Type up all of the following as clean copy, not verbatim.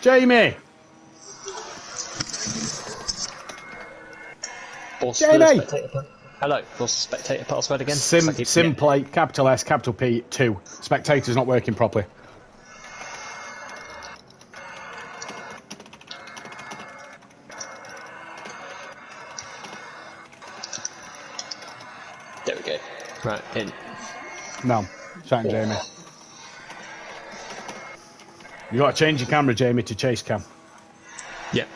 Jamie! Jamie! Hello, what's the spectator password again? Simplate, capital S, capital P, 2. Spectator's not working properly. There we go. Right, in. No, shouting Jamie. You got to change your camera, Jamie, to chase cam. Yep.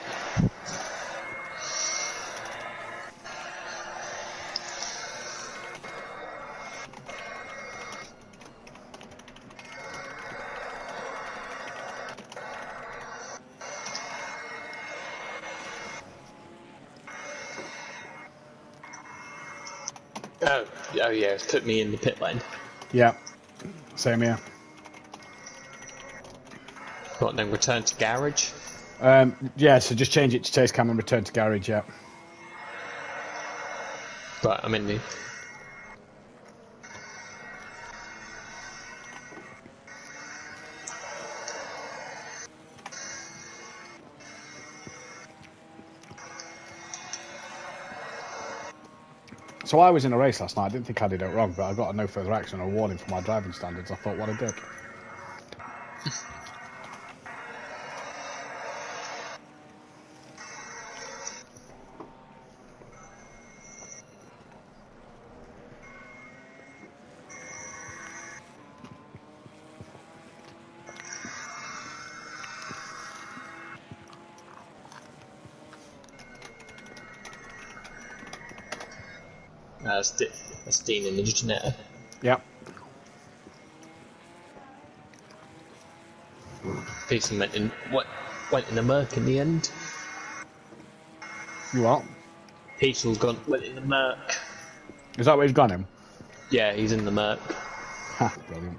Oh yeah, it's put me in the pit lane. Yeah, same here. What, then return to garage? Yeah, so just change it to chase cam and return to garage, yeah. Right, I'm in the... So I was in a race last night. I didn't think I did it wrong, but I got a no further action or a warning for my driving standards. I thought, what a dick. That's Dean in the Janetta. Yep. Pearson went in the Merc in the end. You what? Pearson went in the Merc. Is that where he's gone in? Yeah, he's in the Merc. Ha, brilliant.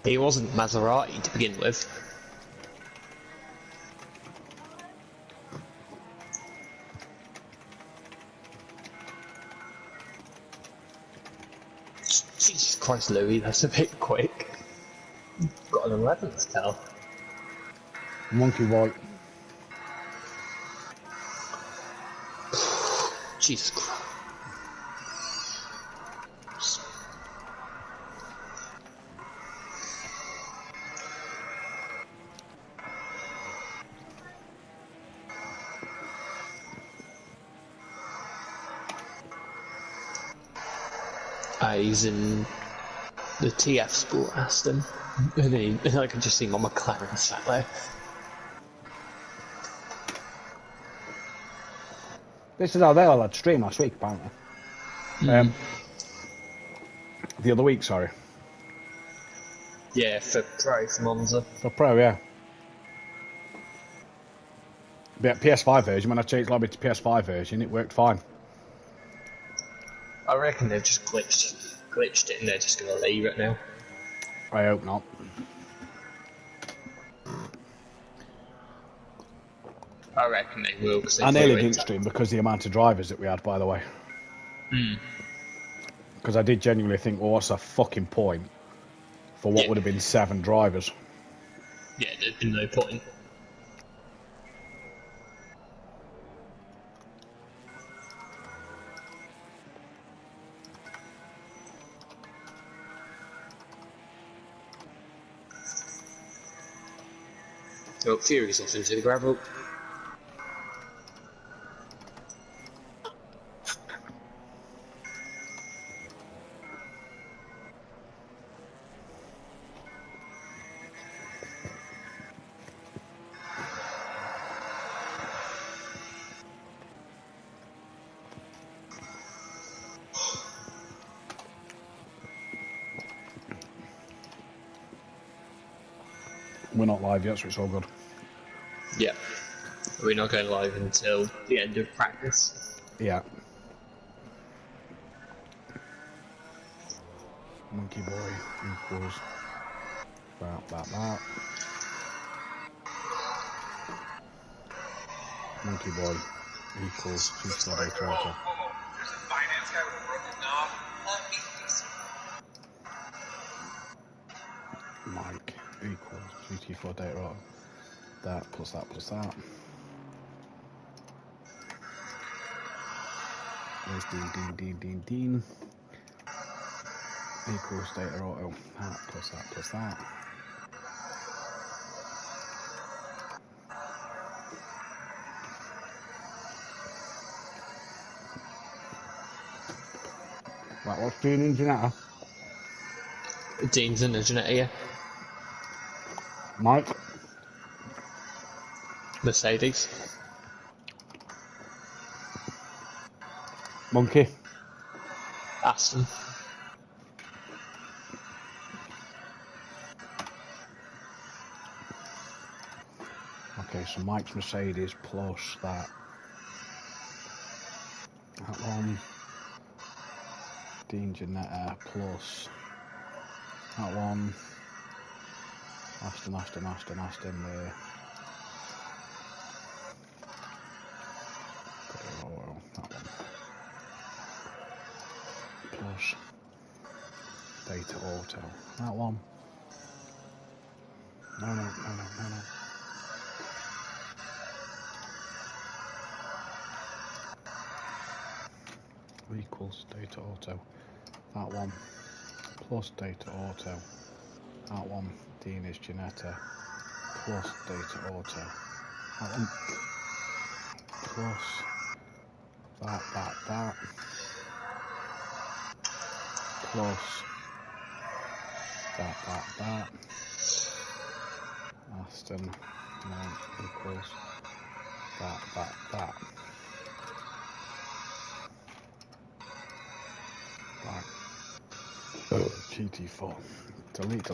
He wasn't Maserati to begin with. Jesus Christ, Louis, that's a bit quick. Got an 11th car. Monkey boy. Jesus Christ. He's in the TF Sport Aston, and I can just see my McLaren sat there. This is how they all had stream last week, apparently. The other week, sorry. Yeah, for Pro, for Monza. For Pro, yeah. But PS5 version, when I changed lobby to PS5 version, it worked fine. I reckon they've just glitched it and they're just going to leave it now. I hope not. I reckon they will. I nearly didn't stream because of the amount of drivers that we had, by the way. Because I did genuinely think, well, what's the fucking point for what would have been 7 drivers? Yeah, there'd been no point. Oh, Fury's off into the gravel. We're not live yet, so it's all good. Yeah. We're not going live until the end of practice. Yeah. Monkey boy equals that. Monkey boy equals Toyota. Mike equals gt4 data auto. That plus that plus that. There's Dean. Equals data auto. That plus that plus that. Right, what's Dean in Janetta? Dean's in the Janetta, yeah. Mike? Mercedes. Monkey? Aston. Okay, so Mike's Mercedes plus that. That one. Dean Janetta plus that one. Aston there. That one. Plus data auto. That one. No. Equals data auto. That one. Plus data auto. That one. Dean is Janetta. Plus data auto. That one. Plus that. Plus that. Aston equals that. Right. gt4. Delete.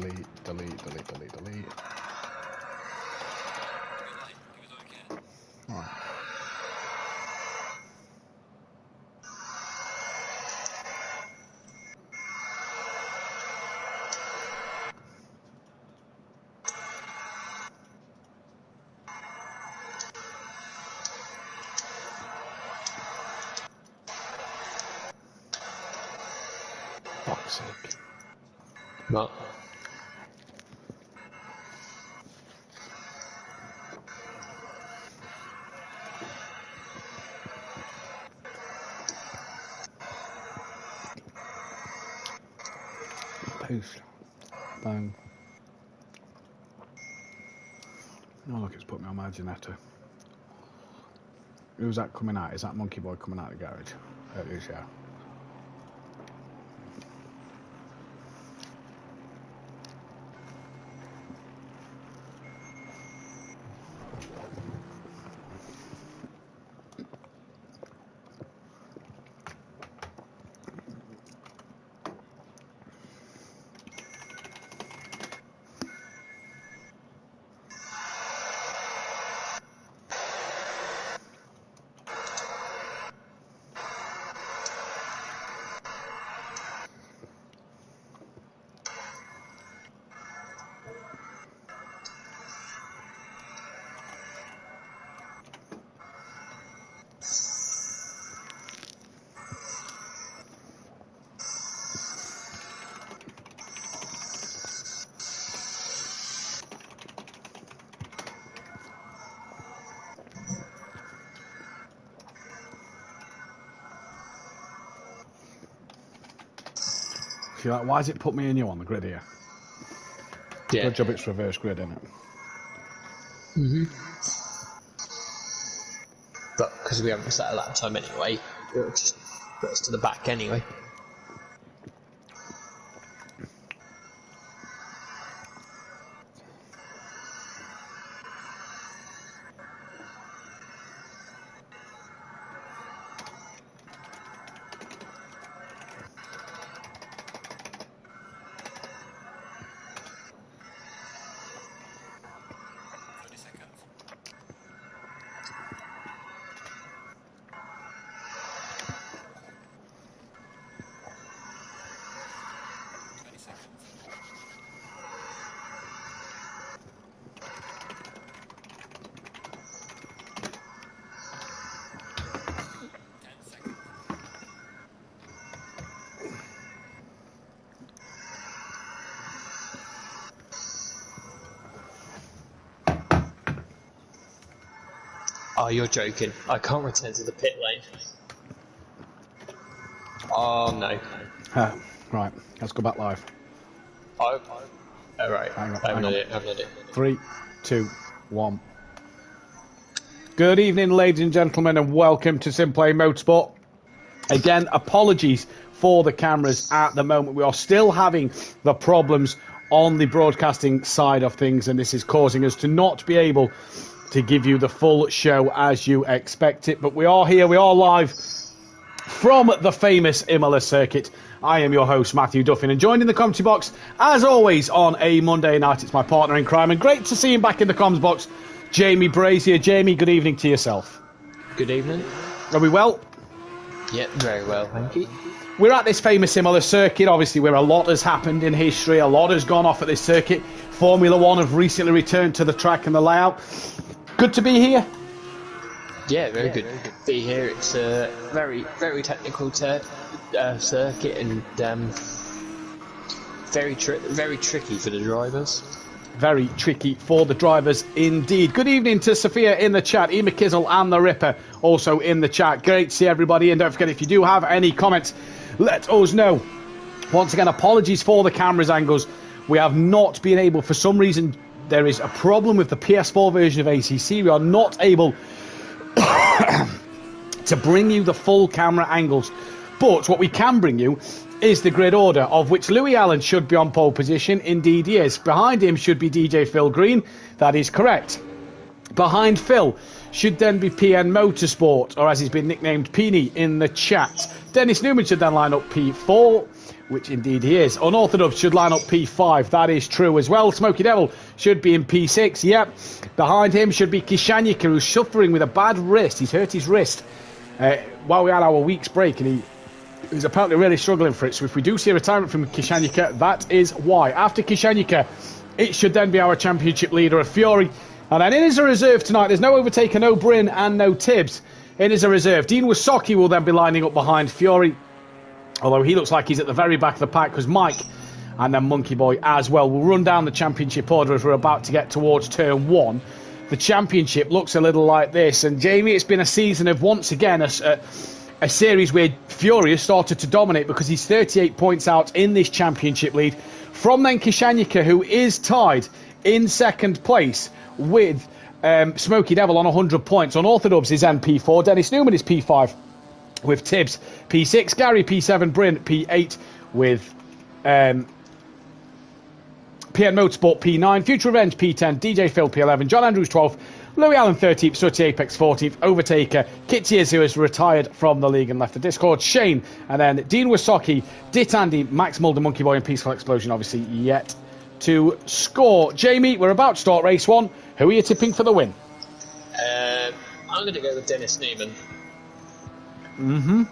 Right. Fuck's sake. What? Post. Bang. Oh look, it's put me on my Janetta. Who's that coming out? Is that Monkey Boy coming out of the garage? It is, yeah. See, like, why has it put me and you on the grid here? Yeah. Good job it's reverse grid, isn't it? But because we haven't set a lap time anyway, it'll just put us to the back anyway. Oh, you're joking. I can't return to the pit lane. Oh, no. Right, let's go back live. Oh, all right. Hang on. Hang on. 3, 2, 1. Good evening, ladies and gentlemen, and welcome to Simplay Motorsport. Again, apologies for the cameras at the moment. We are still having the problems on the broadcasting side of things, and this is causing us to not be able to give you the full show as you expect it. But we are here, we are live from the famous Imola circuit. I am your host, Matthew Duffin, and joined in the commentary box, as always, on a Monday night, it's my partner in crime, and great to see him back in the comms box, Jamie Brazier. Jamie, good evening to yourself. Good evening. Are we well? Yeah, very well, thank you. We're at this famous Imola circuit, obviously, where a lot has happened in history, a lot has gone off at this circuit. Formula One have recently returned to the track and the layout. Good to be here. Yeah, very good to be here. It's a very, very technical circuit and very tricky for the drivers. Very tricky for the drivers indeed. Good evening to Sophia in the chat, Emma Kizzle and the Ripper also in the chat. Great to see everybody, and don't forget, if you do have any comments, let us know. Once again, apologies for the camera's angles. We have not been able, for some reason, there is a problem with the PS4 version of ACC. We are not able to bring you the full camera angles. But what we can bring you is the grid order, of which Louis Allen should be on pole position. Indeed he is. Behind him should be DJ Phil Green. That is correct. Behind Phil should then be PN Motorsport, or as he's been nicknamed, Peony in the chat. Dennis Newman should then line up P4, which indeed he is. Unorthodox should line up P5. That is true as well. Smoky Devil should be in P6. Yep. Behind him should be Kishanyika, who's suffering with a bad wrist. He's hurt his wrist while we had our week's break, and he's apparently really struggling for it. So if we do see a retirement from Kishanyika, that is why. After Kishanyika, it should then be our championship leader of Fury. And then in as a reserve tonight, there's no Overtaker, no Bryn and no Tibbs. In as a reserve, Dean Wasocki will then be lining up behind Fury, although he looks like he's at the very back of the pack, because Mike and then Monkey Boy as well will run down the championship order as we're about to get towards turn 1. The championship looks a little like this. And Jamie, it's been a season of, once again, a series where Fury has started to dominate, because he's 38 points out in this championship lead from then Kishanyika, who is tied in second place with Smoky Devil on 100 points. Unorthodox is P4, Dennis Newman is P5 with Tibbs P6, Gary P7, Bryn P8 with PN Motorsport P9, Future Revenge P10, DJ Phil P11, John Andrews 12th, Louis Allen 13th, Sooty Apex 14th, Overtaker, Kit Tears, who has retired from the league and left the Discord, Shane, and then Dean Wasocki, Dit Andy, Max Mulder, Monkey Boy, and Peaceful Explosion, obviously, yet to score. Jamie, we're about to start race 1. Who are you tipping for the win? I'm going to go with Dennis Newman. Mm-hmm.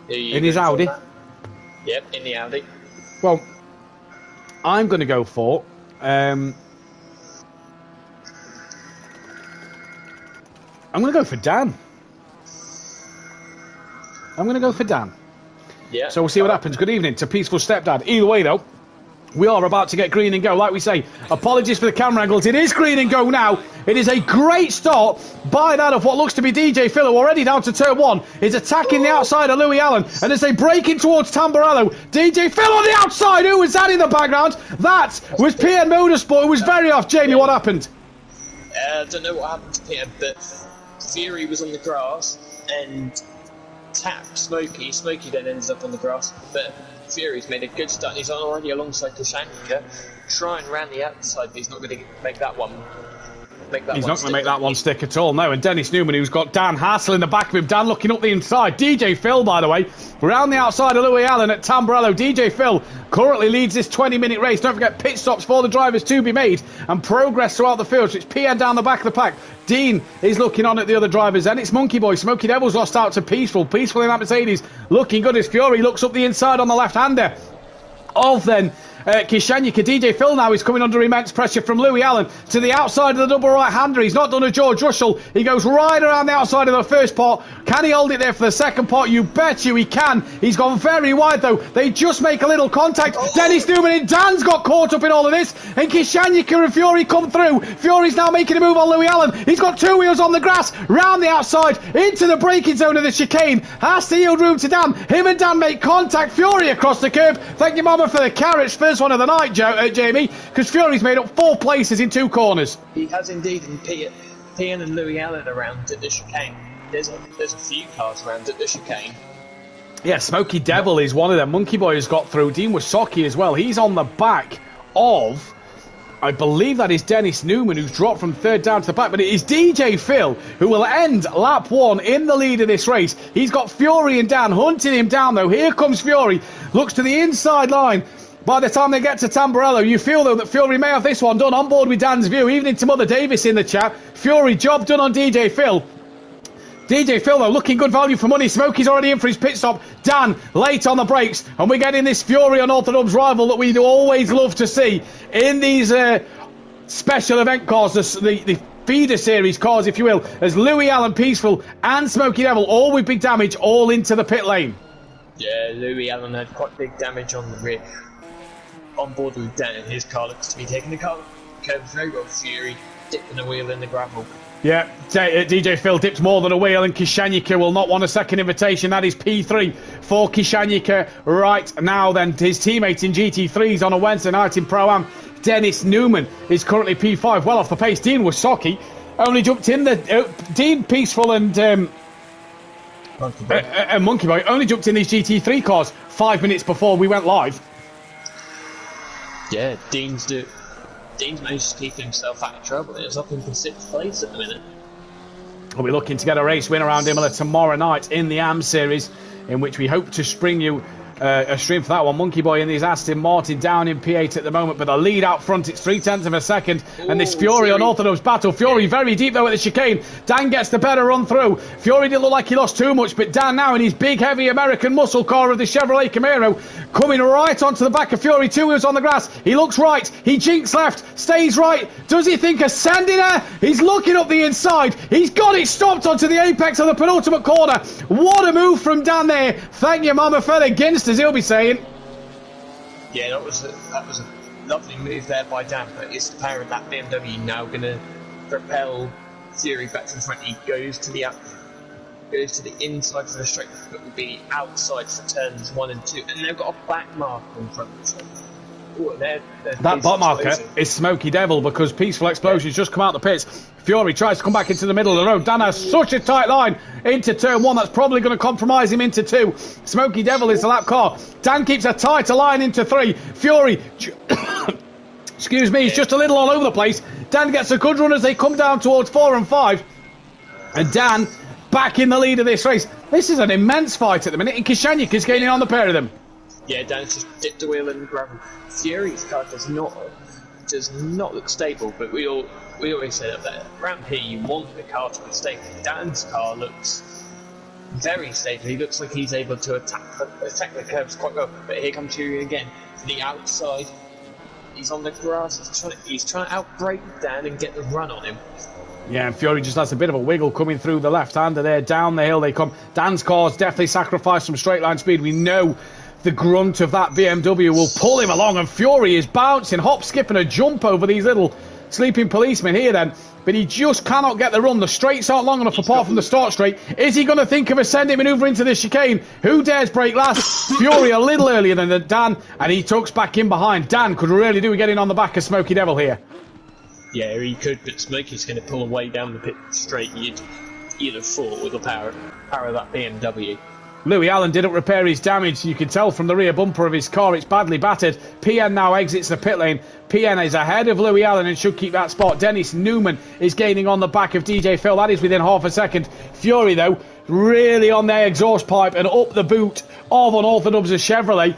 In his Audi? Yep, in the Audi. Well, I'm going to go for... I'm going to go for Dan. Yeah. So we'll see what happens. Good evening to Peaceful Stepdad. Either way, though, we are about to get green and go. Like we say, apologies for the camera angles. It is green and go now. It is a great start by that of what looks to be DJ Phil, already down to turn 1. Is attacking the outside of Louis Allen. And as they break in towards Tamburello, DJ Phil on the outside. Who was that in the background? That was PN Motorsport, who was very off. Jamie, what happened? I don't know what happened to PN, but Fury was on the grass and tapped Smokey. Smokey then ends up on the grass, but Fury's made a good start. He's already alongside Kishanyika, trying round the outside, but he's not going to make that one. He's not going to make that one stick at all, no. And Dennis Newman, who's got Dan Hassel in the back of him. Dan looking up the inside. DJ Phil, by the way, round the outside of Louis Allen at Tamburello. DJ Phil currently leads this 20-minute race. Don't forget, pit stops for the drivers to be made and progress throughout the field. So it's PN down the back of the pack. Dean is looking on at the other drivers. Then it's Monkey Boy. Smoky Devil's lost out to Peaceful. Peaceful in that Mercedes. Looking good as Fury looks up the inside on the left-hander of then Kishenyika. DJ Phil now is coming under immense pressure from Louis Allen to the outside of the double right-hander. He's not done a George Russell. He goes right around the outside of the first pot. Can he hold it there for the second pot? You bet you he can. He's gone very wide though. They just make a little contact. Dennis Newman and Dan's got caught up in all of this, and Kishenyika and Fury come through. Fury's now making a move on Louis Allen. He's got two wheels on the grass, round the outside, into the braking zone of the chicane. Has to yield room to Dan. Him and Dan make contact. Fury across the curb. Thank you, Mama, for the carrots. First one of the night, Jamie, because Fury's made up 4 places in 2 corners. He has indeed, and Pian and Louis Allen around at the chicane. There's a few cars around at the chicane. Yeah, Smoky Devil is one of them. Monkey Boy has got through. Dean Wasocki as well. He's on the back of, I believe that is Dennis Newman, who's dropped from 3rd down to the back, but it is DJ Phil who will end lap 1 in the lead of this race. He's got Fury and Dan hunting him down though. Here comes Fury, looks to the inside line. By the time they get to Tamburello, you feel though that Fury may have this one done. On board with Dan's view, even into Mother Davis in the chat. Fury, job done on DJ Phil. DJ Phil, though, looking good value for money. Smokey's already in for his pit stop. Dan, late on the brakes. And we're getting this Fury Unorthodox rival that we always love to see in these special event cars, the feeder series cars, if you will, as Louis Allen, Peaceful, and Smoky Devil, all with big damage, all into the pit lane. Yeah, Louis Allen had quite big damage on the rear. On board with Dan, and his car looks to be taking the curve very well. Fury dipping a wheel in the gravel. Yeah, DJ Phil dipped more than a wheel, and Kishenyika will not want a second invitation. That is P3 for Kishenyika right now. Then his teammate in GT3s on a Wednesday night in Pro-Am, Dennis Newman, is currently P5, well off the pace. Dean Wasocki only jumped in Dean, Peaceful, and Monkey Boy only jumped in these GT3 cars 5 minutes before we went live. Yeah, Dean's managed to keep himself out of trouble. It's up in 6th place at the minute. We'll be looking to get a race win around Imola tomorrow night in the AM Series, in which we hope to spring you a stream for that one. Monkey Boy in his Aston Martin down in P8 at the moment, but the lead out front, it's 0.3 of a second. And this Fury Unorthodox battle. Fury very deep though at the chicane. Dan gets the better run through. Fury didn't look like he lost too much, but Dan now in his big heavy American muscle car of the Chevrolet Camaro, coming right onto the back of Fury. 2 wheels on the grass. He looks right. He jinks left. Stays right. Does he think of sending her? He's looking up the inside. He's got it stopped onto the apex of the penultimate corner. What a move from Dan there. Thank you, Mama, for the ginsters, he'll be saying. Yeah, that was a lovely move there by Dan, but it's the power of that BMW now going to propel Fury back to the front. He goes to the inside for the straight, but will be outside for turns 1 and 2, and they've got a back marker in front of them. Ooh, that bot marker is Smoky Devil, because Peaceful Explosion's just come out the pits. Fury tries to come back into the middle of the road. Dan has such a tight line into turn 1 that's probably going to compromise him into 2. Smoky Devil is the lap car. Dan keeps a tighter line into 3. Fury excuse me, he's just a little all over the place. Dan gets a good run as they come down towards 4 and 5, and Dan back in the lead of this race. This is an immense fight at the minute, and Kishenyika is gaining on the pair of them. Yeah, Dan's just dipped the wheel in the gravel. Fury's car does not look stable, but we always say that around here you want the car to be stable. Dan's car looks very stable. He looks like he's able to attack the curves quite well. But here comes Fury again to the outside. He's on the grass. He's trying to outbrake Dan and get the run on him. Yeah, and Fury just has a bit of a wiggle coming through the left-hander there. Down the hill they come. Dan's car's definitely sacrificed some straight-line speed. We know the grunt of that BMW will pull him along, and Fury is bouncing, hop, skip, and a jump over these little sleeping policemen here then. But he just cannot get the run. The straights aren't long enough apart from the start straight. Is he going to think of ascending manoeuvre into the chicane? Who dares break last? Fury a little earlier than Dan, and he tucks back in behind. Dan could really do getting on the back of Smoky Devil here. Yeah, he could, but Smokey's going to pull away down the pit straight. You'd have thought with the power of that BMW. Louis Allen didn't repair his damage. You can tell from the rear bumper of his car it's badly battered. PN now exits the pit lane. PN is ahead of Louis Allen and should keep that spot. Dennis Newman is gaining on the back of DJ Phil. That is within half a second. Fury, though, really on their exhaust pipe and up the boot of Unorthodox Chevrolet.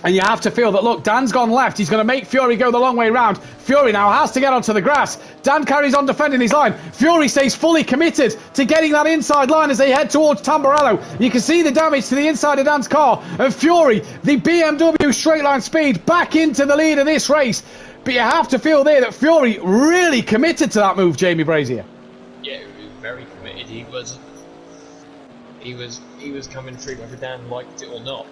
And you have to feel that, look, Dan's gone left. He's going to make Fury go the long way round. Fury now has to get onto the grass. Dan carries on defending his line. Fury stays fully committed to getting that inside line as they head towards Tamburello. You can see the damage to the inside of Dan's car. And Fury, the BMW straight line speed, back into the lead of this race. But you have to feel there that Fury really committed to that move, Jamie Brazier. Yeah, he was very committed. He was coming through whether Dan liked it or not.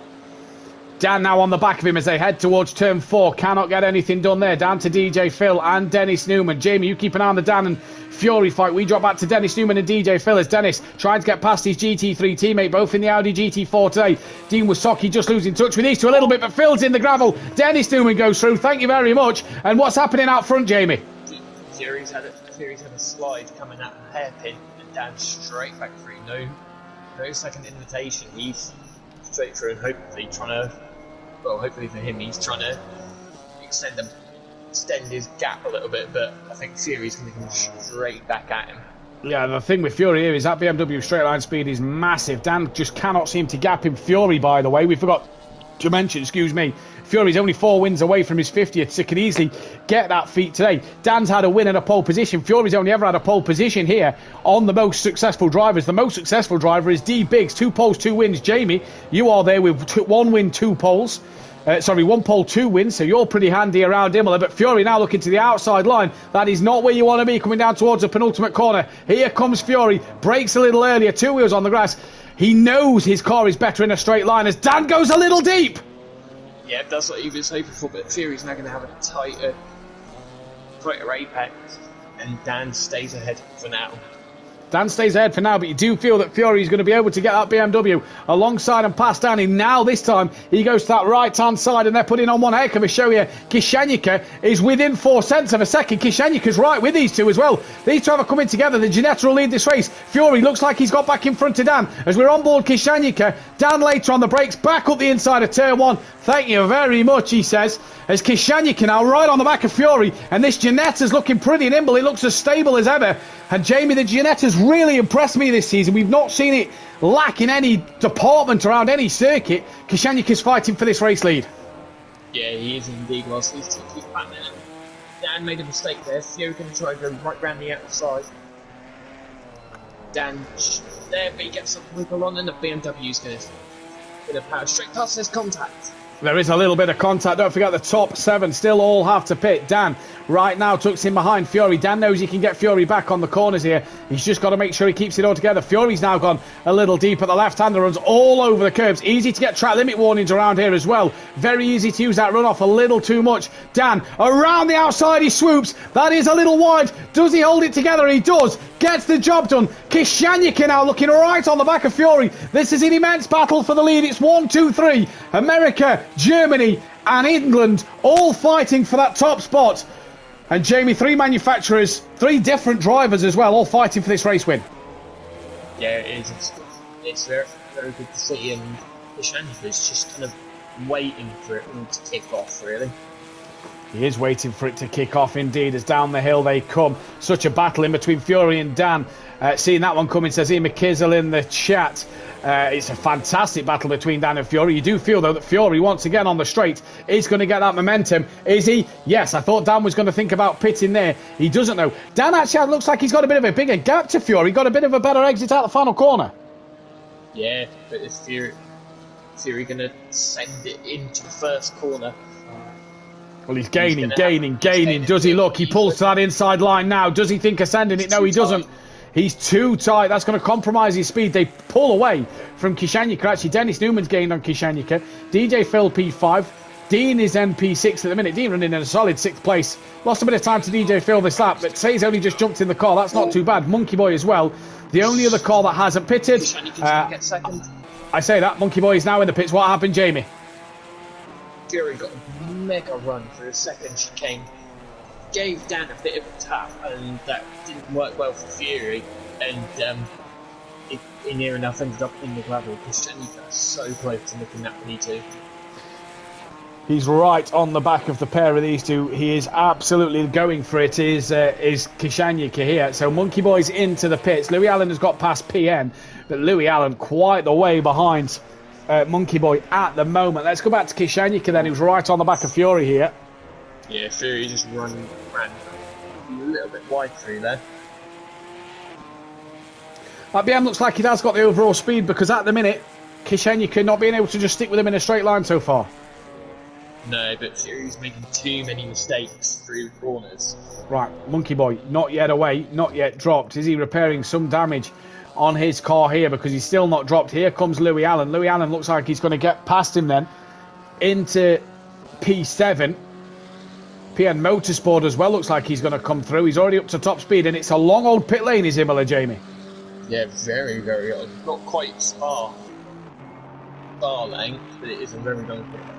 Dan now on the back of him as they head towards turn 4. Cannot get anything done there. Down to DJ Phil and Dennis Newman. Jamie, you keep an eye on the Dan and Fury fight. We drop back to Dennis Newman and DJ Phil as Dennis trying to get past his GT3 teammate, both in the Audi GT4 today. Dean Wasocki just losing touch with these two a little bit, but Phil's in the gravel. Dennis Newman goes through. Thank you very much. And what's happening out front, Jamie? Fury's had a slide coming out of the hairpin and Dan straight back through. No second invitation. He's straight through and hopefully for him, he's trying to extend his gap a little bit, but I think Fury's going to come straight back at him. Yeah, the thing with Fury here is that BMW straight line speed is massive. Dan just cannot seem to gap him. Fury, by the way, we forgot to mention, Fury's only 4 wins away from his 50th, so could easily get that feat today. Dan's had a win and a pole position. Fury's only ever had a pole position here on the most successful drivers. The most successful driver is D Biggs, 2 poles, 2 wins. Jamie, you are there with 1 win, 2 poles. 1 pole, 2 wins, so you're pretty handy around Imola. But Fury now looking to the outside line. That is not where you want to be coming down towards the penultimate corner. Here comes Fury, brakes a little earlier, 2 wheels on the grass. He knows his car is better in a straight line as Dan goes a little deep. Yeah, that's what he was hoping for, but Fury's now going to have a tighter apex, and Dan stays ahead for now. Dan stays ahead for now, but you do feel that Fury is going to be able to get that BMW alongside and past Danny. Now, this time, he goes to that right-hand side, and they're putting on one heck of a show here. Kishanika is within 4 cents of a second. Kishanika's right with these two as well. These two are coming together. The Ginetta will lead this race. Fury looks like he's got back in front of Dan. As we're on board Kishanika, Dan later on the brakes, back up the inside of turn 1. Thank you very much, he says, as Kishanika now right on the back of Fury, and this Ginetta's looking pretty nimble. It looks as stable as ever. And Jamie, the Ginetta's really impressed me this season. We've not seen it lack in any department around any circuit. Kishanika's fighting for this race lead. Yeah, he is indeed. Well, he's back there. Dan made a mistake there. Fury going to try to go right round the outside. Dan there, but he gets some wiggle on, and the BMW's going to power straight past his contact. There is a little bit of contact. Don't forget the top 7 still all have to pit. Dan right now tucks in behind Fury. Dan knows he can get Fury back on the corners here. He's just got to make sure he keeps it all together. Fury's now gone a little deep at the left-hander, runs all over the curbs. Easy to get track limit warnings around here as well. Very easy to use that runoff a little too much. Dan around the outside, he swoops. That is a little wide. Does he hold it together? He does. Gets the job done. Kishanika now looking right on the back of Fury. This is an immense battle for the lead. It's 1, 2, 3. America, Germany and England all fighting for that top spot. And Jamie, 3 manufacturers, 3 different drivers as well, all fighting for this race win. Yeah, it is. It's very, very good to see, and Kishanika is just kind of waiting for it all to kick off, really. He is waiting for it to kick off indeed, as down the hill they come. Such a battle in between Fury and Dan. Seeing that one coming, says Ian McKizzle in the chat. It's a fantastic battle between Dan and Fury. You do feel, though, that Fury, once again on the straight, is going to get that momentum. Is he? Yes, I thought Dan was going to think about pitting there. He doesn't, though. Dan actually looks like he's got a bit of a bigger gap to Fury. Got a bit of a better exit out the final corner. Yeah, but is Fury going to send it into the first corner? Well, he's gaining. Does he look? He pulls to that inside line now. Does he think of sending it? No, he doesn't. He's too tight. That's going to compromise his speed. They pull away from Kishanika. Actually, Dennis Newman's gained on Kishanika. DJ Phil P5. Dean is NP6 at the minute. Dean running in a solid 6th place. Lost a bit of time to DJ Phil this lap, but say he's only just jumped in the car. That's not too bad. Monkey Boy as well. The only other car that hasn't pitted. Get second. I say that. Monkey Boy is now in the pits. What happened, Jamie? Fury got a mega run for a second chicane. Gave Dan a bit of a tap, and that didn't work well for Fury, and he near enough ended up in the gravel because Kishanika's so close to looking that P2. He's right on the back of the pair of these two. He is absolutely going for it. Is Kishanika here? So Monkey Boy's into the pits. Louis Allen has got past PM, but Louis Allen quite the way behind Monkey Boy at the moment. Let's go back to Kishanyika then, who's right on the back of Fury here. Yeah, Fury just ran a little bit wide through there. That BM looks like it has got the overall speed, because at the minute, Kishanyika not being able to just stick with him in a straight line so far. No, but Fury's making too many mistakes through corners. Right, Monkey Boy, not yet away, not yet dropped. Is he repairing some damage on his car here, because he's still not dropped? Here comes Louis Allen. Louis Allen looks like he's going to get past him then into P7. PN Motorsport as well looks like he's going to come through. He's already up to top speed, and it's a long old pit lane, is Imola, Jamie? Yeah, very, very odd. Not quite spa length, but it is a very long pit lane.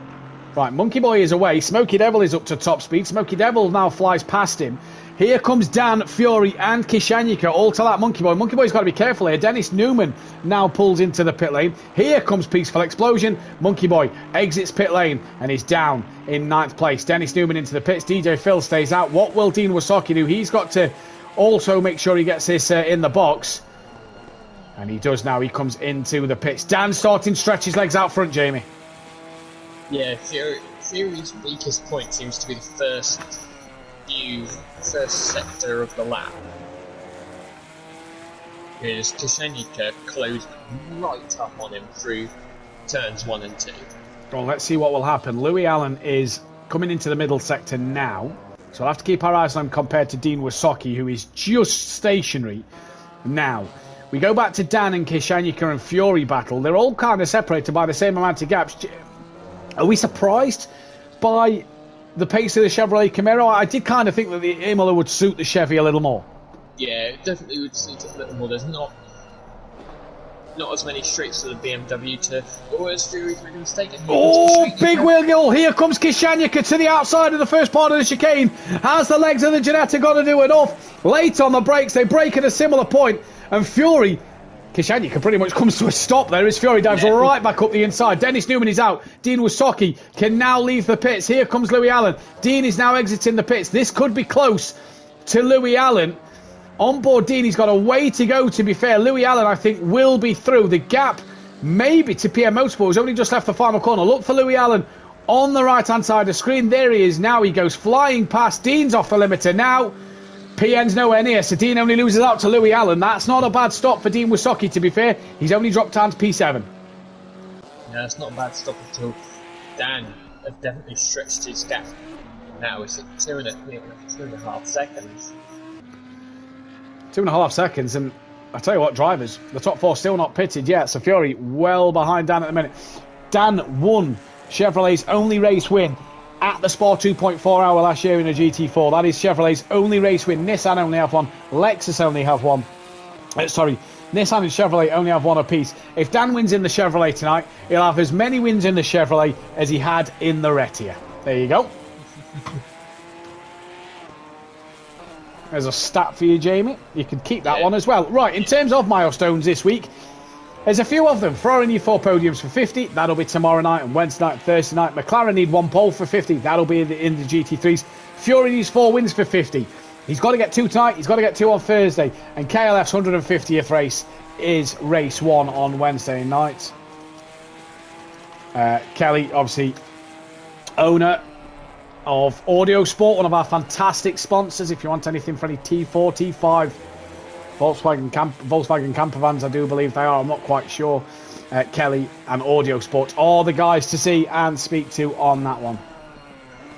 Right, Monkey Boy is away. Smoky Devil is up to top speed. Smoky Devil now flies past him. Here comes Dan, Fury and Kishanyika all to that Monkey Boy. Monkey Boy's got to be careful here. Dennis Newman now pulls into the pit lane. Here comes Peaceful Explosion. Monkey Boy exits pit lane and is down in 9th place. Dennis Newman into the pits. DJ Phil stays out. What will Dean Wasaki do? He's got to also make sure he gets this in the box. And he does now. He comes into the pits. Dan starting to stretch his legs out front, Jamie. Yeah, Fury's weakest point seems to be the first sector of the lap. Because Kishanyika closed right up on him through turns 1 and 2. Well, let's see what will happen. Louis Allen is coming into the middle sector now. So we'll have to keep our eyes on him compared to Dean Wasaki, who is just stationary now. We go back to Dan and Kishanyika and Fury battle. They're all kind of separated by the same amount of gaps. Are we surprised by the pace of the Chevrolet Camaro? I did kind of think that the Imola would suit the Chevy a little more. Yeah, it definitely would suit it a little more. There's not as many straights to the BMW to... Oh, it's Fury's made a mistake. Oh, big wheel. Here comes Kishanyika to the outside of the first part of the chicane. Has the legs of the Ginetta got to do enough? Late on the brakes, they brake at a similar point, and Fury... Kishanyika pretty much comes to a stop there as Fury dives right back up the inside. Dennis Newman is out. Dean Wasaki can now leave the pits. Here comes Louis Allen. Dean is now exiting the pits. This could be close to Louis Allen. On board Dean, he's got a way to go, to be fair. Louis Allen, I think, will be through. The gap maybe to PM Motorsport, who's only just left the final corner. Look for Louis Allen on the right-hand side of the screen. There he is now. He goes flying past. Dean's off the limiter now. PN's nowhere near, so Dean only loses out to Louis Allen. That's not a bad stop for Dean Wasaki, to be fair. He's only dropped down to P7. Yeah, it's not a bad stop at all. Dan has definitely stretched his gap. Now it's at 2.5 seconds. 2.5 seconds, and I tell you what, drivers, the top 4 still not pitted yet, so Fury well behind Dan at the minute. Dan won Chevrolet's only race win at the Spa 2.4 hour last year in a GT4. That is Chevrolet's only race win. Nissan only have one. Lexus only have one. Nissan and Chevrolet only have one apiece. If Dan wins in the Chevrolet tonight, he'll have as many wins in the Chevrolet as he had in the Retia. There you go. There's a stat for you, Jamie. You can keep that one as well. Right, in terms of milestones this week, there's a few of them. Ferrari need 4 podiums for 50. That'll be tomorrow night and Wednesday night and Thursday night. McLaren need 1 pole for 50. That'll be in the GT3s. Fury needs 4 wins for 50. He's got to get 2 tonight. He's got to get 2 on Thursday. And KLF's 150th race is race 1 on Wednesday night. Kelly, obviously, owner of Audio Sport, one of our fantastic sponsors. If you want anything for any T4, T5, Volkswagen camper vans, I do believe they are. I'm not quite sure. Kelly and Audio Sport are the guys to see and speak to on that one.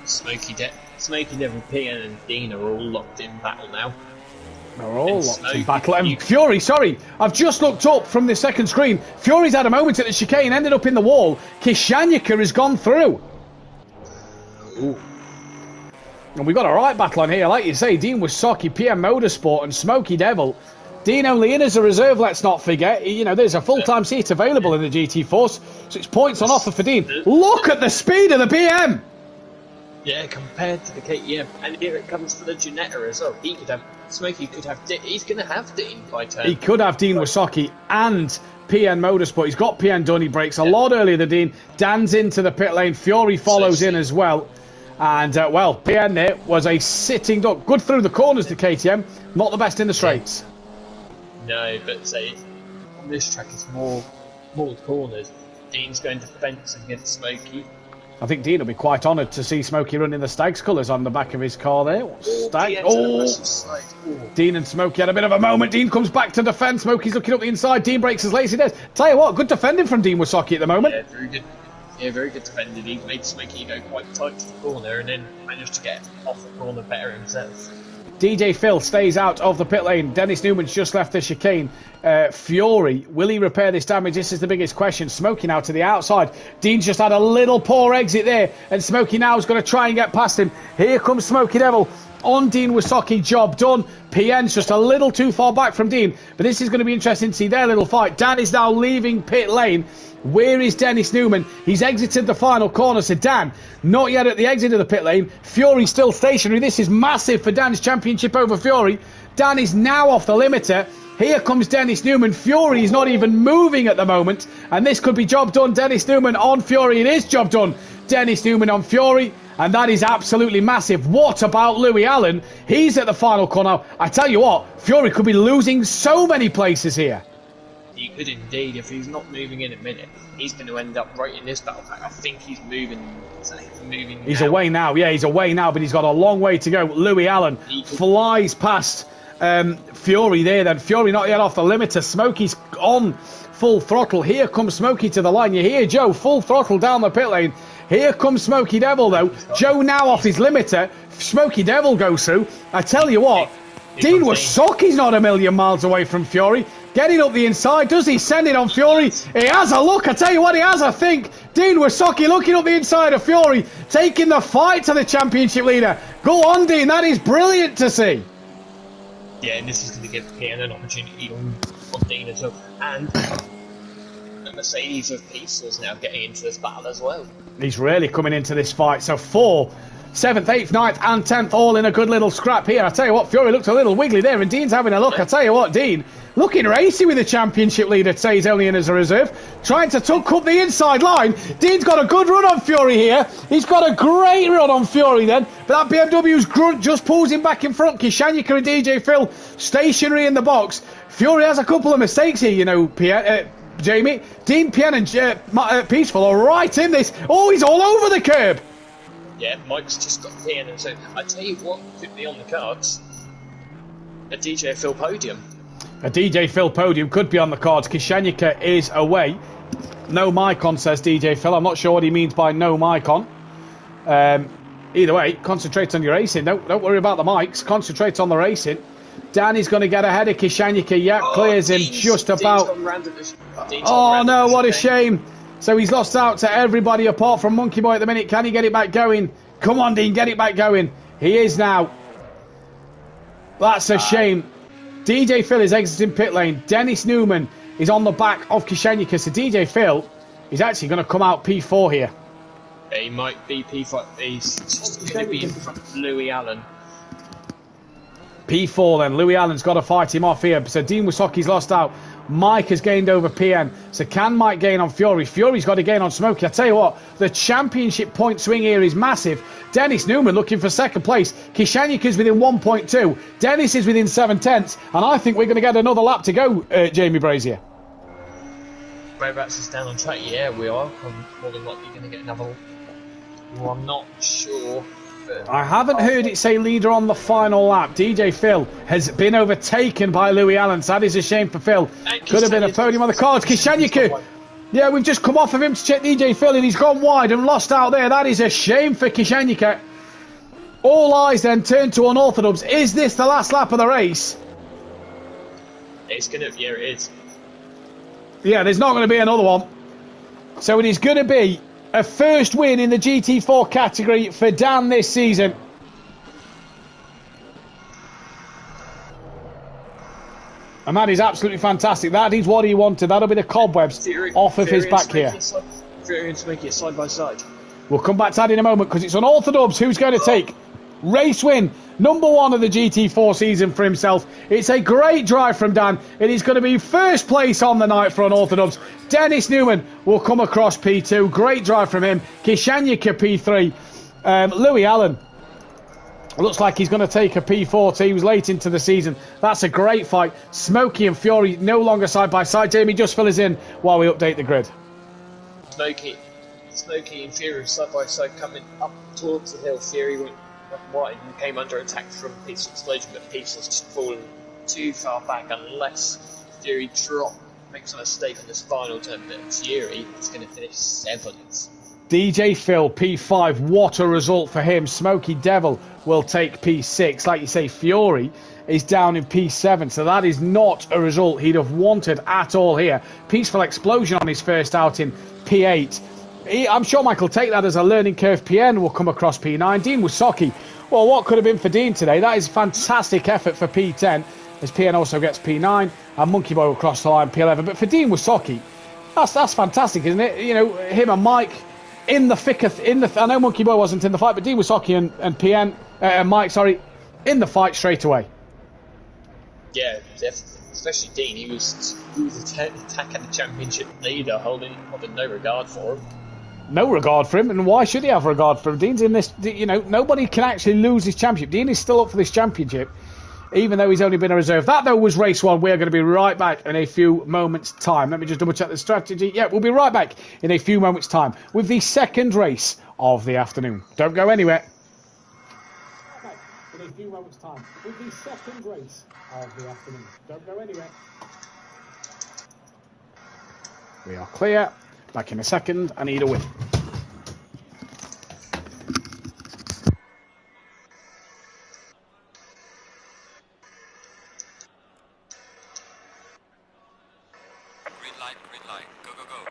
Smoky Devil, PN and Dean are all locked in battle now. They're all locked in battle. And Fury, sorry, I've just looked up from the second screen. Fury's had a moment at the chicane, ended up in the wall. Kishanyika has gone through. Ooh. And we've got a right battle on here. Like you say, Dean Wasaki, PM Motorsport and Smoky Devil. Dean only in as a reserve, let's not forget. You know, there's a full-time seat available in the GT4, so it's points on offer for Dean. Look at the speed of the PM! Yeah, compared to the KTM. And here it comes for the Ginetta as well. Smoky could have, he's going to have Dean by turn. He could have Dean Wasaki and PN Motorsport. He's got PN done, he breaks a lot earlier than Dean. Dan's into the pit lane, Fury follows in as well. And, well, PN there was a sitting duck. Good through the corners, the KTM. Not the best in the straights. No, but say on this track it's more corners. Dean's going defensive against Smokey. I think Dean will be quite honoured to see Smokey running the Stags colours on the back of his car there. Stag. Dean and Smokey had a bit of a moment. Dean comes back to defend. Smokey's looking up the inside. Dean breaks his lazy desk. Tell you what, good defending from Dean Wysocki at the moment. Yeah, very good. Yeah, very good defending. He made Smokey go quite tight to the corner and then managed to get off the corner better himself. DJ Phil stays out of the pit lane. Dennis Newman's just left the chicane. Fury, will he repair this damage? This is the biggest question. Smokey now to the outside. Dean's just had a little poor exit there, and Smokey now is going to try and get past him. Here comes Smokey Devil on Dean Wysocki. Job done. PN's just a little too far back from Dean, but this is going to be interesting to see their little fight. Dan is now leaving pit lane. Where is Dennis Newman? He's exited the final corner, so Dan not yet at the exit of the pit lane. Fury still stationary. This is massive for Dan's championship over Fury. Dan is now off the limiter. Here comes Dennis Newman. Fury is not even moving at the moment, and this could be job done. Dennis Newman on Fury. It is job done. Dennis Newman on Fury, and that is absolutely massive. What about Louis Allen? He's at the final corner. I tell you what, Fury could be losing so many places here. He could indeed. If he's not moving in a minute, he's going to end up right in this battle pack. I think he's moving. He's away now. Yeah, he's away now, but he's got a long way to go. Louis Allen flies past Fury there. Then Fury not yet off the limiter. Smokey's on full throttle. Here comes Smokey to the line. You hear Joe full throttle down the pit lane. Here comes Smokey Devil though. Joe now off his limiter. Smokey Devil goes through. I tell you what, Dean Wysocki's not a million miles away from Fury. Getting up the inside, does he send it on Fury? He has a look, I tell you what he has, I think. Dean Wysocki looking up the inside of Fury, taking the fight to the championship leader. Go on, Dean, that is brilliant to see. Yeah, and this is going to give PN an opportunity on Dean as well. And the Mercedes of Peace is now getting into this battle as well. He's really coming into this fight. So 4, 7th, 8th, 9th and 10th all in a good little scrap here. I tell you what, Fury looked a little wiggly there and Dean's having a look. I tell you what, Dean looking racy with the championship leader. Says only in as a reserve. Trying to tuck up the inside line. Dean's got a good run on Fury here. He's got a great run on Fury then. But that BMW's grunt just pulls him back in front. Kishanyika and DJ Phil stationary in the box. Fury has a couple of mistakes here, you know, Jamie. Dean, Pien and Peaceful are right in this. Oh, he's all over the curb. Yeah, Mike's just got Pien, and so I tell you what could be on the cards. A DJ Phil podium. A DJ Phil podium could be on the cards. Kishanyika is away. No mic on, says DJ Phil. I'm not sure what he means by no mic on. Either way, concentrate on your racing. Don't worry about the mics. Concentrate on the racing. Danny's going to get ahead of Kishanyika. Yeah, clears him just about. Oh no, what a shame. So he's lost out to everybody apart from Monkey Boy at the minute. Can he get it back going? Come on, Dean, get it back going. He is now. That's a shame. DJ Phil is exiting pit lane. Dennis Newman is on the back of Kishanyika. So DJ Phil is actually going to come out P4 here. He might be P5. He's going to be in front of Louis Allen. P4 then. Louis Allen's got to fight him off here. So Dean Wysocki's lost out. Mike has gained over PN. So can Mike gain on Fury? Fury's got to gain on Smokey. I tell you what, the championship point swing here is massive. Dennis Newman looking for second place. Kishanyika's within 1.2. Dennis is within 7/10. And I think we're going to get another lap to go, Jamie Brazier. Whereabouts is down on track? Yeah, we are. I'm more than likely going to get another. Well, I'm not sure. I haven't heard it say leader on the final lap. DJ Phil has been overtaken by Louis Allen. So that is a shame for Phil. Could have been a podium on the cards. Kishanyika. Yeah, we've just come off of him to check DJ Phil and he's gone wide and lost out there. That is a shame for Kishanyika. All eyes then turn to Unorthodox. Is this the last lap of the race? It's going to, yeah, it is. Yeah, there's not going to be another one. So it is going to be a first win in the GT4 category for Dan this season. And that is absolutely fantastic. That is what he wanted. That'll be the cobwebs off of his back here. Fury and Smokey side by side. We'll come back to that in a moment because it's Unorthodox who's going to take race win number 1 of the GT4 season for himself. It's a great drive from Dan. It is going to be first place on the night for Unorthodox. Dennis Newman will come across P2. Great drive from him. Kishanyika P3. Louis Allen looks like he's going to take a P4 teams late into the season. That's a great fight. Smokey and Fury no longer side by side. Jamie, just fill us in while we update the grid. Smokey and Fury side by side coming up towards the hill. Fury went wide and came under attack from Pete's explosion, but Pete's has just fallen too far back unless Fury makes a mistake on this final turn, but Fury is going to finish 7th. DJ Phil, P5, what a result for him. Smokey Devil will take P6. Like you say, Fury is down in P7, so that is not a result he'd have wanted at all here. Peaceful Explosion on his first outing, P8. I'm sure Mike will take that as a learning curve. PN will come across P9. Dean Wasocki, well, what could have been for Dean today? That is a fantastic effort for P10, as PN also gets P9, and Monkey Boy will cross the line P11. But for Dean Wasocki, that's fantastic, isn't it? You know, him and Mike in the thick of, I know Monkey Boy wasn't in the fight, but Dean Wasocki and PN, Mike, sorry, in the fight straight away. Yeah, definitely. Especially Dean, he was attacking the championship leader, holding no regard for him. No regard for him, and why should he have regard for him? Dean's in this, you know, nobody can actually lose his championship. Dean is still up for this championship, even though he's only been a reserve. That, though, was race 1. We're going to be right back in a few moments' time. Let me just double-check the strategy. Yeah, we'll be right back in a few moments' time with the second race of the afternoon. Don't go anywhere. In a few moments' time with the second race of the afternoon. Don't go anywhere. We are clear. Back in a second. I need a win. Green light, go, go, go.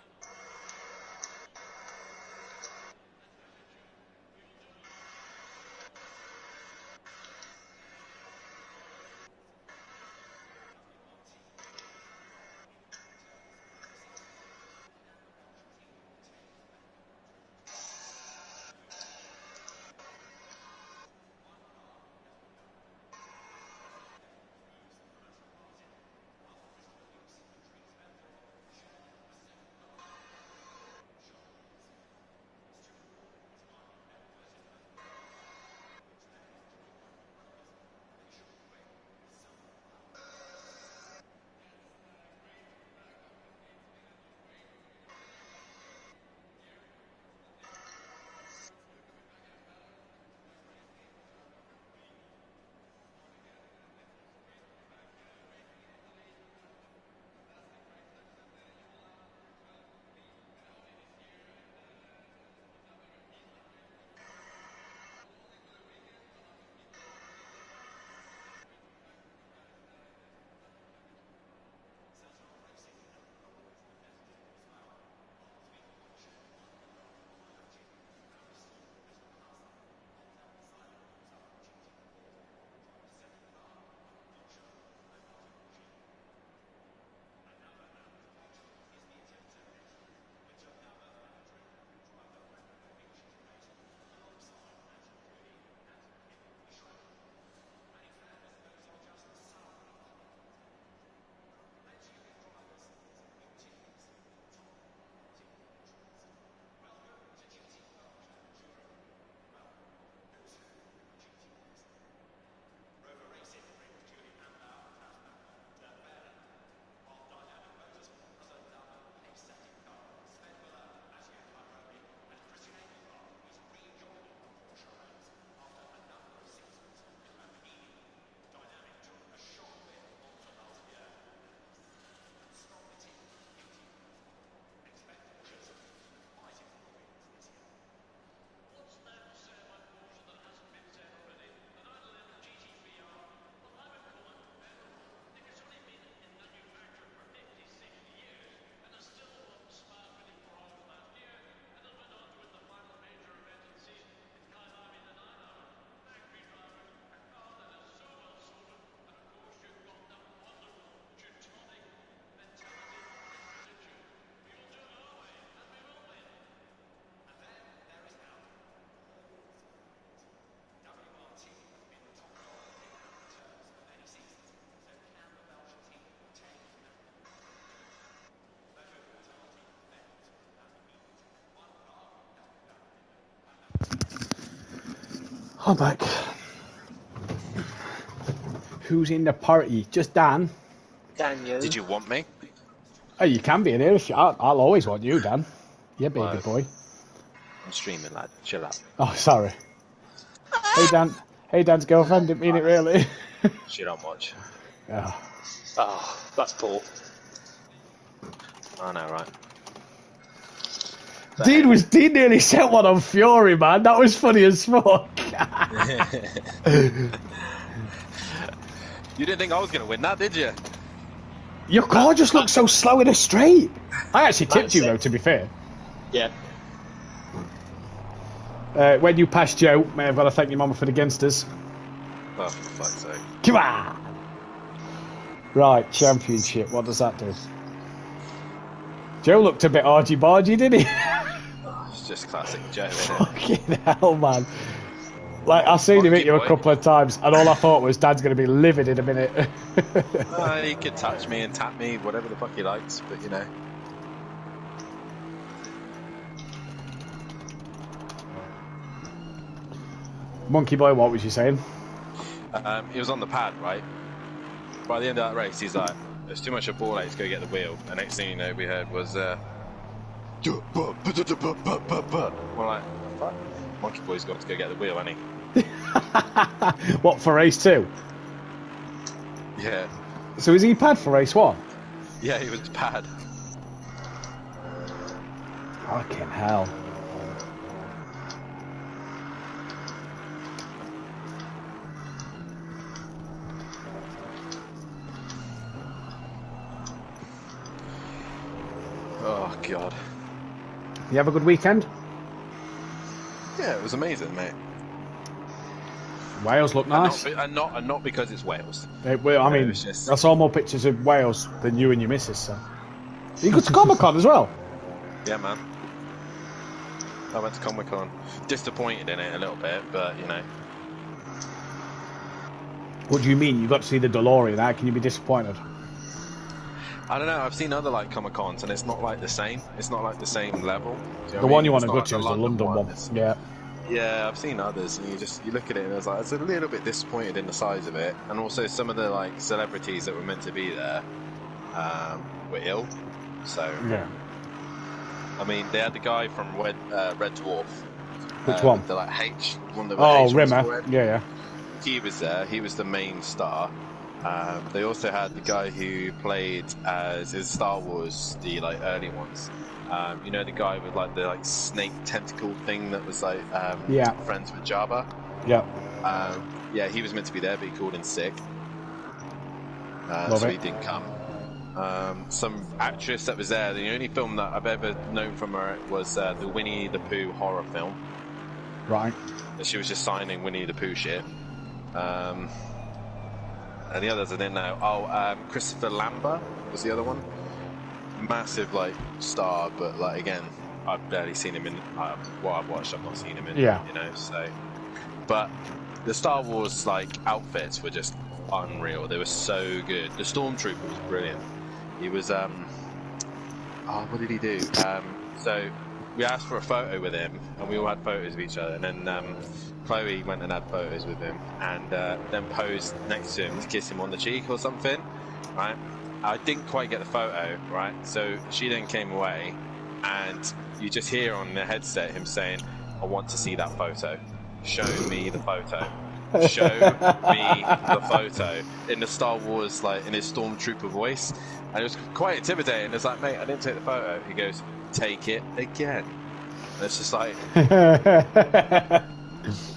I'm back. Who's in the party? Just Dan? Daniel. Did you want me? Oh, you can be in here. I'll always want you, Dan. Yeah, baby Live. boy. I'm streaming, lad. Chill out. Oh, sorry. Hey, Dan. Hey, Dan's girlfriend. Didn't mean it, really. She don't watch. Oh. Oh, that's Paul. I know, right? Dean nearly set one on Fury, man. That was funny as fuck. You didn't think I was going to win that, did you? Your car just looks so slow in a straight. I actually tipped you, though, to be fair. Yeah. When you passed Joe, may have got to thank your mama for the Ginsters. Oh, for fuck's sake. Come on! Right, championship. What does that do? Joe looked a bit argy-bargy, didn't he? Oh, it's just classic Joe, isn't it? Fucking hell, man. Like, I've seen him hit you a couple of times, and all I thought was, Dad's going to be livid in a minute. He could touch me and tap me, whatever the fuck he likes, but you know. Monkey Boy, what was you saying? He was on the pad, right? By the end of that race, he's like, there's too much of ball out to go get the wheel. And next thing you know, we heard was, we're like, fuck? Monkey Boy's got to go get the wheel, hasn't he? What, for race 2? Yeah. So is he pad for race 1? Yeah, he was pad. Fucking hell. Oh, God. You have a good weekend? Yeah, it was amazing, mate. Wales look nice. And not because it's Wales. I mean, just... I saw more pictures of Wales than you and your missus, so. You go to Comic-Con as well? Yeah, man. I went to Comic-Con. Disappointed in it a little bit, but, you know. What do you mean? You got to see the DeLorean. How can you be disappointed? I don't know, I've seen other like Comic-Cons and it's not like the same. It's not like the same level. The one you want to go to is the London one. Yeah. Yeah, I've seen others and you look at it and it's like, I was a little bit disappointed in the size of it. And also some of the like celebrities that were meant to be there were ill. So yeah. I mean, they had the guy from Red Dwarf. Which one? The like H one. Oh, Rimmer. Yeah. He was there. He was the main star. They also had the guy who played as his Star Wars, the like early ones. You know, the guy with like the like snake tentacle thing that was like friends with Jabba. Yeah. Yeah, he was meant to be there, but he called in sick, so he didn't come. Some actress that was there. The only film that I've ever known from her was the Winnie the Pooh horror film. Right. She was just signing Winnie the Pooh shit. And the others I didn't know. Oh, Christopher Lambert was the other one. Massive like star, but like again, I've barely seen him in what I've watched. I've not seen him in. Yeah. You know, so. But the Star Wars like outfits were just unreal. They were so good. The Stormtrooper was brilliant. He was what did he do? So we asked for a photo with him, and we all had photos of each other, and then Chloe went and had photos with him, and then posed next to him to kiss him on the cheek or something, right? I didn't quite get the photo, right? So she then came away, and you just hear on the headset him saying, "I want to see that photo. Show me the photo. Show me the photo." In the Star Wars, like in his Stormtrooper voice, and it was quite intimidating. It's like, mate, I didn't take the photo. He goes, "Take it again." And it's just like.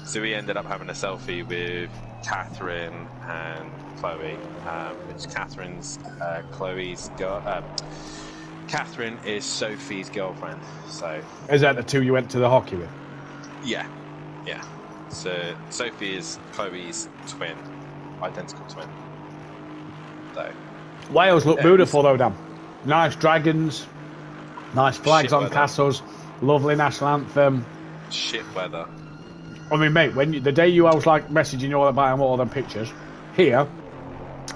So we ended up having a selfie with Catherine and Chloe, which Catherine's Chloe's girl. Catherine is Sophie's girlfriend. So is that the two you went to the hockey with? Yeah. So Sophie is Chloe's twin, identical twin. So Wales look beautiful though, Dan. Nice dragons, nice flags on weather. Castles, lovely national anthem. Shit weather. I mean, mate, the day I was like messaging you all about all them pictures, here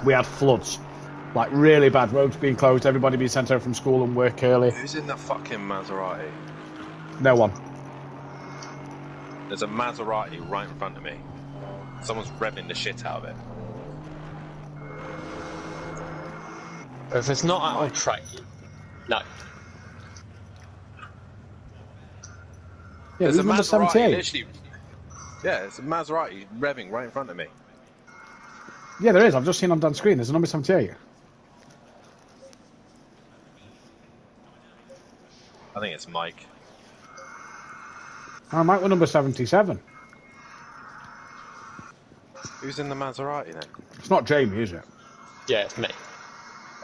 we had floods, like really bad, roads being closed, everybody being sent home from school and work early. Who's in the fucking Maserati? No one. There's a Maserati right in front of me. Someone's revving the shit out of it. If it's not out of track, no. Yeah, there's a number Maserati 78. literally. Yeah, it's a Maserati revving right in front of me. Yeah, there is. I've just seen on the screen. There's a number 78. I think it's Mike. I might with number 77. Who's in the Maserati then? It's not Jamie, is it? Yeah, it's me.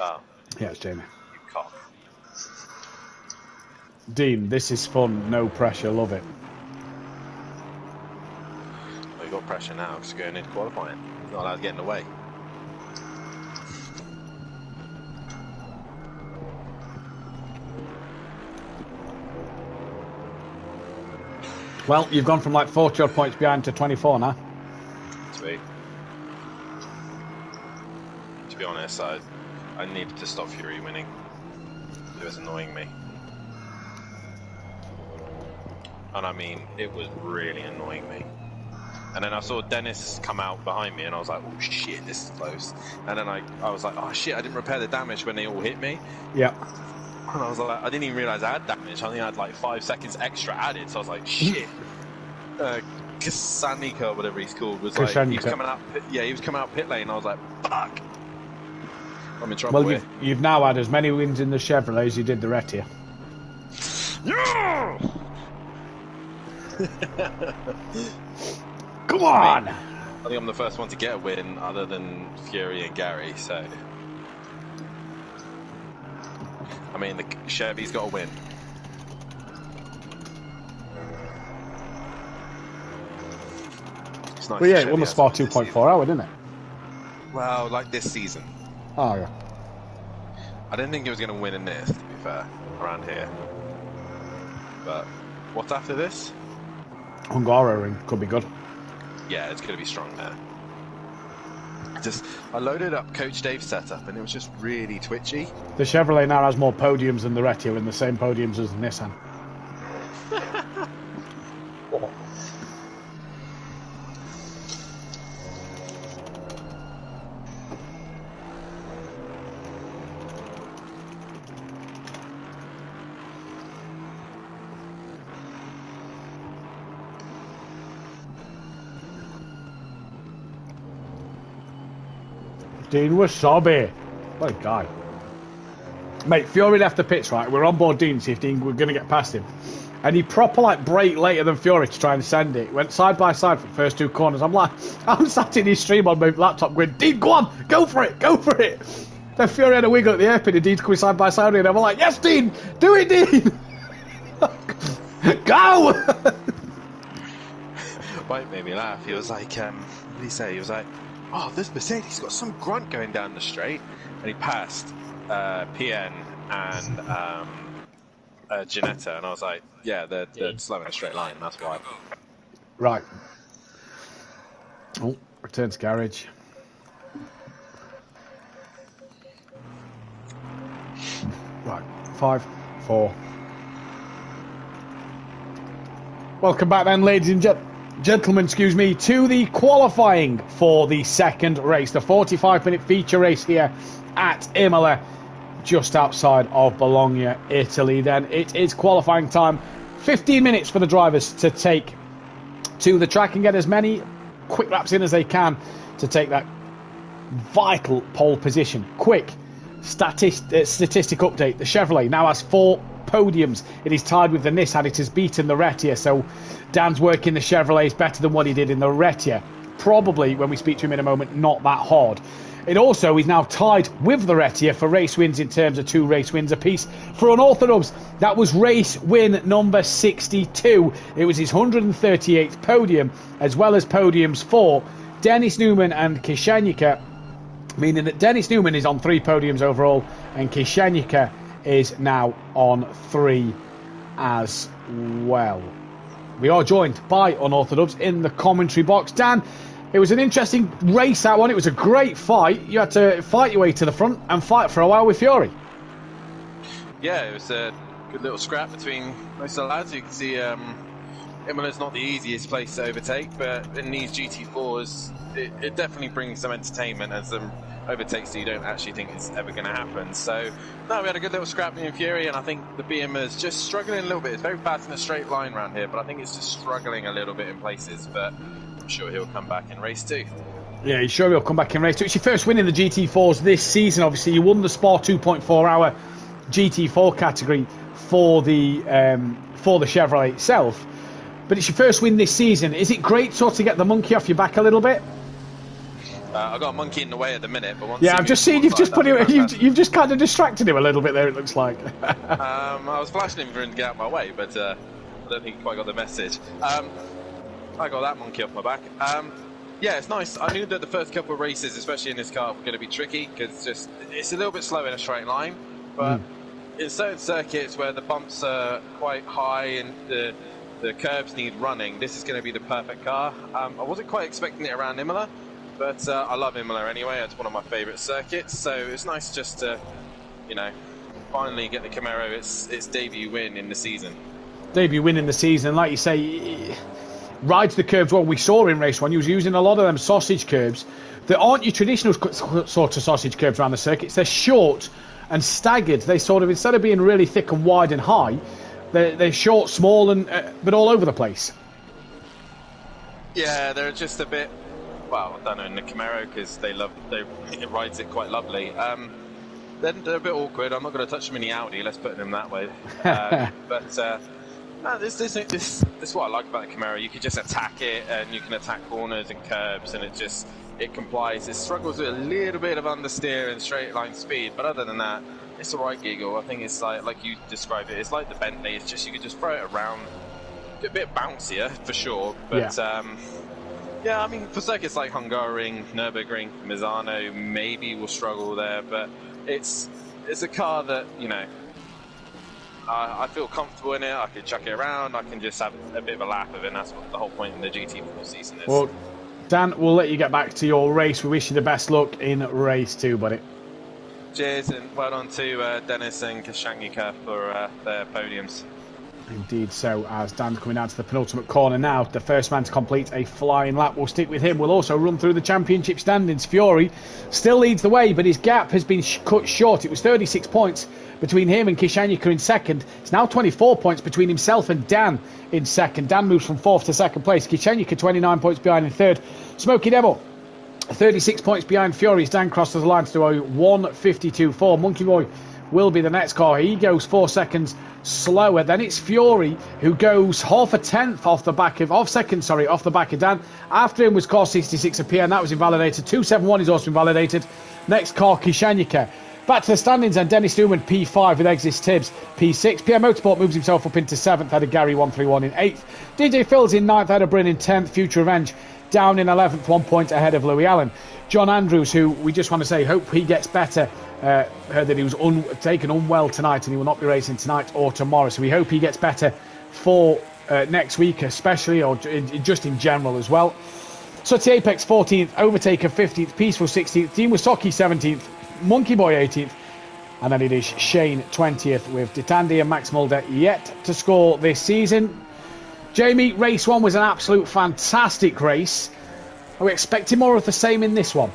Oh, Yeah, it's Jamie. you cock. Dean, this is fun. No pressure. Love it. Well, you got pressure now because you're going into qualifying. He's not allowed to get in the way. Well, you've gone from like 40 odd points behind to 24 now. Sweet. To be honest, I needed to stop Fury winning. It was annoying me. And I mean, it was really annoying me. And then I saw Dennis come out behind me and I was like, oh shit, this is close. And then I was like, oh shit, I didn't repair the damage when they all hit me. Yeah. And I was like, I didn't even realise I had damage. I think I had like 5 seconds extra added. So I was like, shit. Kasanika, whatever he's called, was like, he was coming out. Yeah, he was coming out pit lane. I was like, fuck. I'm in trouble. Well, you've now had as many wins in the Chevrolet as you did the Retia. Yeah! Come on! I think I'm the first one to get a win, other than Fury and Gary. So. I mean, the Chevy's got a win. It's nice. Well, yeah, it won the Spa 2.4 hour, didn't it? Well, like this season. Oh, yeah. I didn't think it was going to win in this, to be fair, around here. But what's after this? Hungara ring could be good. Yeah, it's going to be strong there. I loaded up Coach Dave's setup and it was just really twitchy. The Chevrolet now has more podiums than the Retia, in the same podiums as the Nissan. Dean Wasabi. What a guy. Mate, Fury left the pits, right? We're on board Dean to see if Dean we're going to get past him. And he proper, like, braked later than Fury to try and send it. Went side by side for the first 2 corners. I'm sat in his stream on my laptop going, Dean, go on, go for it, go for it. Then Fury had a wiggle at the airpin and Dean's coming side by side with him. I'm like, yes, Dean, do it, Dean. Go! Mike made me laugh. He was like, what did he say? He was like, oh, this Mercedes got some grunt going down the straight. And he passed PN and Ginetta. And I was like, yeah, they're slow in a straight line. That's why. Right. Oh, return to garage. Right. 5, 4. Welcome back then, ladies and gentlemen, excuse me, to the qualifying for the second race, the 45-minute feature race here at Imola, just outside of Bologna, Italy. Then it is qualifying time. 15 minutes for the drivers to take to the track and get as many quick laps in as they can to take that vital pole position. Quick statistic update. The Chevrolet now has 4 podiums. It is tied with the Nissan. It has beaten the Retia, so Dan's work in the Chevrolet is better than what he did in the Retia. Probably, when we speak to him in a moment, not that hard. It also is now tied with the Retia for race wins in terms of 2 race wins apiece. For Unorthodox, that was race win number 62. It was his 138th podium, as well as podiums for Dennis Newman and Kishanika, meaning that Dennis Newman is on 3 podiums overall, and Kishanika is now on 3 as well. We are joined by Unorthodox in the commentary box. Dan, it was an interesting race, that one. It was a great fight. You had to fight your way to the front and fight for a while with Fury. Yeah, it was a good little scrap between most of the lads. You can see Imola's not the easiest place to overtake, but in these GT4s, it definitely brings some entertainment and overtakes that you don't actually think is ever going to happen. So, no, we had a good little scrap, me and Fury, and I think the BM's just struggling a little bit. It's very fast in a straight line around here, but I think it's just struggling a little bit in places, but I'm sure he'll come back in race 2. Yeah, he's sure he'll come back in race 2. It's your first win in the GT4s this season, obviously. You won the Sport 2.4 hour GT4 category for the Chevrolet itself. But it's your first win this season. Is it great sort of get the monkey off your back a little bit? I've got a monkey in the way at the minute, but once I've just seen you've just put him. You've just kind of distracted him a little bit there. It looks like. I was flashing him for him to get out of my way, but I don't think he quite got the message. I got that monkey off my back. Yeah, it's nice. I knew that the first couple of races, especially in this car, were going to be tricky because it's a little bit slow in a straight line. But in certain circuits where the bumps are quite high and the curbs need running, this is going to be the perfect car. I wasn't quite expecting it around Imola. But I love Imola anyway. It's one of my favourite circuits, so it's nice just to, finally get the Camaro its debut win in the season. Debut win in the season, like you say, rides the curbs well. We saw in race 1, he was using a lot of them sausage curbs that aren't your traditional sort of sausage curbs around the circuits. They're short and staggered. They sort of, instead of being really thick and wide and high, they're short, small, and but all over the place. Yeah, they're just a bit. Well, I don't know, in the Camaro, because it rides it quite lovely. They're a bit awkward. I'm not going to touch them in the Audi, let's put them that way. No, this is what I like about the Camaro. You can just attack it, and you can attack corners and curbs, and it complies. It struggles with a little bit of understeer and straight line speed, but other than that, it's a right giggle. I think it's like you described it, it's like the Bentley. It's just, you can just throw it around. A bit bouncier, for sure, but... Yeah, I mean, for circuits like Hungaroring, Nürburgring, Misano, maybe will struggle there, but it's a car that, I feel comfortable in it. I can chuck it around, I can just have a bit of a laugh of it, and that's what the whole point in the GT4 season is. Well, Dan, we'll let you get back to your race. We wish you the best luck in race 2, buddy. Cheers, and well done to Dennis and Kashangika for their podiums. Indeed so, as Dan's coming down to the penultimate corner now. The first man to complete a flying lap will stick with him. We'll also run through the championship standings. Fury still leads the way, but his gap has been cut short. It was 36 points between him and Kishanyika in second. It's now 24 points between himself and Dan in second. Dan moves from 4th to 2nd place. Kishanyika 29 points behind in 3rd. Smokey Devil 36 points behind Fury. Dan crosses the line to do a 1:52.4. Monkey Boy will be the next car. He goes 4 seconds slower. Then it's Fury who goes half a tenth off the back of Dan. After him was car 66 of PN. That was invalidated. 271 is also invalidated. Next car, Kishanyika. Back to the standings, and Dennis Newman P5 with Exis Tibbs P6. PM Motorsport moves himself up into 7th. Had a Gary 131 in 8th. DJ Phil's in 9th. Had a Bryn in 10th. Future Revenge down in 11th, 1 point ahead of Louis Allen. John Andrews, who we just want to say, hope he gets better. Heard that he was taken unwell tonight and he will not be racing tonight or tomorrow. So we hope he gets better for next week, especially, or just in general as well. Sutty Apex 14th, Overtaker 15th, Peaceful 16th, Dean Wasocki 17th, Monkey Boy 18th, and then it is Shane 20th with Ditandi and Max Mulder yet to score this season. Jamie, race 1 was an absolute fantastic race. Are we expecting more of the same in this one?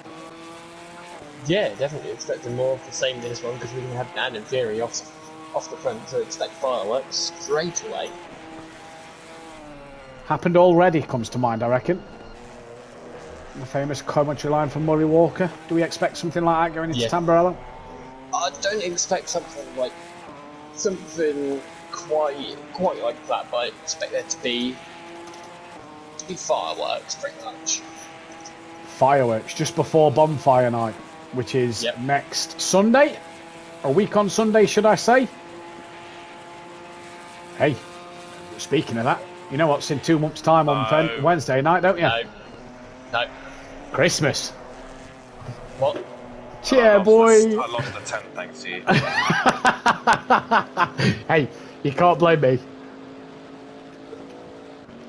Yeah, definitely expecting more of the same in this one, because we can have Dan and Fury off the front, so expect fireworks straight away. Happened already comes to mind, I reckon. The famous commentary line from Murray Walker. Do we expect something like that going into Tamburello? I don't expect something quite like that, but I expect there to be fireworks, pretty much. Fireworks just before bonfire night, which is next Sunday, a week on Sunday, should I say? Hey, speaking of that, you know what's in 2 months' time on Wednesday night, don't you? No. Christmas. What? Cheer, boy. I lost the 10, thanks to you. Hey, you can't blame me.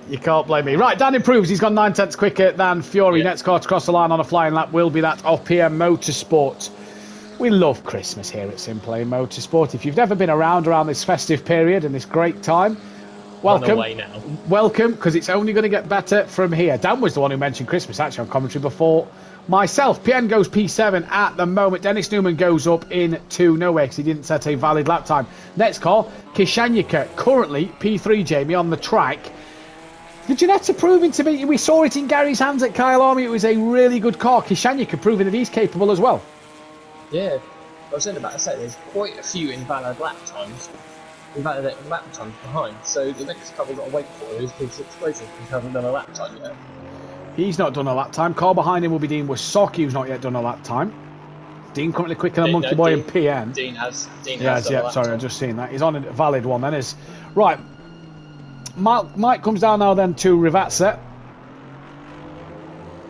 You can't blame me. Right, Dan improves. He's gone 9 tenths quicker than Fury. Next car to cross the line on a flying lap will be that of PM Motorsport. We love Christmas here at Simply Motorsport. If you've never been around this festive period and this great time, welcome. Welcome, because it's only going to get better from here. Dan was the one who mentioned Christmas actually on commentary before myself. PN goes P7 at the moment. Dennis Newman goes up into nowhere because he didn't set a valid lap time. Next car, Kishanyika, currently P3, Jamie, on the track. The Ginetta proving to be, we saw it in Gary's hands at Kyle Army, it was a really good car. Kishanyika proving that he's capable as well. Yeah, I was about to say, there's quite a few invalid lap times behind, so the next car we've got to wait for is this Explosive, who hasn't done a lap time yet. He's not done a lap time. Car behind him will be Dean Wasocki, who's not yet done a lap time. Dean currently quicker than Monkey Boy and PN. Dean has done yeah, a lap sorry, time. I've just seen that. He's on a valid one then. Right, Mike comes down now then to Rivazza.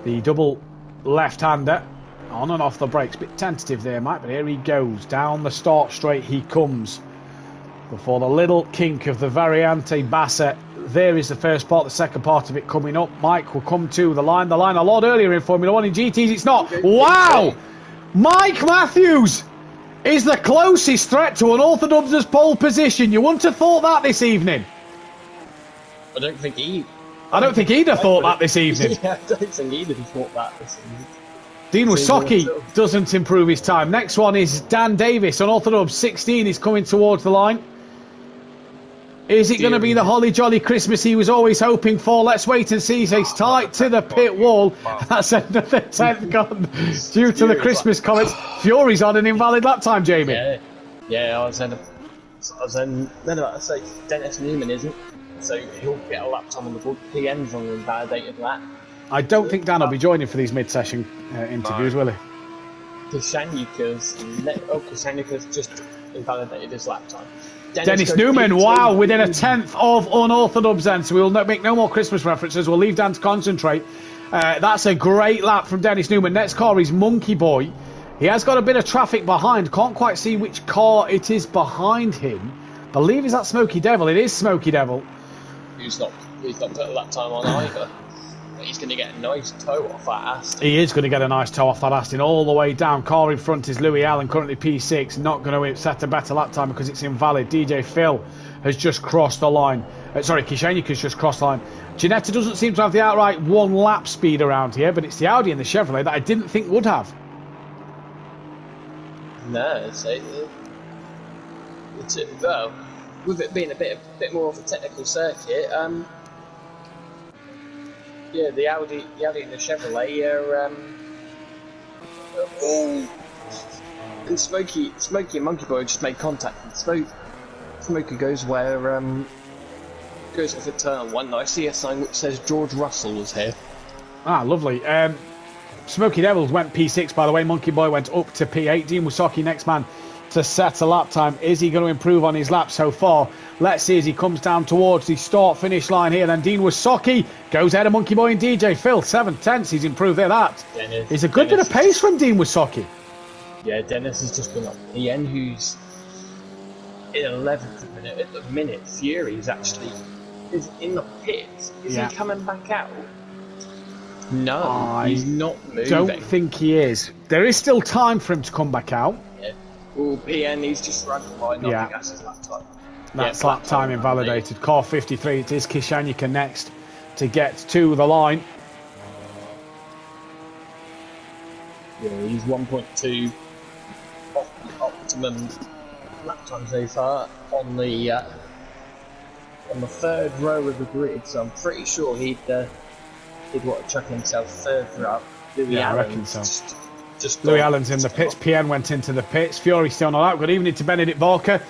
The double left-hander. On and off the brakes. Bit tentative there, Mike, but here he goes. Down the start straight he comes. Before the little kink of the Variante Bassa. There is the first part, the second part of it coming up. Mike will come to the line. The line a lot earlier in Formula 1. In GTs, it's not. Wow! Mike Matthews is the closest threat to an Orthodox's pole position. You wouldn't have thought that this evening. I don't think he'd have thought that this evening. Yeah, I don't think he'd have thought that this evening. Dean Wasocki doesn't improve his time. Next one is Dan Davis on Orthodox 16. He's coming towards the line. Is it going to be the holly jolly Christmas he was always hoping for? Let's wait and see. He's tight to the pit wall. That's another 10th gone due to the Christmas comments. Fury's on an invalid lap time, Jamie. Yeah, I was then about to say Dennis Newman isn't, so he'll get a lap time on the board. PN's on an invalidated lap. I don't think Dan will be joining for these mid-session interviews, will he? Kashanika's just invalidated his lap time. Dennis Newman, wow, within a 10th of unorthodox then, so we'll make no more Christmas references. We'll leave Dan to concentrate. That's a great lap from Dennis Newman. Next car is Monkey Boy. He has got a bit of traffic behind. Can't quite see which car it is behind him. Believe is that Smoky Devil. It is Smoky Devil. He's not put a lap time on either. He's going to get a nice toe off that Aston. He is going to get a nice toe off that Aston all the way down. Car in front is Louis Allen, currently P6. Not going to set a better lap time because it's invalid. DJ Phil has just crossed the line. Kishanika's just crossed the line. Ginetta doesn't seem to have the outright one lap speed around here, but it's the Audi and the Chevrolet that I didn't think would have. No, well, with it being a bit more of a technical circuit, yeah, the Audi and the Chevrolet are and Smokey and Monkey Boy just made contact. And Smokey goes goes off at turn one. I see a sign which says George Russell is here. Ah, lovely. Smoky Devils went P6, by the way. Monkey Boy went up to P8. Dean Wasocki, next man to set a lap time. Is he going to improve on his lap so far? Let's see as he comes down towards the start-finish line here. Then Dean Wasocki goes ahead of Monkey Boy and DJ Phil. 7/10. He's improved there. That is a good bit of pace from Dean Wasocki. Yeah, Dennis has just been up. Ian, who's in 11th minute at the minute. Fury is in the pits. Is he coming back out? No, he's not moving. Don't think he is. There is still time for him to come back out. Yeah. Well, PN, he's just running by. No, I think that's his lap time. That's lap time invalidated. Car 53. It is Kishanyika next to get to the line. Yeah, he's 1.2 off the optimum lap time so far on the third row of the grid. So I'm pretty sure he'd want to chuck himself further up. Louis I Allen reckon so. Louis Allen's in the pits. PN went into the pits. Fury still not out. Good evening to Benedict Varga.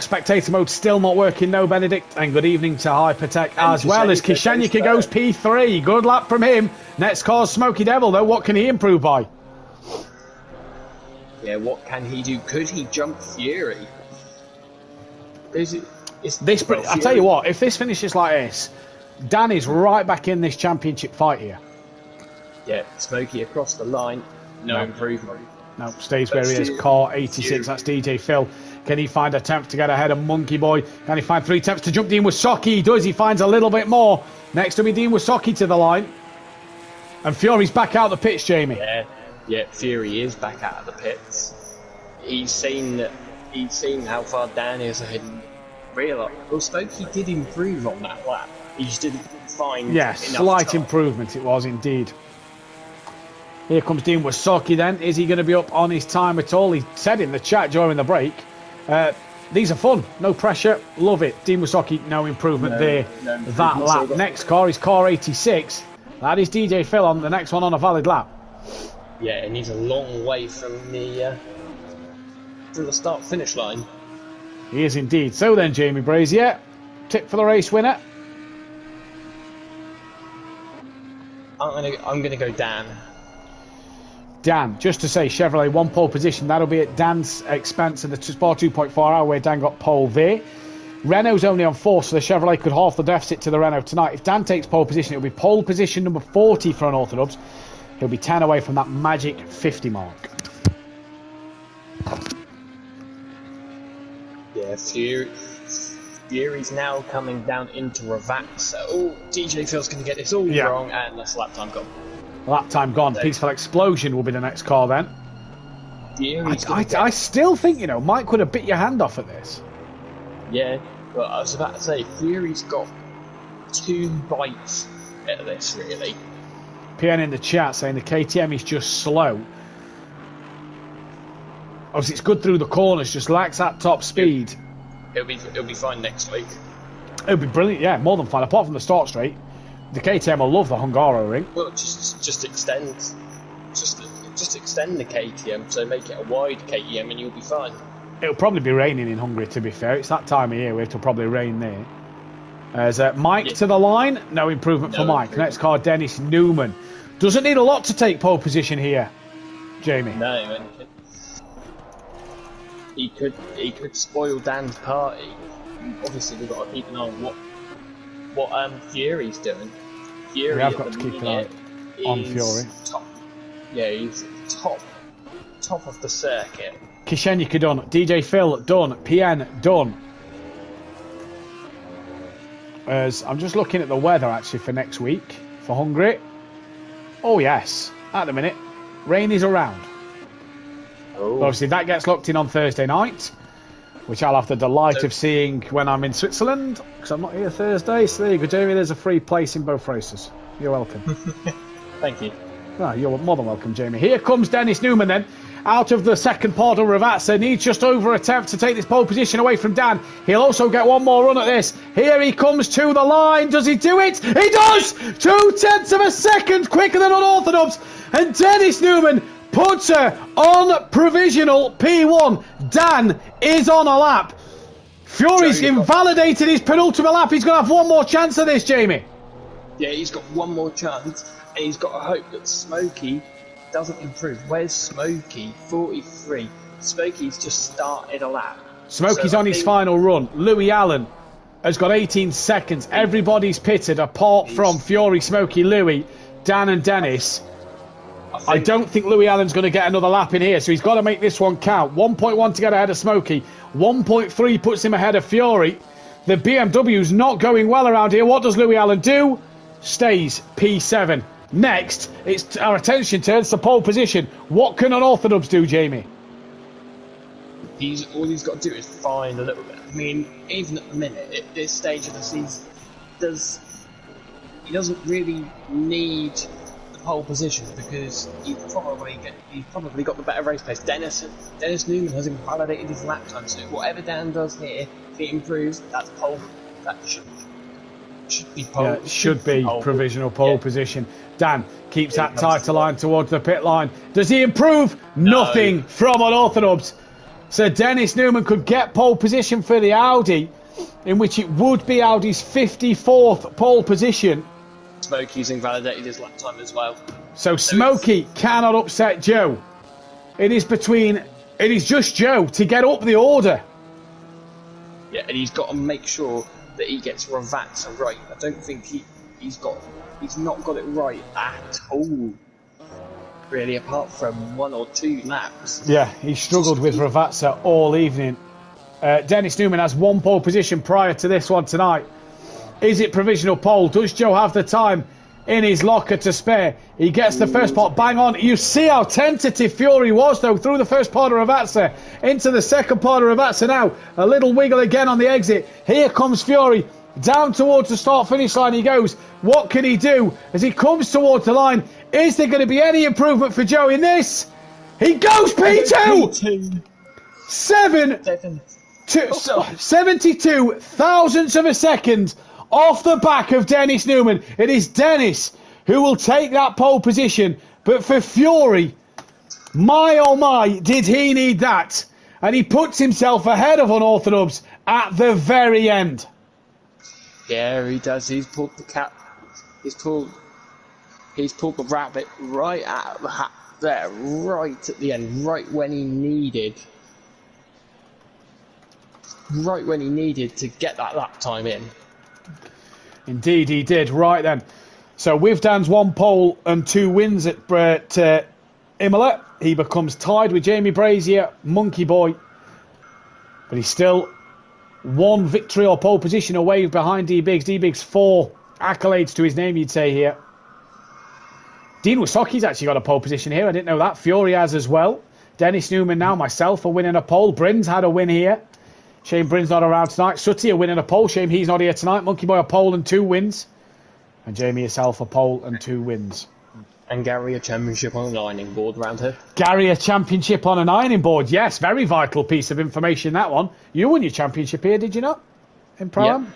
Spectator mode still not working. No Benedict. And good evening to Hypertech as well as Kishanyika goes P3. Good lap from him. Next car's Smoky Devil though. What can he improve by? Yeah, what can he do? Could he jump Fury? I tell you what, if this finishes like this, Dan is right back in this championship fight here. Yeah, Smokey across the line, no improvement. No, stays where he is. Car 86, that's DJ Phil. Can he find attempts to get ahead of Monkey Boy? Can he find 3 attempts to jump Dean Wasocki? He does, he finds a little bit more. Next to me, Dean Wasocki to the line. And Fury's back out the pits, Jamie. Yeah, Fury is back out of the pits. He's seen how far Dan is ahead and realised. Well, Smokey did improve on that lap. He just didn't find enough slight time. improvement it was indeed. Here comes Dean Wasocki then. Is he going to be up on his time at all? He said in the chat during the break, these are fun, no pressure, love it. Dean Wasocki, no improvement there. That lap. Next car is car 86. That is DJ Phil on the next one on a valid lap. Yeah, and he's a long way from the start-finish line. He is indeed. So then, Jamie Brazier, tip for the race winner. I'm gonna go Dan. Dan, just to say, Chevrolet won pole position. That'll be at Dan's expense in the Sport 2.4 hour where Dan got pole there. Renault's only on 4, so the Chevrolet could half the deficit to the Renault tonight. If Dan takes pole position, it'll be pole position number 40 for unorthodox. He'll be 10 away from that magic 50 mark. Yeah, Fury's now coming down into Ravazza. Oh, DJ Phil's going to get this all wrong, and that's lap time gone. Lap time gone. Peaceful Explosion will be the next car then. I still think, you know, Mike would have bit your hand off at this. Yeah, but I was about to say, Fury's got 2 bites at this, really. PN in the chat saying the KTM is just slow. Obviously, it's good through the corners, just lacks that top speed. It'll be fine next week. It'll be brilliant, yeah, more than fine. Apart from the start straight, the KTM will love the Hungaro ring. Well, just extend the KTM, so make it a wide KTM, and you'll be fine. It'll probably be raining in Hungary, to be fair. It's that time of year where it'll probably rain there. As Mike to the line, no improvement for Mike. Next car, Dennis Newman. Doesn't need a lot to take pole position here, Jamie. No, and he could spoil Dan's party. Obviously, we've got to keep an eye on what Fury's doing. Fury, I've got to keep an eye on Fury. He's top of the circuit. Kishenyika done. DJ Phil done. PN done. As I'm just looking at the weather actually for next week for Hungary. Oh yes, at the minute, rain is around. Oh. Obviously that gets locked in on Thursday night, which I'll have the delight of seeing when I'm in Switzerland, because I'm not here Thursday. So there you go, Jamie. There's a free place in both races. You're welcome. Thank you. Oh, you're more than welcome, Jamie. Here comes Dennis Newman then, out of the second part of Ravazza. Needs just over a tenth to take this pole position away from Dan. He'll also get one more run at this. Here he comes to the line. Does he do it? He does! 0.2 of a second quicker than unorthodox. And Dennis Newman puts her on provisional P1. Dan is on a lap. Fury's invalidated his penultimate lap. He's going to have one more chance at this, Jamie. Yeah, he's got one more chance. And he's got to hope that Smokey doesn't improve. Where's Smokey? 43. Smokey's just started a lap. Smokey's on his final run. Louis Allen has got 18 seconds. Everybody's pitted apart from Fury, Smokey, Louis, Dan and Dennis. I don't think Louis Allen's going to get another lap in here, so he's got to make this one count. 1.1 to get ahead of Smokey. 1.3 puts him ahead of Fury. The BMW's not going well around here. What does Louis Allen do? Stays P7. Next, it's our attention turns to pole position. What can unorthodox do, Jamie? All he's got to do is find a little bit. I mean, even at the minute, at this stage of the season, he doesn't really need the pole position because he's probably got the better race pace. Dennis Newman has invalidated his lap time, so whatever Dan does here, if he improves, that's pole. That should be pole. Yeah, should be provisional pole position. Dan keeps that tighter line towards the pit line. Does he improve? No. Nothing from unorthodox. So Dennis Newman could get pole position for the Audi, in which it would be Audi's 54th pole position. Smokey's invalidated his lap time as well. So Smokey cannot upset Joe. It is just Joe to get up the order. Yeah, and he's got to make sure that he gets Ravazza right. I don't think he's not got it right at all. Really, apart from 1 or 2 laps. Yeah, he struggled with Ravazza all evening. Dennis Newman has one pole position prior to this one tonight. Is it provisional pole? Does Joe have the time in his locker to spare? He gets the first part bang on. You see how tentative Fury was, though, through the first part of Ravazza into the second part of Ravazza now. A little wiggle again on the exit. Here comes Fury. Down towards the start-finish line he goes. What can he do as he comes towards the line? Is there going to be any improvement for Joe in this? He goes P2! 72 thousandths of a second off the back of Dennis Newman. It is Dennis who will take that pole position. But for Fury, my oh my, did he need that? And he puts himself ahead of Unorthodox at the very end. Yeah, he does. He's pulled the cap. He's pulled the rabbit right out of the hat there, right at the end, right when he needed to get that lap time in. Indeed, he did. Right then. So with Dan's 1 pole and 2 wins at Imola, he becomes tied with Jamie Brazier, Monkey Boy, but he's still 1 victory or pole position away behind D-Biggs. D-Biggs 4 accolades to his name, you'd say here. Dean Wysoki's actually got a pole position here. I didn't know that. Fury has as well. Dennis Newman now, myself, are winning a pole. Bryn's had a win here. Shame Bryn's not around tonight. Sutty are winning a pole. Shame he's not here tonight. Monkey Boy a pole and 2 wins. And Jamie himself a pole and 2 wins. And Gary a championship on an ironing board around here. Gary a championship on an ironing board. Yes, very vital piece of information, that one. You won your championship here, did you not? In Pro-Am? Yep.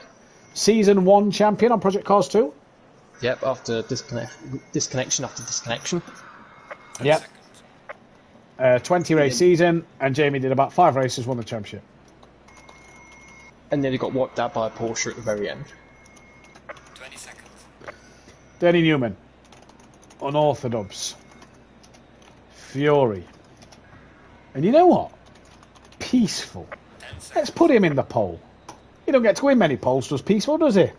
Season 1 champion on Project Cars 2? Yep, after disconnection after disconnection. Yep. 20 race season, and Jamie did about 5 races, won the championship. And then he got wiped out by a Porsche at the very end. 20 seconds. Denny Newman. Unorthodox. Fury. And you know what? Peaceful. Let's put him in the pole. He don't get to win many poles, does Peaceful, does he?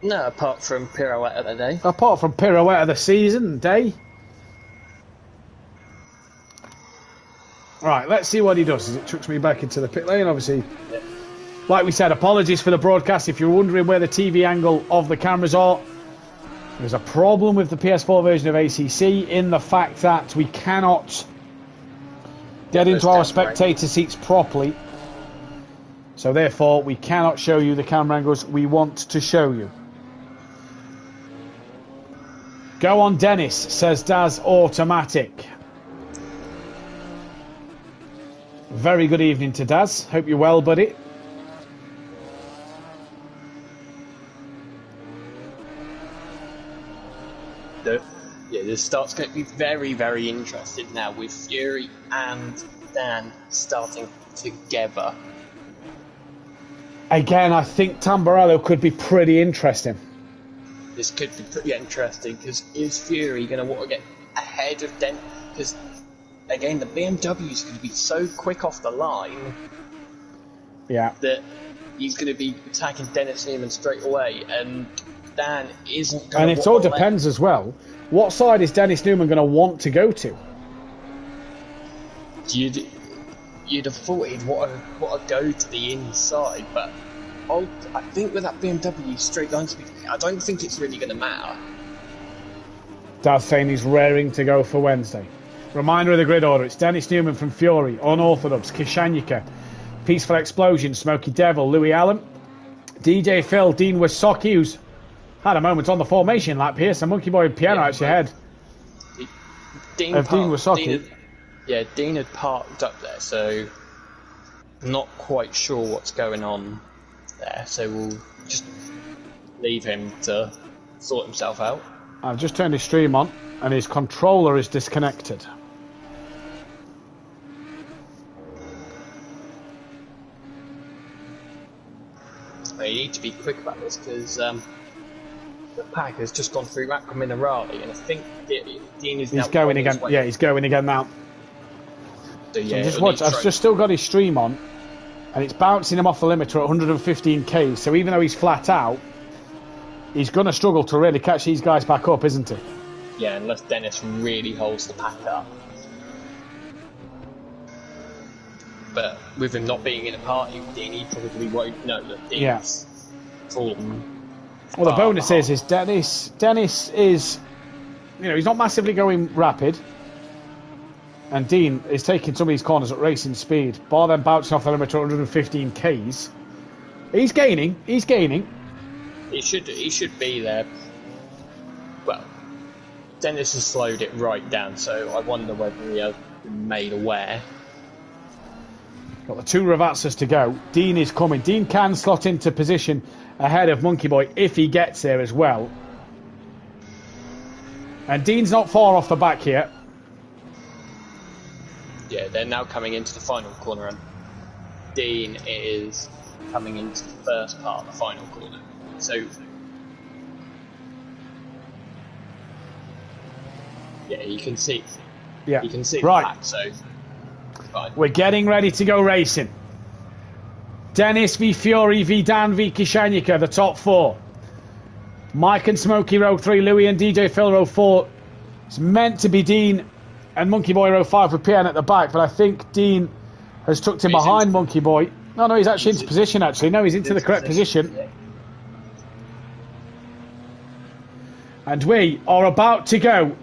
No, apart from Pirouette of the day. Apart from Pirouette of the season, day. Right, let's see what he does as it chucks me back into the pit lane, obviously. Like we said, apologies for the broadcast. If you're wondering where the TV angle of the cameras are, there's a problem with the PS4 version of ACC in the fact that we cannot get into our spectator seats properly. So therefore, we cannot show you the camera angles we want to show you. Go on, Dennis, says Daz Automatic. Very good evening to Daz. Hope you're well, buddy. Yeah, this start's going to be very, very interesting now with Fury and Dan starting together. Again, I think Tamburello could be pretty interesting. This could be pretty interesting because is Fury going to want to get ahead of Den? Because again, the BMW is going to be so quick off the line. Yeah. That he's going to be attacking Dennis Newman straight away, and Dan isn't going to. And it all depends as well. What side is Dennis Newman going to want to go to? You'd have thought he'd want to go to the inside, but I think with that BMW straight line speed, I don't think it's really going to matter. Dad's saying he's raring to go for Wednesday. Reminder of the grid order. It's Dennis Newman from Fury, Unorthodox, Kishanyika, Peaceful Explosion, Smoky Devil, Louis Allen, DJ Phil, Dean Wysoki, who's had a moment on the formation lap here, so Monkey Boy and Piano actually ahead Dean Wysoki. Dean had parked up there, so not quite sure what's going on there, so we'll just leave him to sort himself out. I've just turned his stream on, and his controller is disconnected. You need to be quick about this, because the pack has just gone through Rackham in a rally, and I think Dean is now... He's going again, yeah, he's going again now. So, yeah, just watch, I've just still got his stream on, and it's bouncing him off the limiter at 115k, so even though he's flat out, he's going to struggle to really catch these guys back up, isn't he? Yeah, unless Dennis really holds the pack up. But with him not being in a party with Dean, he probably won't know that Dean's fallen. Well, the bonus is Dennis is, he's not massively going rapid. And Dean is taking some of these corners at racing speed. Bar then bouncing off the limiter at 115 Ks. He's gaining. He should be there. Well, Dennis has slowed it right down, so I wonder whether he has been made aware. Got the 2 Ravazzas to go. Dean is coming. Dean can slot into position ahead of Monkey Boy if he gets there as well. And Dean's not far off the back here. Yeah, they're now coming into the final corner, and Dean is coming into the first part of the final corner. So, yeah, you can see. Yeah, you can see right. the back, so fine. We're getting ready to go racing. Dennis v Fury v Dan v Kishanika, the top 4. Mike and Smokey row 3, Louis and DJ Phil row 4. It's meant to be Dean and Monkey Boy row 5 with PN at the back, but I think Dean has tucked him behind Monkey Boy. No, he's actually into position, actually. No, he's into the correct position. Yeah. And we are about to go.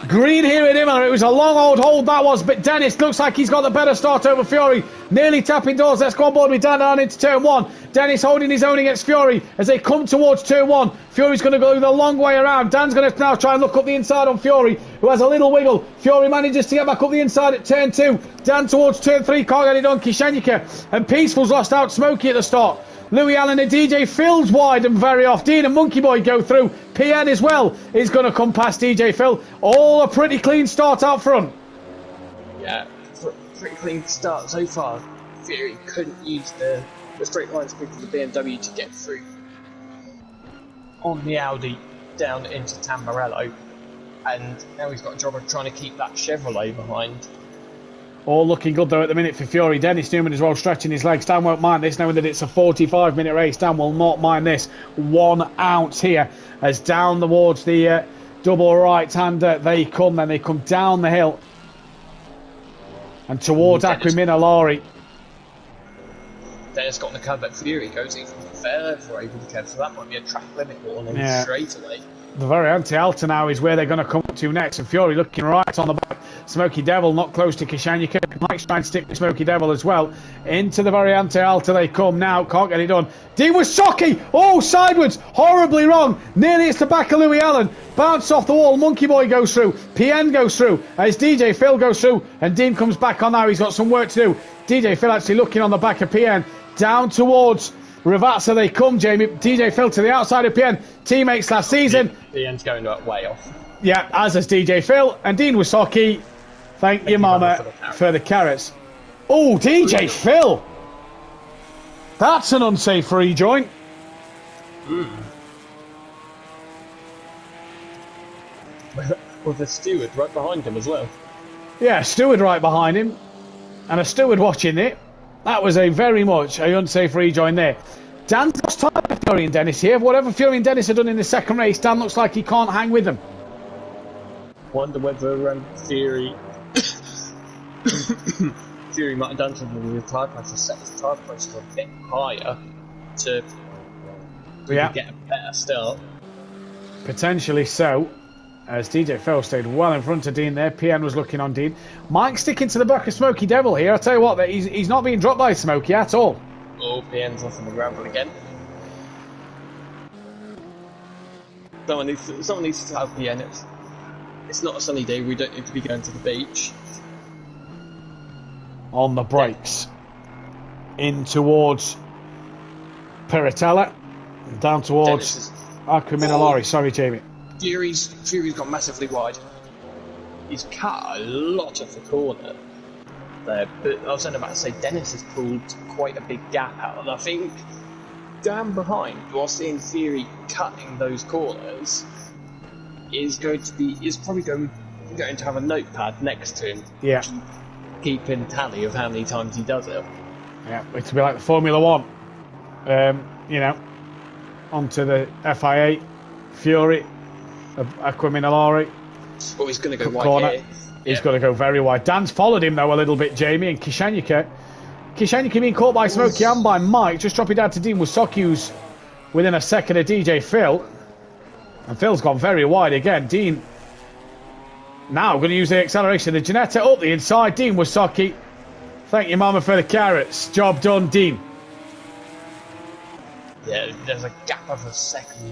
Green here at Imola. It was a long old hold that was, but Dennis looks like he's got the better start over Fury. Nearly tapping doors. Let's go on board with Dan down into turn 1. Dennis holding his own against Fury as they come towards turn 1. Fury's going to go the long way around. Dan's going to now try and look up the inside on Fury, who has a little wiggle. Fury manages to get back up the inside at turn 2. Dan towards turn 3. Can't get it on. Kishanika and Peaceful's lost out Smokey at the start. Louis Allen and DJ Phil's wide and very off. Dean and Monkey Boy go through. PN as well is going to come past DJ Phil. All a pretty clean start out front. Yeah, pretty clean start so far. Fury couldn't use the straight line speed of the BMW to get through on the Audi down into Tamburello. And now he's got a job of trying to keep that Chevrolet behind. All looking good though at the minute for Fury. Dennis Newman as well stretching his legs. Dan won't mind this knowing that it's a 45-minute race. Dan will not mind this 1 ounce here as down towards the double right-hander they come. Then they come down the hill and towards Aquimina. Dennis got on the curb, but Fury goes even further over the curb, so that might be a track limit warning straight away. The Variante Alta now is where they're going to come to next, and Fury looking right on the back. Smokey Devil not close to Kishanika. Mike's trying to stick with Smokey Devil as well. Into the Variante Alta they come now. Can't get it done. Dean was Socky. Oh, sideways. Horribly wrong. Nearly it's the back of Louis Allen. Bounce off the wall. Monkey Boy goes through. PN goes through. As DJ Phil goes through. And Dean comes back on now. He's got some work to do. DJ Phil actually looking on the back of PN. Down towards Ravazza they come, Jamie. DJ Phil to the outside of PN. Teammates last season. PN's going way off. Yeah, as is DJ Phil. And Dean Wasocki. Thank you, Mama, for the carrots. Oh, DJ Phil. That's an unsafe rejoin. With a steward right behind him as well. Yeah, steward right behind him. And a steward watching it. That was a very much a unsafe rejoin there. Dan's lost time with Fury and Dennis here. Whatever Fury and Dennis have done in the second race, Dan looks like he can't hang with them. Wonder whether Fury Fury might have done something with the tyre pressure, set his tyre pressure a bit higher to get a better start. Potentially so. As DJ Phil stayed well in front of Dean there. PN was looking on Dean. Mike sticking to the back of Smokey Devil here. I'll tell you what, he's not being dropped by Smokey at all. Oh, PN's off on the gravel again. Someone needs to tell PN it's not a sunny day, we don't need to be going to the beach. On the brakes. In towards Piratella. Down towards Aquimina. Sorry, Jamie. Fury's gone massively wide. He's cut a lot of the corner there, but I was only about to say Dennis has pulled quite a big gap out, and I think down behind, while seeing Fury cutting those corners, is probably going to have a notepad next to him. Yeah. Keeping tally of how many times he does it. Yeah, it'll be like the Formula One. Onto the FIA, Fury. Aquimina. Oh, he's going to go wide corner. here. He's got to go very wide. Dan's followed him though a little bit, Jamie, and Kishanika being caught by Smokey and by Mike, just dropping down to Dean Wasocki, who's within a second of DJ Phil, and Phil's gone very wide again. Dean now going to use the acceleration. The Ginetta up the inside. Dean Wasocki. Thank you, Mama, for the carrots. Job done, Dean. Yeah, there's a gap of a second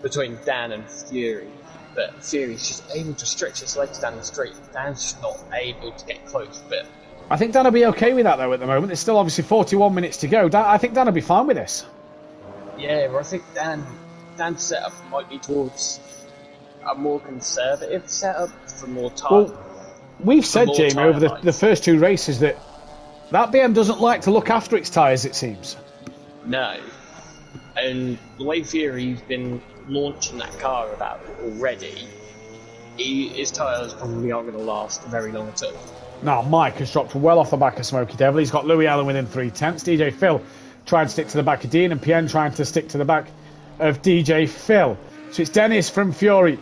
between Dan and Fury, but Fury's just able to stretch his legs down the straight. Dan's just not able to get close, but I think Dan will be okay with that though at the moment. There's still obviously 41 minutes to go. I think Dan will be fine with this. yeah, well, I think Dan's setup might be towards a more conservative setup for more time. Well, we've said, Jamie, over the first two races that BM doesn't like to look after its tyres, it seems. No. And the way Fury's been launching that car about already, his tyres probably aren't going to last very long at all. Now, Mike has dropped well off the back of Smokey Devil. He's got Louis Allen within 3/10. DJ Phil trying to stick to the back of Dean, and Pien trying to stick to the back of DJ Phil. So it's Dennis from Fury,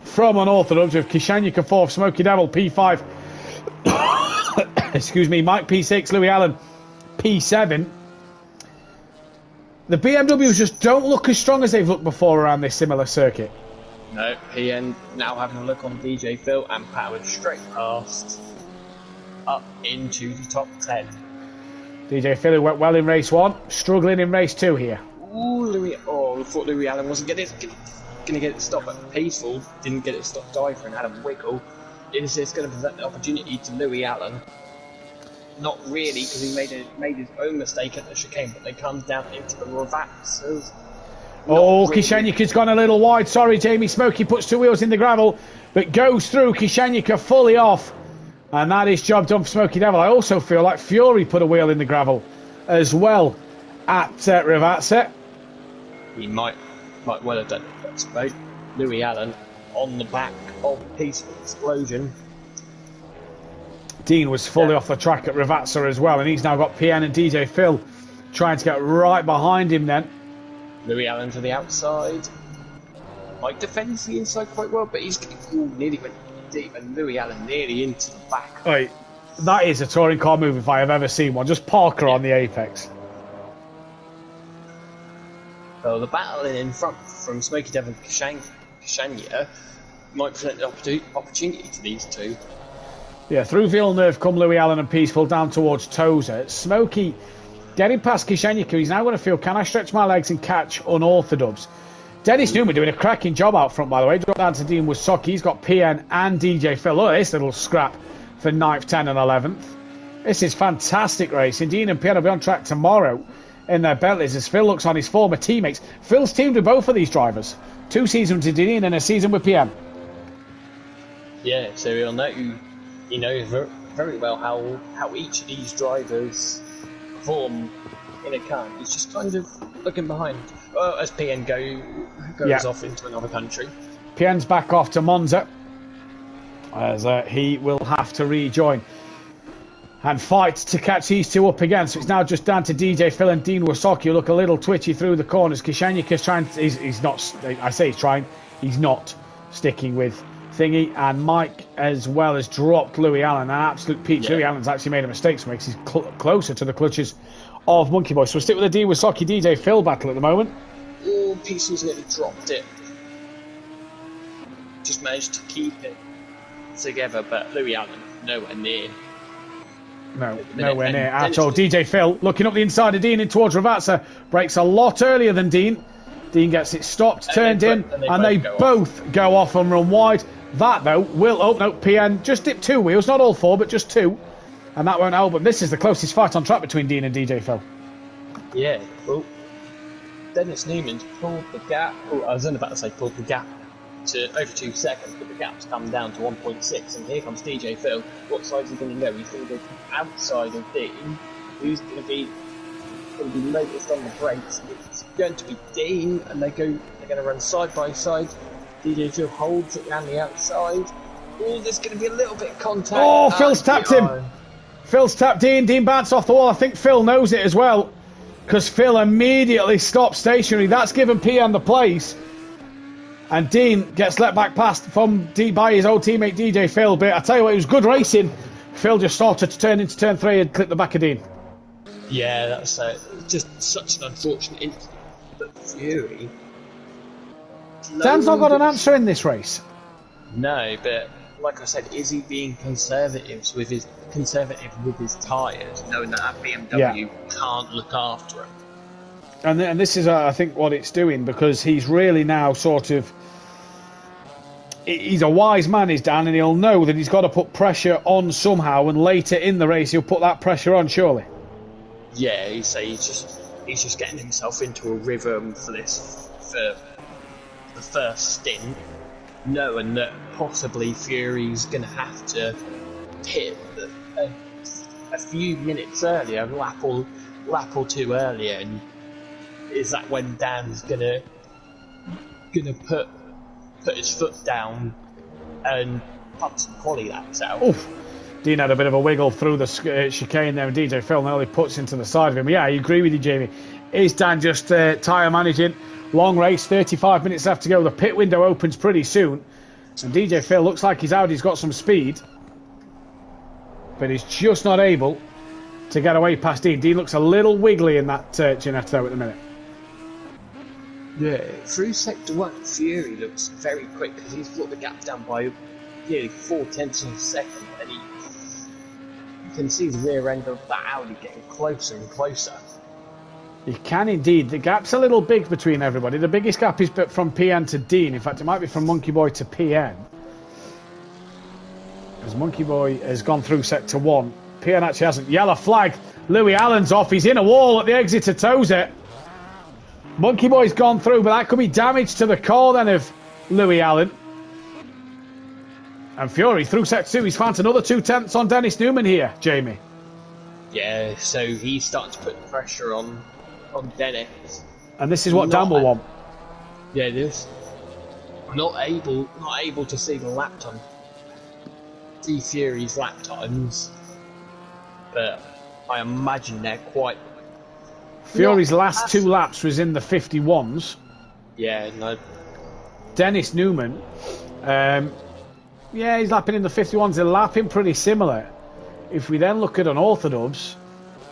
from Unorthodox, with Kishanyika 4th, Smokey Devil P5. Excuse me, Mike P6, Louis Allen P7. The BMWs just don't look as strong as they've looked before around this similar circuit. No, Pien now having a look on DJ Phil and powered straight past up into the top 10. DJ Phil, who went well in race 1, struggling in race 2 here. Ooh, I thought Louis Allen wasn't going to get it stopped, but Peaceful didn't get it stopped either and had a wiggle. Is this going to present the opportunity to Louis Allen? Not really, because he made his own mistake at the chicane, but they come down into the Ravazas. Oh, really. Kishanyika's gone a little wide. Sorry, Jamie. Smokey puts 2 wheels in the gravel, but goes through. Kishanyika fully off. And that is job done for Smokey Devil. I also feel like Fury put a wheel in the gravel as well at Ravazza. He might well have done it. That's about Louis Allen on the back of Peaceful Explosion. Dean was fully off the track at Ravazza as well, and he's now got PN and DJ Phil trying to get right behind him then. Louis Allen to the outside. Mike defends the inside quite well, but he's nearly went deep, and Louis Allen nearly into the back. Wait, that is a touring car move if I have ever seen one. Just Parker on the apex. So the battle in front from Smokey Devil and Kishanya might present an opportunity to these two. Yeah, through Villeneuve come Louis Allen and Peaceful down towards Tozer. Smokey getting past Kishanyika. He's now going to feel, can I stretch my legs and catch Unorthodox? Dennis Newman doing a cracking job out front, by the way. Drop down to Dean Wasocki. He's got PN and DJ Phil. Look at this little scrap for 9th, 10th and 11th. This is fantastic racing. Dean and PN will be on track tomorrow in their Bentleys as Phil looks on his former teammates. Phil's teamed with both of these drivers. 2 seasons with Dean and a season with PN. Yeah, so he'll know... He knows very well how each of these drivers perform in a car. He's just kind of looking behind. Well, as PN goes off into another country. PN's back off to Monza as he will have to rejoin and fight to catch these two up again. So it's now just down to DJ Phil and Dean Wasocki, who look a little twitchy through the corners. Kishanyika's trying. He's not. I say he's trying. He's not sticking with Thingy, and Mike as well has dropped Louis Allen. An absolute peach. Yeah. Louis Allen's actually made a mistake, so makes he's closer to the clutches of Monkey Boy. So we'll stick with the D Wasocki DJ Phil battle at the moment. Oh, Peaceful's nearly dropped it. Just managed to keep it together, but Louis Allen nowhere near. No, nowhere near at all. DJ Phil looking up the inside of Dean in towards Ravazza. Breaks a lot earlier than Dean. Dean gets it stopped, turned in, and they both go off and run wide. That, though, will... Oh, no, PN just dipped 2 wheels. Not all 4, but just 2. And that won't help them. This is the closest fight on track between Dean and DJ Phil. Yeah, well, Dennis Newman's pulled the gap... Oh, I was about to say pulled the gap to over 2 seconds, but the gap's come down to 1.6, and here comes DJ Phil. What side is he going to go? He's going to go outside of Dean. Who's going to be latest on the brakes? It's going to be Dean, and they're going to run side by side. DJ Phil holds it around the outside. Oh, there's going to be a little bit of contact. Oh, Phil's tapped him. Phil's tapped Dean. Dean bounced off the wall. I think Phil knows it as well, because Phil immediately stopped stationary. That's given PN the place, and Dean gets let back past by his old teammate DJ Phil. But I tell you what, it was good racing. Phil just started to turn into turn 3 and clip the back of Dean. Yeah, that's just such an unfortunate incident. But Fury... Dan's not got an answer in this race. No, but like I said, is he being conservative with his tyres, knowing that BMW can't look after him? And this is, I think, what it's doing, because he's really now sort of... He's a wise man, is Dan, and he'll know that he's got to put pressure on somehow, and later in the race he'll put that pressure on, surely. Yeah, he's just getting himself into a rhythm for the first stint, knowing that possibly Fury's going to have to pit a few minutes earlier, a lap or two earlier, and is that when Dan's gonna put his foot down and pump some quali laps out? Oof. Dean had a bit of a wiggle through the chicane there, and DJ Phil nearly puts into the side of him. Yeah, I agree with you, Jamie. Is Dan just tyre managing? Long race, 35 minutes left to go. The pit window opens pretty soon, and DJ Phil looks like he's out. He's got some speed, but he's just not able to get away past Dean. Dean looks a little wiggly in that Ginetto at the minute. Yeah, through sector 1, Fury looks very quick because he's brought the gap down by nearly 0.4 of a second, and you can see the rear end of that Audi getting closer and closer. You can indeed. The gap's a little big between everybody. The biggest gap is from PN to Dean. In fact, it might be from Monkey Boy to PN. Because Monkey Boy has gone through sector 1. PN actually hasn't. Yellow flag. Louis Allen's off. He's in a wall at the exit to toes it. Monkey Boy's gone through, but that could be damage to the car then of Louis Allen. And Fury through sector 2. He's found another 2/10 on Dennis Newman here, Jamie. Yeah, so he's starting to put pressure on Dennis. And this is what Dan will want. Yeah, it is. Not able to see the lap time. See Fury's lap times. But I imagine they're quite... Fury's last 2 laps was in the 51s. Yeah, no. Dennis Newman, yeah, he's lapping in the 51s. They're lapping pretty similar. If we then look at unorthodox,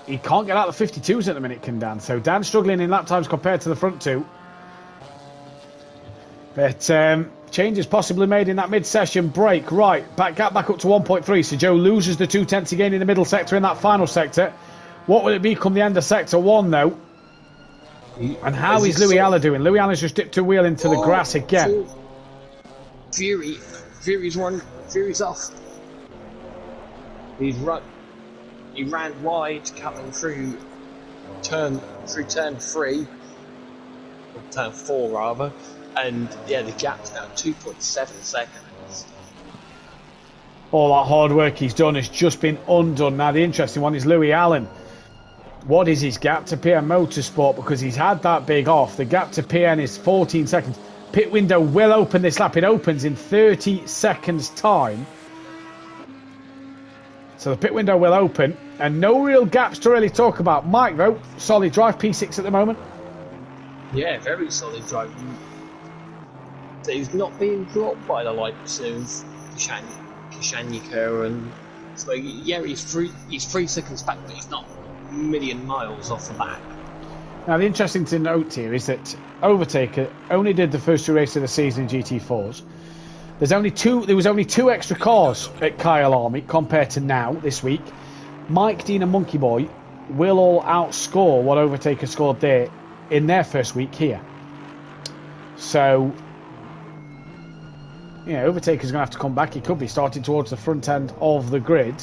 he can't get out the 52s at the minute, can Dan? So Dan's struggling in lap times compared to the front 2. But changes possibly made in that mid-session break. Right, gap back up to 1.3. So Joe loses the 2/10 again in the middle sector in that final sector. What will it be come the end of sector 1, though? And how is Louis Allen doing? Louis Allen's just dipped a wheel into the grass again. Fury's off. He ran wide coming through turn 3, or turn 4 rather, and yeah, the gap's now 2.7 seconds. All that hard work he's done has just been undone. Now the interesting one is Louis Allen. What is his gap to PN Motorsport? Because he's had that big off. The gap to PN is 14 seconds. Pit window will open this lap. It opens in 30 seconds time. So the pit window will open, and no real gaps to really talk about. Mike, though, solid drive, P6 at the moment. Yeah, very solid drive. So he's not being dropped by the likes of Kashanyika and so yeah, he's 3 seconds back, but he's not a million miles off the back. Now the interesting to note here is that Overtaker only did the first 2 races of the season in GT4s. There was only 2 extra cars at Kyle Army compared to now this week. Mike, Dean and Monkey Boy will all outscore what Overtaker scored there in their first week here. So yeah, Overtaker's going to have to come back. He could be starting towards the front end of the grid.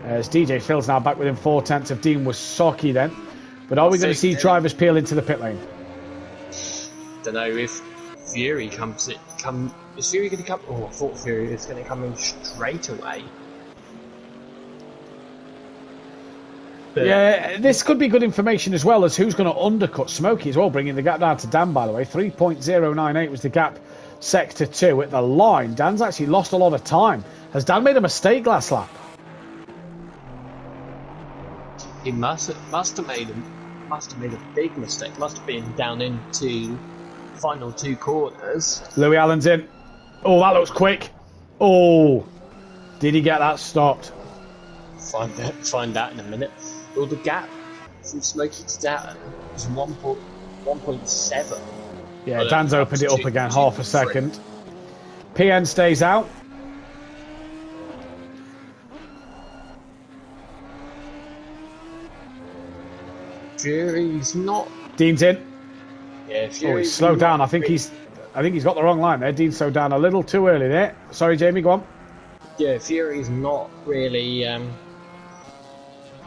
As DJ Phil's now back within 4/10 of Dean Wasaki then. But are we going to see drivers peel into the pit lane? Don't know if Fury is Fury going to come? Oh, I thought Fury was going to come in straight away. But yeah, this could be good information as well as who's going to undercut Smokey as well, bringing the gap down to Dan, by the way. 3.098 was the gap sector 2 at the line. Dan's actually lost a lot of time. Has Dan made a mistake last lap? he must have made a big mistake. Must have been down into final 2 corners. Louis Allen's in. Oh, that looks quick. Oh, did he get that stopped? Find out in a minute. Well, the gap from Smokey to Dan is 1.7. Yeah, Dan's opened it up again, half a second. PN stays out. Fury's not Dean's in. Yeah, Oh, he's slowed down. I think he's got the wrong line there. Dean slowed down a little too early there. Sorry, Jamie, go on. Yeah, Fury's not really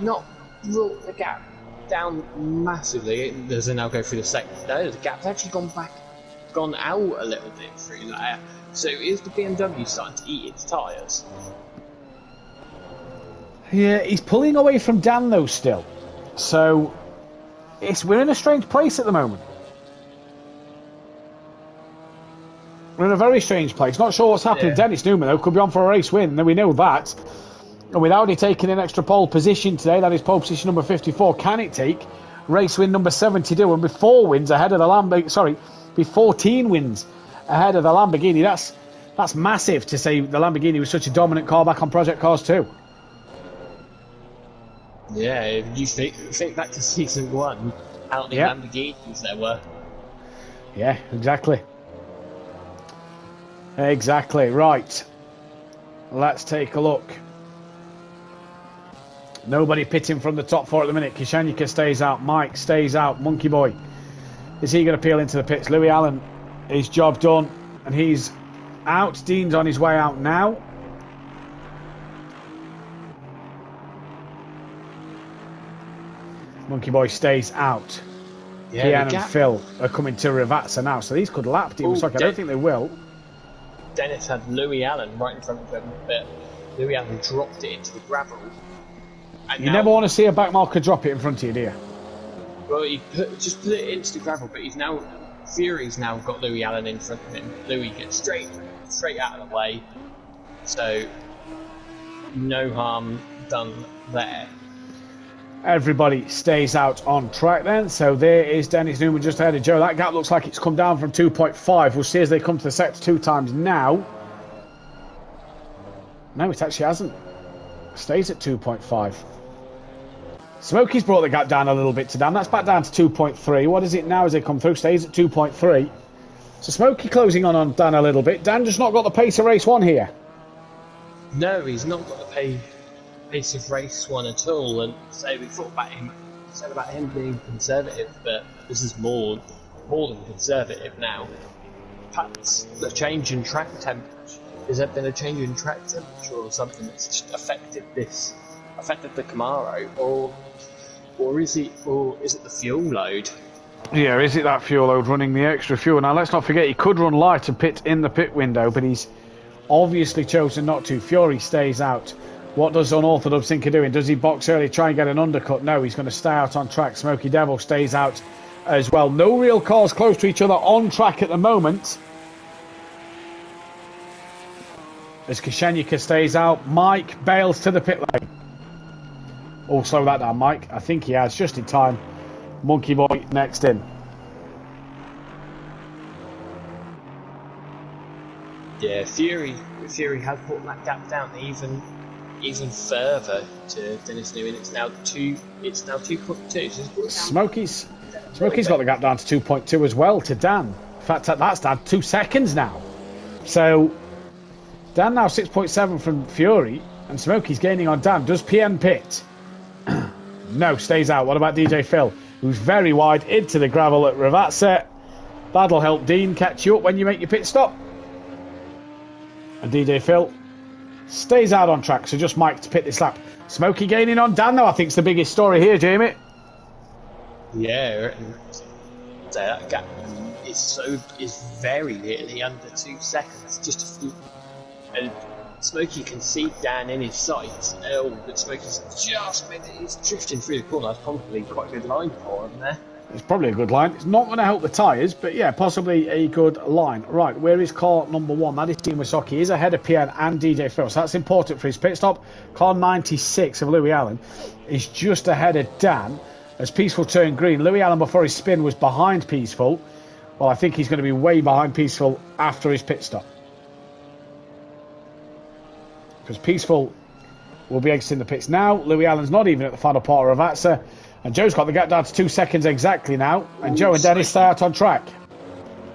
not brought the gap down massively. Does it now go through the second? No, the gap's actually gone out a little bit through there. So is the BMW starting to eat its tyres? Yeah, he's pulling away from Dan though still. So we're in a strange place at the moment. We're in a very strange place. Not sure what's happening. Yeah. Dennis Newman though could be on for a race win. Then we know that. And with Audi taking an extra pole position today, that is pole position number 54. Can it take race win number 72 and be 4 wins ahead of the Lamborghini? Sorry, be 14 wins ahead of the Lamborghini. That's massive to say the Lamborghini was such a dominant car back on Project Cars 2. Yeah, you think back to season 1, how many Lamborghinis there were. Yeah, exactly. Exactly, right. Let's take a look. Nobody pitting from the top 4 at the minute. Kishanika stays out. Mike stays out. Monkey Boy. Is he going to peel into the pits? Louis Allen, his job done. And he's out. Dean's on his way out now. Monkey Boy stays out. Yeah, Kian and Phil are coming to Ravazza now. So these could lap Dean. I don't think they will. Dennis had Louis Allen right in front of him, but Louis Allen dropped it into the gravel. And you never want to see a backmarker drop it in front of you, do you? Well, he just put it into the gravel, but Fury's now got Louis Allen in front of him. Louis gets straight out of the way, so no harm done there. Everybody stays out on track then. So there is Dennis Newman just ahead of Joe. That gap looks like it's come down from 2.5. We'll see as they come to the sector 2 times now. No, it actually hasn't. Stays at 2.5. Smokey's brought the gap down a little bit to Dan. That's back down to 2.3. What is it now as they come through? Stays at 2.3. So Smokey closing on Dan a little bit. Dan just not got the pace of race 1 here. No, he's not got the pace of race 1 at all. And so we thought about him being conservative, but this is more than conservative now. Perhaps the change in track temperature. Has there been a change in track temperature or something that's just affected the Camaro, or is it the fuel load? Yeah, is it that fuel load running the extra fuel? Now let's not forget he could run light and pit in the pit window, but he's obviously chosen not to. Fury stays out. What does Unorthodox think of doing? Does he box early, try and get an undercut? No, he's going to stay out on track. Smoky Devil stays out as well. No real cars close to each other on track at the moment. As Kishanika stays out, Mike bails to the pit lane. Oh, slow that down, Mike. I think he has, just in time. Monkey Boy next in. Yeah, Fury has brought that gap down even further to Dennis Newman. It's now 2.2. So Smokey's got the gap down to 2.2 as well to Dan. In fact, that's down 2 seconds now. So Dan now 6.7 from Fury, and Smokey's gaining on Dan. Does PN pit? No, stays out. What about DJ Phil, who's very wide into the gravel at Ravazza? That'll help Dean catch you up when you make your pit stop. And DJ Phil stays out on track, so just Mike to pit this lap. Smokey gaining on Dan, though, I think is the biggest story here, Jamie. Yeah, that gap is very nearly under 2 seconds. Just a few. And Smokey can see Dan in his sights. Oh, but Smokey's just he's drifting through the corner. That's probably quite a good line for him there. It's probably a good line. It's not going to help the tyres, but yeah, possibly a good line. Right, where is car number 1? That is Dean Wysocki. He's ahead of PN and DJ Phil, so that's important for his pit stop. Car 96 of Louis Allen is just ahead of Dan as Peaceful turned green. Louis Allen, before his spin, was behind Peaceful. Well, I think he's going to be way behind Peaceful after his pit stop. Because Peaceful will be exiting the pits now. Louis Allen's not even at the final part of Ravazza. And Joe's got the gap down to 2 seconds exactly now. And Joe and Dennis stay out on track.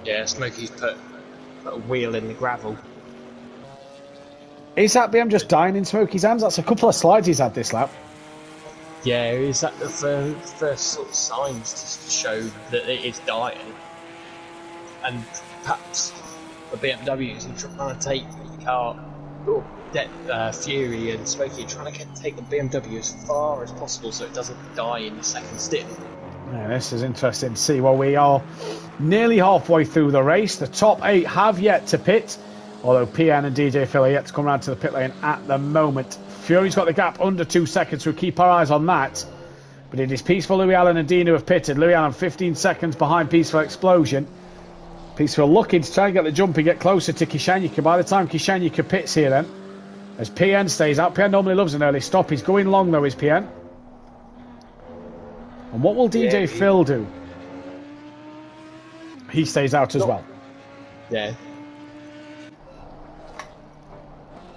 Yeah, Smokey's put a wheel in the gravel. Is that BM just dying in Smokey's hands? That's a couple of slides he's had this lap. Yeah, is that the first sort of signs to show that it is dying? And perhaps the BMWs are trying to take the car, or Fury and Smokey are trying to take the BMW as far as possible so it doesn't die in the second stint. Yeah, this is interesting to see. Well, we are nearly halfway through the race. The top 8 have yet to pit, although PN and DJ Phil are yet to come around to the pit lane at the moment. Fury's got the gap under 2 seconds, so we'll keep our eyes on that. But it is Peaceful, Louis Allen and Dean who have pitted. Louis Allen 15 seconds behind Peaceful Explosion. Peaceful looking to try and get the jump and get closer to Kishanyika. By the time Kishanyika pits here then, as PN stays out. PN normally loves an early stop. He's going long though, is PN. And what will DJ Phil do? He stays out as well. Yeah.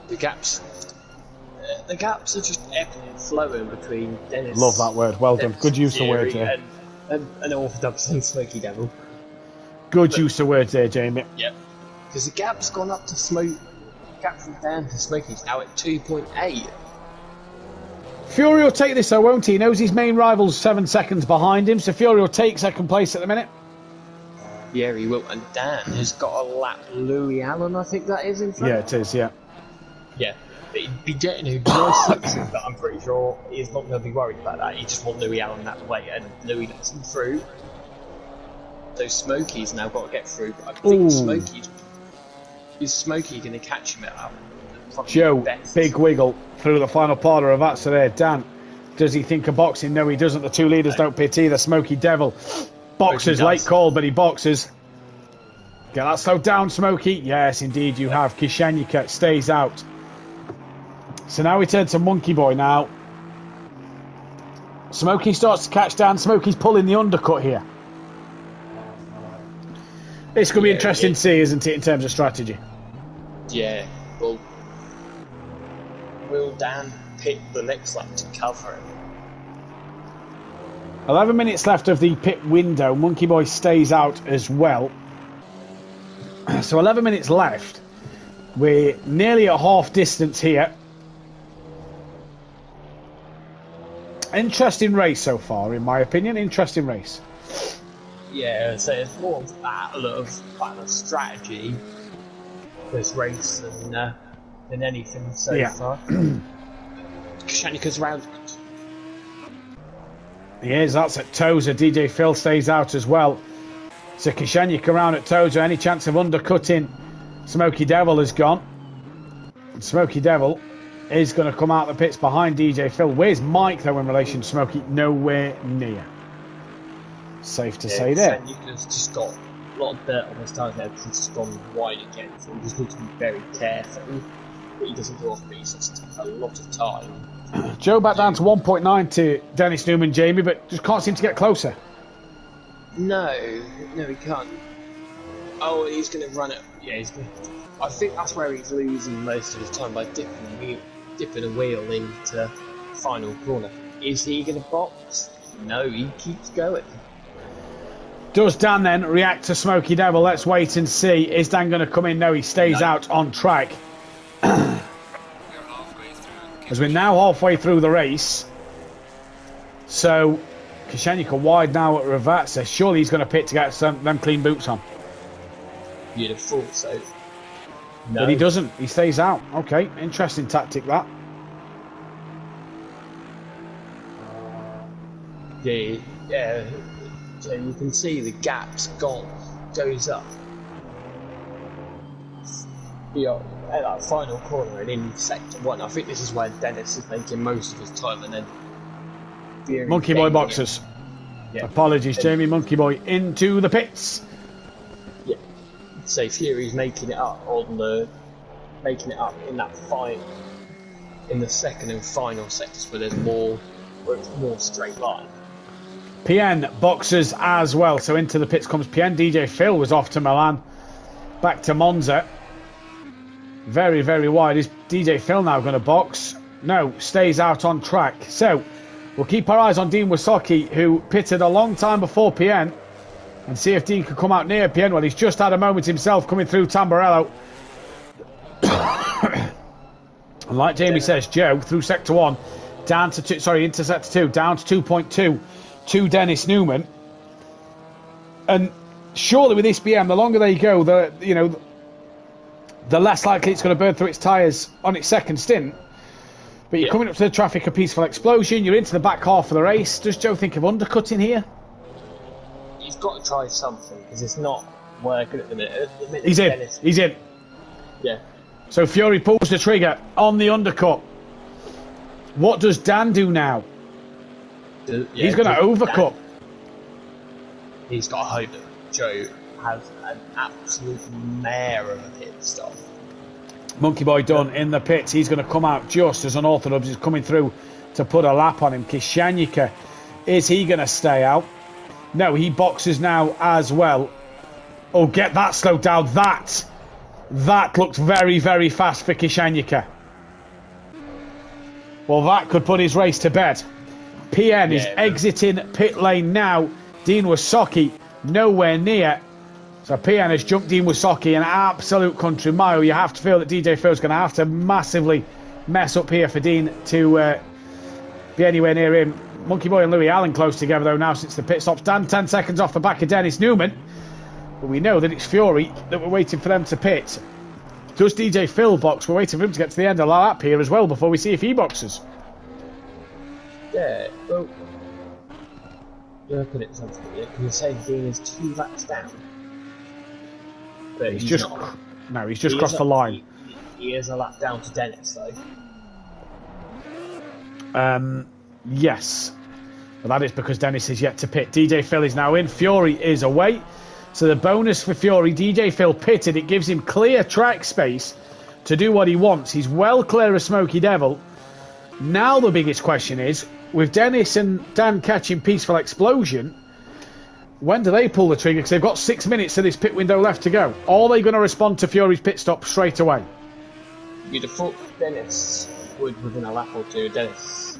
The gaps are just ebbing and flowing between Dennis. Love that word. Well done. Good use of words there. And Orthodox and Smoky Devil. Good use of words there, Jamie. Yep. Because the gap's gone up to Smoke. Gap from Dan to Smoky's now at 2.8. Fury will take this though, won't he? He knows his main rival's 7 seconds behind him, so Fury will take second place at the minute. Yeah, he will. And Dan has got a lap Louis Allen, I think that is, in front. Yeah, it is, yeah. Yeah. But he'd be getting a nice success, but I'm pretty sure he's not going to be worried about that. He just wants Louis Allen that way, and Louis lets him through. So Smokey's now got to get through, but I think Smokey going to catch him out? Joe, big wiggle through the final part of that. So there, Dan, does he think of boxing? No, he doesn't. The 2 leaders don't pit either. Smoky Devil boxes, late call, but he boxes. Get that slowed down, Smoky. Yes, indeed you have. Kishanyika stays out. So now we turn to Monkey Boy now. Smoky starts to catch Dan. Smoky's pulling the undercut here. It's going to be interesting to see, isn't it, in terms of strategy? Yeah, well, will Dan pick the next lap to cover him? 11 minutes left of the pit window. Monkey Boy stays out as well. So 11 minutes left. We're nearly at half distance here. Interesting race so far, in my opinion. Interesting race. Yeah, so it's more of a battle of strategy this race than anything so far. Kishanika's round. He is, that's at Tozer. DJ Phil stays out as well. So Kishanika around at Tozer. Any chance of undercutting Smoky Devil is gone. And Smoky Devil is going to come out the pits behind DJ Phil. Where's Mike, though, in relation to Smoky? Nowhere near. Safe to say there. Kishanika's just got a lot of dirt on his tires there because he's just gone wide again. So he just needs to be very careful that he doesn't go off base. It's takes a lot of time. Joe back down to 1.9 to Dennis Newman, Jamie, but just can't seem to get closer. No, he can't. Oh, he's going to run it. Yeah, he's going to. I think that's where he's losing most of his time by dipping a wheel into final corner. Is he going to box? No, he keeps going. Does Dan then react to Smoky Devil? Let's wait and see. Is Dan going to come in? No, he stays out on track. As we're now halfway through the race. So, Kishanika wide now at Ravazza. Surely he's going to pit to get them clean boots on. You'd have thought so. No. But he doesn't. He stays out. Okay, interesting tactic that. Yeah. So you can see the gap's goes up. At that final corner and in sector 1. I think this is where Dennis is making most of his time, and then Monkey Boy boxes. Yeah. Apologies, Jamie. Monkey Boy into the pits. Yeah. So Fury's making it up in that fight in the second and final sectors where it's more straight line. PN boxes as well. So into the pits comes PN. DJ Phil was off to Milan. Back to Monza. Very, very wide. Is DJ Phil now going to box? No, stays out on track. So we'll keep our eyes on Dean Wasocki, who pitted a long time before PN, and see if Dean can come out near PN. Well, he's just had a moment himself coming through Tamburello. And like Jamie says, Joe, through sector 1, down to two, sorry, intercept to 2, down to 2.2 to Dennis Newman. And surely with this BM, the longer they go, the less likely it's going to burn through its tyres on its second stint. But you're coming up to the traffic, a peaceful explosion, you're into the back half of the race. Does Joe think of undercutting here? He's got to try something, because it's not working at the minute. He's in. He's in. Yeah. So Fury pulls the trigger on the undercut. What does Dan do now? He's going to overcut. He's got to hope that Joe has an absolute mare of a pit stop. Monkey Boy done in the pits. He's going to come out just as Unorthodox is coming through to put a lap on him. Kishanyika, is he going to stay out? No, he boxes now as well. Oh, get that slowed down. That looked very, very fast for Kishanyika. Well, that could put his race to bed. PN is exiting pit lane now. Dean Wasocki nowhere near. So PN has jumped Dean Wasocki an absolute country mile. You have to feel that DJ Phil's going to have to massively mess up here for Dean to be anywhere near him. Monkey Boy and Louis Allen close together though now since the pit stops. Dan 10 seconds off the back of Dennis Newman. But we know that it's Fury that we're waiting for them to pit. Does DJ Phil box? We're waiting for him to get to the end of the lap here as well before we see if he boxes. Yeah, well, look at it something. Can you say Dean is 2 laps down? But he's just not. No, he's just crossed the line. He is a lap down to Dennis though. Yes. But that is because Dennis is yet to pit. DJ Phil is now in. Fury is away. So the bonus for Fury, DJ Phil pitted. It gives him clear track space to do what he wants. He's well clear of Smoky Devil. Now the biggest question is, with Dennis and Dan catching Peaceful Explosion, when do they pull the trigger? Because they've got 6 minutes of this pit window left to go. Are they going to respond to Fury's pit stop straight away? You'd have thought Dennis would within a lap or two. Dennis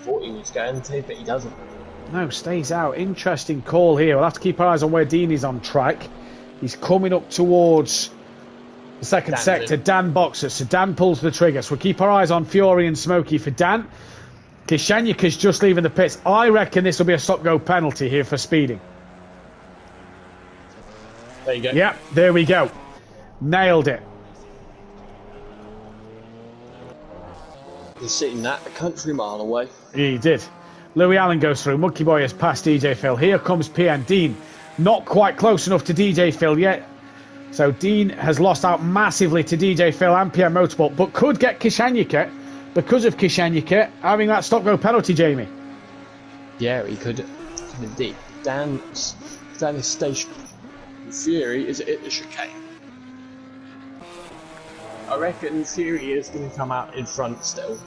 thought he was going to, but he doesn't. No, stays out. Interesting call here. We'll have to keep our eyes on where Dean is on track. He's coming up towards the second sector. Dan boxes, so Dan pulls the trigger. So we'll keep our eyes on Fury and Smokey for Dan. Kishanyika's just leaving the pits. I reckon this will be a stop-go penalty here for speeding. There you go. Yep, there we go. Nailed it. He's sitting that a country mile away. He did. Louis Allen goes through. Monkey Boy has passed DJ Phil. Here comes PN. Dean not quite close enough to DJ Phil yet. So Dean has lost out massively to DJ Phil and PN Motorsport, but could get Kishanyika because of Kishanyika having that stop-go penalty, Jamie. Yeah, he could indeed. Dan is stationary. Fury is at the chicane. I reckon Fury is going to come out in front still.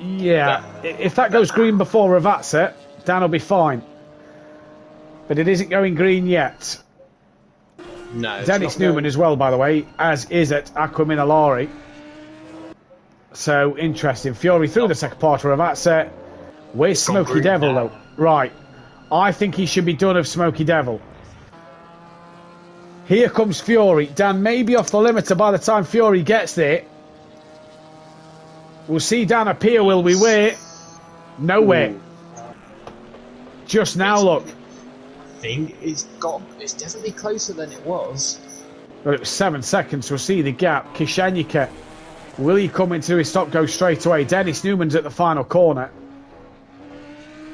Yeah, if that goes green before Ravazza, Dan will be fine. But it isn't going green yet. No. Dennis Newman as well, by the way, as is at Aquaminalari. So, interesting. Fury through the second part of Ravazza. Where's Smoky Devil, though? Right. I think he should be done of Smoky Devil. Here comes Fury. Dan may be off the limiter by the time Fury gets there. We'll see Dan appear, will we? Wait. Nowhere. Just now, look. I think it's definitely closer than it was. Well, it was 7 seconds. We'll see the gap. Kishanyika. Will he come into his stop go straight away? Dennis Newman's at the final corner.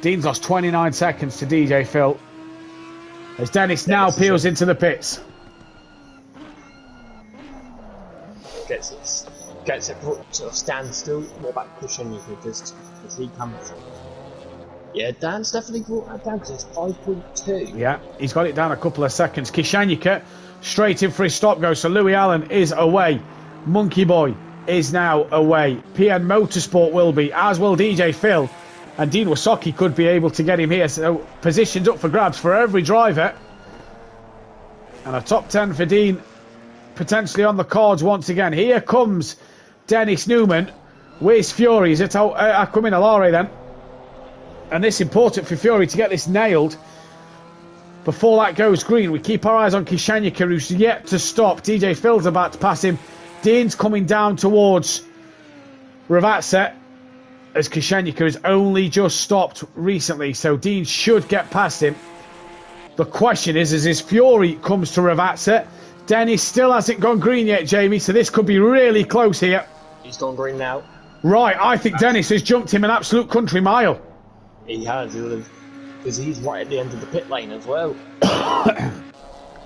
Dean's lost 29 seconds to DJ Phil. As Dennis now peels into the pits. Gets it brought to a standstill. More back pushing you because he comes. Yeah, Dan's definitely brought that down because it's 5.2. Yeah, he's got it down a couple of seconds. Kishanyika straight in for his stop go. So Louis Allen is away. Monkey Boy is now away. PN Motorsport will be, as will DJ Phil. And Dean Wasocki could be able to get him here. So positions up for grabs for every driver. And a top 10 for Dean potentially on the cards once again. Here comes Dennis Newman. Where's Fury? Is it Aquaminalari then? And this is important for Fury to get this nailed before that goes green. We keep our eyes on Kishanyika, who's yet to stop. DJ Phil's about to pass him. Dean's coming down towards Ravazza, as Kishenyika has only just stopped recently, so Dean should get past him. The question is, as his Fury comes to Ravazza, Dennis still hasn't gone green yet, Jamie, so this could be really close here. He's gone green now. Right, I think Dennis has jumped him an absolute country mile. He has, because he's right at the end of the pit lane as well.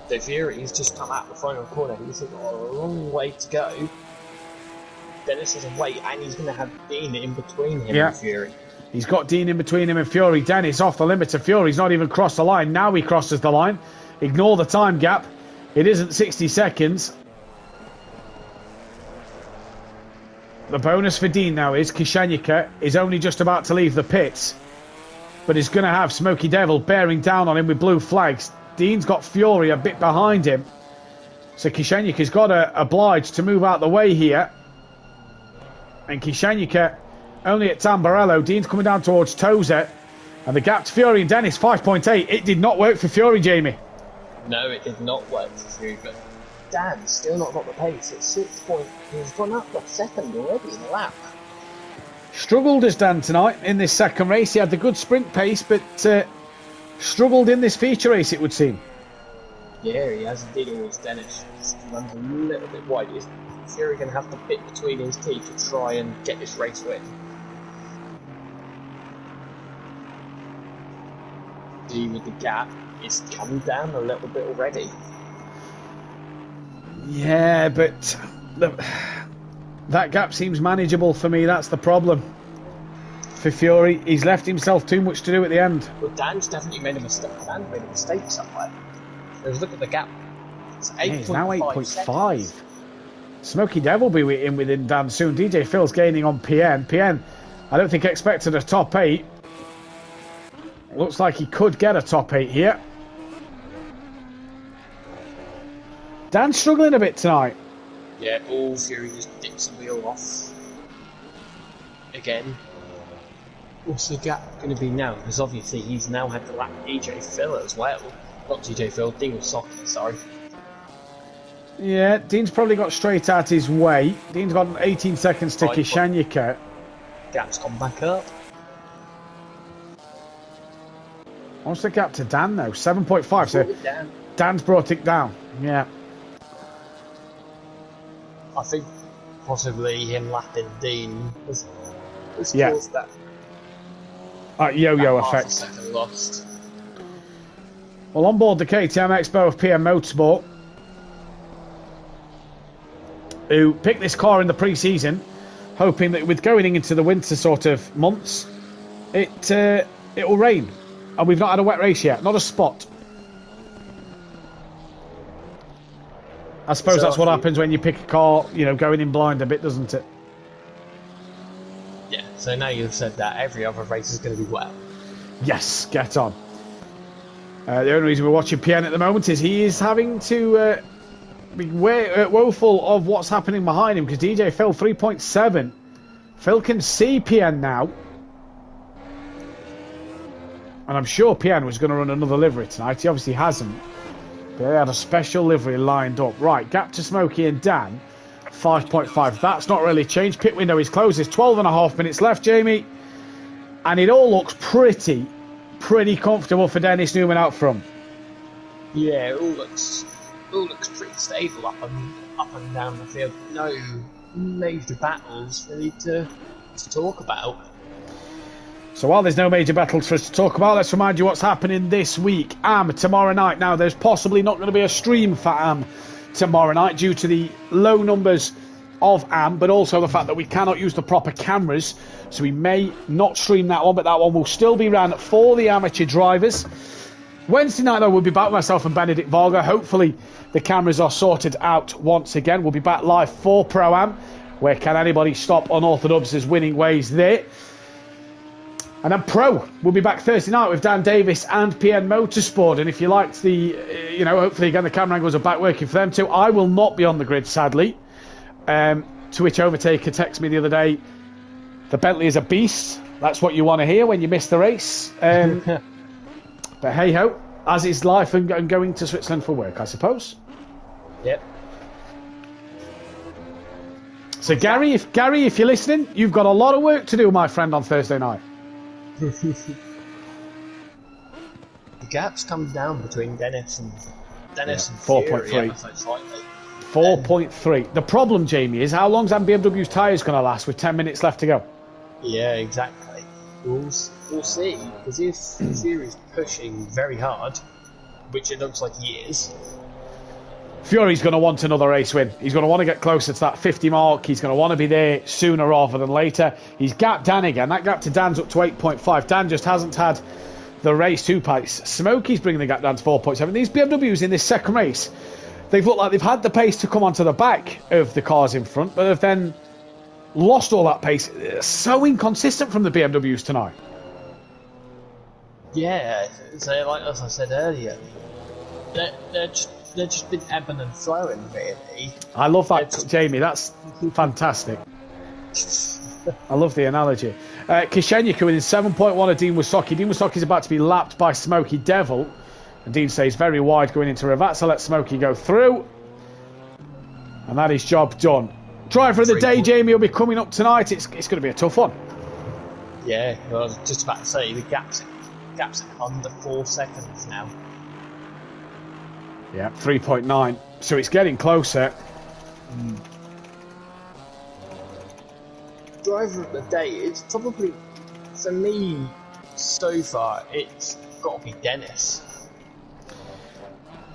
So Fury's just come out the final corner. He's got a long way to go. Dennis has a wait, and he's going to have Dean in between him and Fury. He's got Dean in between him and Fury. Dennis off the limits of Fury. He's not even crossed the line. Now he crosses the line. Ignore the time gap. It isn't 60 seconds. The bonus for Dean now is Kishenyika is only just about to leave the pits, but he's going to have Smoky Devil bearing down on him with blue flags. Dean's got Fury a bit behind him, so Kishenyika's got to oblige to move out the way here. And Kishenyika only at Tamburello. Dean's coming down towards Tozer, and the gap to Fury and Dennis 5.8. It did not work for Fury, Jamie. No, it did not work for Fury, but Dan's still not got the pace. At 6 points, he's gone up a second already in the lap. Struggled as Dan tonight in this second race. He had the good sprint pace, but struggled in this feature race, it would seem. Yeah, he has indeed. Always Dennis. He runs a little bit wide. Is Fury going to have to bit between his teeth to try and get this race win? See, with the gap, it's come down a little bit already. Yeah, but that gap seems manageable for me. That's the problem for Fury. He's left himself too much to do at the end. Well, Dan's definitely made a mistake. Dan made a mistake somewhere. Because look at the gap. It's 8.5. It's now 8.5. Smoky Devil will be in within Dan soon. DJ Phil's gaining on PN. PN, I don't think expected a top 8. Looks like he could get a top 8 here. Dan's struggling a bit tonight. Yeah, all Fury just dips the wheel off. Again. What's the gap going to be now? Because obviously he's now had to lap DJ Phil as well. Not DJ Phil, Dean Socky, sorry. Yeah, Dean's probably got straight out his way. Dean's got 18 seconds to Kishenyika. Gap's gone back up. What's the gap to Dan though? 7.5. So Dan's brought it down. Yeah. I think possibly him lapping Dean has caused that. Yo-yo effect. Second lost. Well, on board the KTM Expo of PM Motorsport, who picked this car in the pre-season, hoping that with going into the winter sort of months, it will rain. And we've not had a wet race yet, not a spot. I suppose that's what happens when you pick a car, you know, going in blind a bit, doesn't it? Yeah, so now you've said that, every other race is going to be wet. Yes, get on. The only reason we're watching PN at the moment is he is having to be woeful of what's happening behind him, because DJ Phil 3.7. Phil can see PN now. And I'm sure PN was going to run another livery tonight. He obviously hasn't. But they had a special livery lined up. Right, gap to Smokey and Dan, 5.5. That's not really changed. Pit window is closed. There's 12.5 minutes left, Jamie. And it all looks pretty comfortable for Dennis Newman out front. Yeah, it all looks pretty stable up and down the field. No major battles really to talk about. So while there's no major battles for us to talk about, let's remind you what's happening this week. AM tomorrow night. Now, there's possibly not going to be a stream for AM tomorrow night due to the low numbers of AM, but also the fact that we cannot use the proper cameras. So we may not stream that one, but that one will still be ran for the amateur drivers. Wednesday night, though, we'll be back with myself and Benedict Varga. Hopefully, the cameras are sorted out once again. We'll be back live for Pro-Am. Where can anybody stop Unorthodox's winning ways there? And then Pro, we'll be back Thursday night with Dan Davis and PN Motorsport. And if you liked the, hopefully again the camera angles are back working for them too. I will not be on the grid, sadly. To which Overtaker texted me the other day, the Bentley is a beast. That's what you want to hear when you miss the race. But hey ho, as is life and going to Switzerland for work, I suppose. Yep. So Gary, if you're listening, you've got a lot of work to do, my friend, on Thursday night. The gap's come down between Dennis and Fury, 4.3. ever so slightly. 4.3. The problem, Jamie, is how long's that BMW's tyres going to last with 10 minutes left to go? Yeah, exactly. We'll see, because if Fury's pushing very hard, which it looks like he is, Fury's going to want another race win. He's going to want to get closer to that 50 mark. He's going to want to be there sooner rather than later. He's gapped Dan again. That gap to Dan's up to 8.5. Dan just hasn't had the race to pace. Smokey's bringing the gap down to 4.7. These BMWs in this second race, they've looked like they've had the pace to come onto the back of the cars in front, but have then lost all that pace. So inconsistent from the BMWs tonight. yeah, so like as I said earlier, they're just been ebbing and flowing, really. I love that, Jamie. That's fantastic. I love the analogy. Kishenyuka within 7.1 of Dean Wysocki. Dean Wysocki's about to be lapped by Smokey Devil. And Dean stays very wide going into Ravazza. Let Smokey go through. And that is job done. Driver of the day, Jamie, will be coming up tonight. It's going to be a tough one. Yeah, well, I was just about to say, the gap's under 4 seconds now. Yeah, 3.9. So it's getting closer. Driver of the day, it's probably, for me, so far, it's got to be Dennis.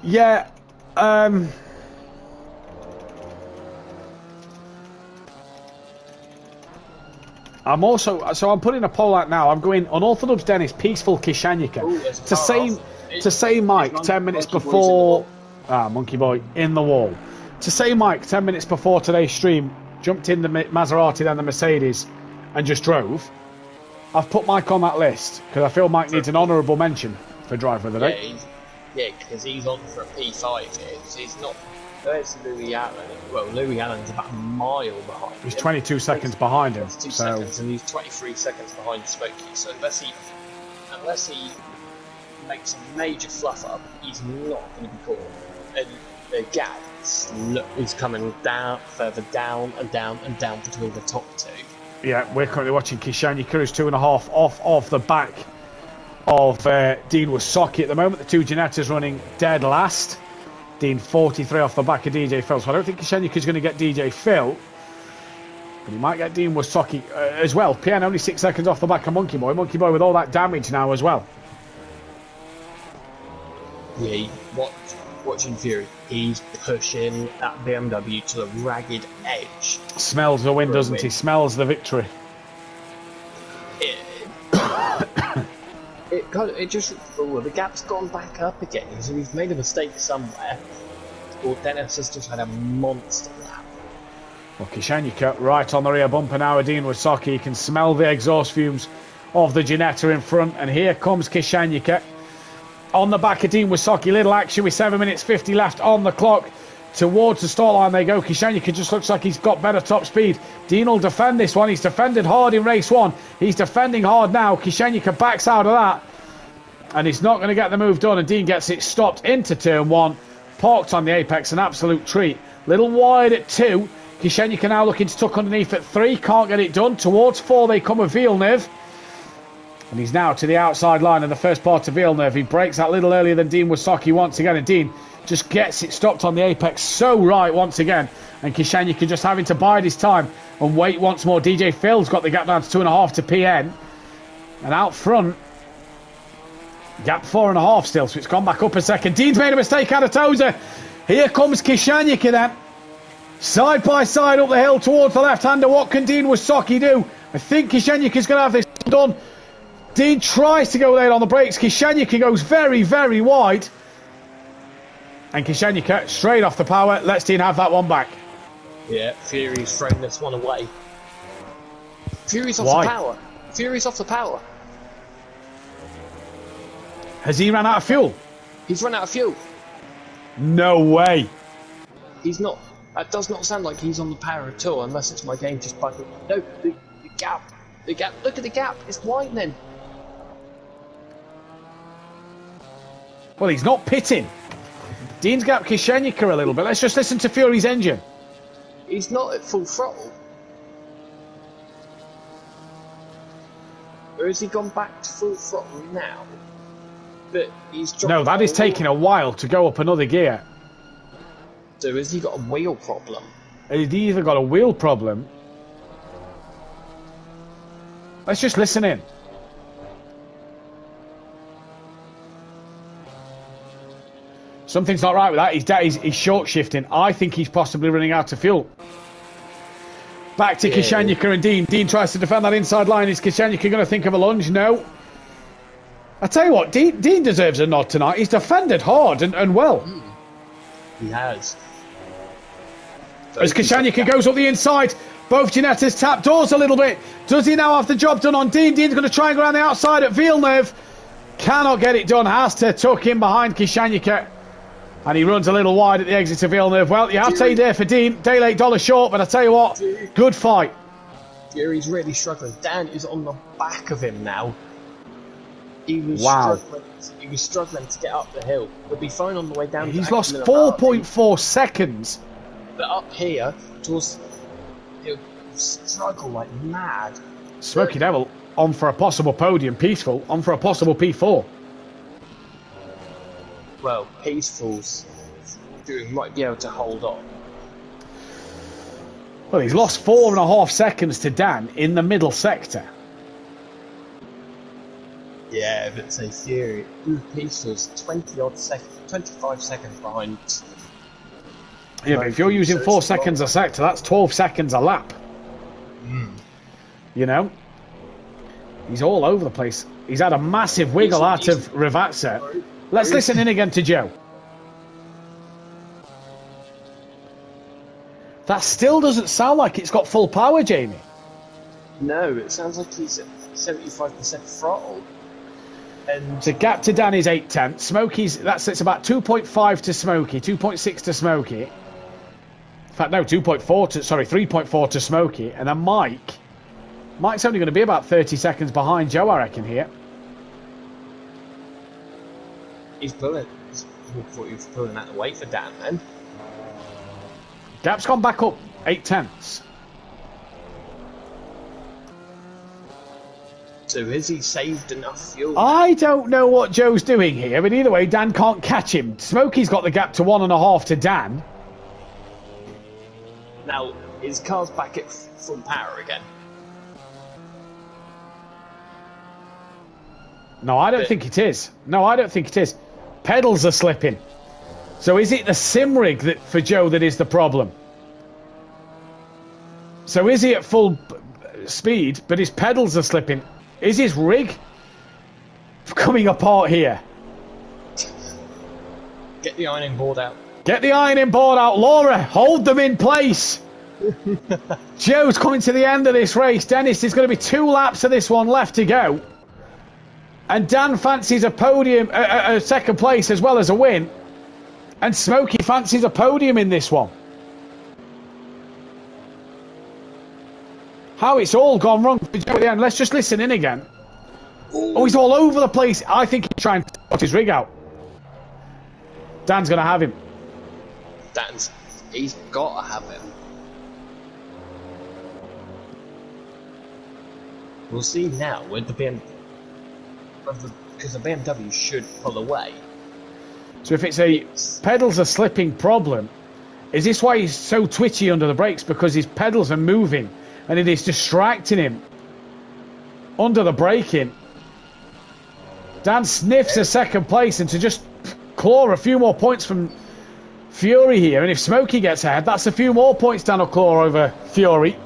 Yeah. I'm also... So I'm putting a poll out now. I'm going unorthodox Dennis, peaceful Kishenyuka. To say Mike 10 minutes before... Monkey Boy in the wall. To say Mike 10 minutes before today's stream jumped in the Maserati then the Mercedes and just drove. I've put Mike on that list because I feel Mike needs an honourable mention for driver of the day. Yeah, because he's on for a P5 here. He's not... There's Louis Allen. Well, Louis Allen's about a mile behind him. He's 22 seconds behind him. 22 seconds, and he's 23 seconds behind Smokey. So unless he makes a major fluff up, he's not going to be caught. And the gap is coming down, further down and down and down between the top two. Yeah, we're currently watching Kishenyuka, who's 2.5 off the back of Dean Wysocki at the moment. The two Ginettas running dead last. Dean 43 off the back of DJ Phil. So I don't think Kishenyuka's going to get DJ Phil. But he might get Dean Wysocki as well. PN only 6 seconds off the back of Monkey Boy. Monkey Boy with all that damage now as well. Yeah, watching Fury, he's pushing that BMW to the ragged edge. Smells the win, doesn't he? Smells the victory. The gap's gone back up again. So he's made a mistake somewhere. Or Dennis has just had a monster lap. Well, Kishenyuka right on the rear bumper now. Dean Wysocki, you can smell the exhaust fumes of the Ginetta in front. And here comes Kishenyuka. On the back of Dean Wysocki, little action with 7 minutes 50 left on the clock. Towards the start line they go. Kishenyuka just looks like he's got better top speed. Dean will defend this one. He's defended hard in race one. He's defending hard now. Kishenyuka backs out of that. And he's not going to get the move done. And Dean gets it stopped into turn one. Parked on the apex. An absolute treat. Little wide at 2. Kishenyuka now looking to tuck underneath at 3. Can't get it done. Towards 4 they come with Villeneuve. And he's now to the outside line in the first part of Villeneuve. He breaks that a little earlier than Dean Wysocki once again. And Dean just gets it stopped on the apex so right once again. And Kishenyuka just having to bide his time and wait once more. DJ Phil's got the gap down to 2.5 to PN. And out front, gap 4.5 still, so it's gone back up a second. Dean's made a mistake out of Tozer. Here comes Kishenyuka then. Side by side up the hill towards the left-hander. What can Dean Wysocki do? I think Kishenyuka's going to have this done. Dean tries to go late on the brakes. Kishenyuka goes very, very wide. And Kishenyuka, straight off the power, lets Dean have that one back. Yeah, Fury's thrown this one away. Fury's off Why? the power. Fury's off the power. Has he run out of fuel? He's run out of fuel. No way. He's not. That does not sound like he's on the power at all, unless it's my game just bugging. No, the gap. The gap. Look at the gap. It's widening. Well, he's not pitting. Dean's gapped Kishenyuka a little bit. Let's just listen to Fury's engine. He's not at full throttle. Or has he gone back to full throttle now? But he's dropped. No, that is taking a while to go up another gear. So has he got a wheel problem? He's either got a wheel problem. Let's just listen in. Something's not right with that. He's short shifting. I think he's possibly running out of fuel. Back to Kishanyika and Dean. Dean tries to defend that inside line. Is Kishanyika going to think of a lunge? No. I tell you what, Dean deserves a nod tonight. He's defended hard and well. He has. As Kishanyika goes up the inside, both Ginettas tap doors a little bit. Does he now have the job done on Dean? Dean's going to try and go around the outside at Villeneuve. Cannot get it done. Has to tuck in behind Kishanyika. And he runs a little wide at the exit of Villeneuve. Well, you have to say there for Dean. Day late, dollar short, but I tell you what, good fight. Fury's really struggling. Dan is on the back of him now. He was struggling to get up the hill. He'll be fine on the way down. He's lost 4.4 seconds. But up here, he'll struggle like mad. Smoky Devil on for a possible podium. Peaceful on for a possible P4. Well, Peaceful's might be able to hold on. Well, he's lost 4.5 seconds to Dan in the middle sector. Yeah, but say Fury, Peaceful's 25 seconds behind. Yeah, but if you're using 4 seconds a sector, that's 12 seconds a lap. You know? He's all over the place. He's had a massive wiggle out of Ravazza. Let's listen in again to Joe. That still doesn't sound like it's got full power, Jamie. No, it sounds like he's at 75% throttle. And the gap to Dan is 8/10. Smokey's, it's about 2.5 to Smokey, 2.6 to Smokey. In fact, no, 3.4 to Smokey. And then Mike's only going to be about 30 seconds behind Joe, I reckon, here. He's pulling. I thought he was pulling that away for Dan then. Gap's gone back up 8/10. So has he saved enough fuel? I don't know what Joe's doing here, but either way, Dan can't catch him. Smokey's got the gap to 1.5 to Dan. Now, his car's back at full power again. No, I don't think it is. No, I don't think it is. Pedals are slipping. So is it the sim rig that for Joe that is the problem? So is he at full speed, but his pedals are slipping? Is his rig coming apart here? Get the ironing board out. Get the ironing board out. Laura, hold them in place. Joe's coming to the end of this race. Dennis, there's going to be 2 laps of this one left to go. And Dan fancies a podium, a second place as well as a win. And Smokey fancies a podium in this one. How it's all gone wrong for Joe at the end. Let's just listen in again. Oh, he's all over the place. I think he's trying to put his rig out. Dan's going to have him. He's got to have him. We'll see now with the BMW. Because the BMW should pull away. So if it's a pedals are slipping problem, is this why he's so twitchy under the brakes? Because his pedals are moving and it is distracting him under the braking. Dan sniffs a second place and to just claw a few more points from Fury here. And if Smokey gets ahead, that's a few more points Dan will claw over Fury.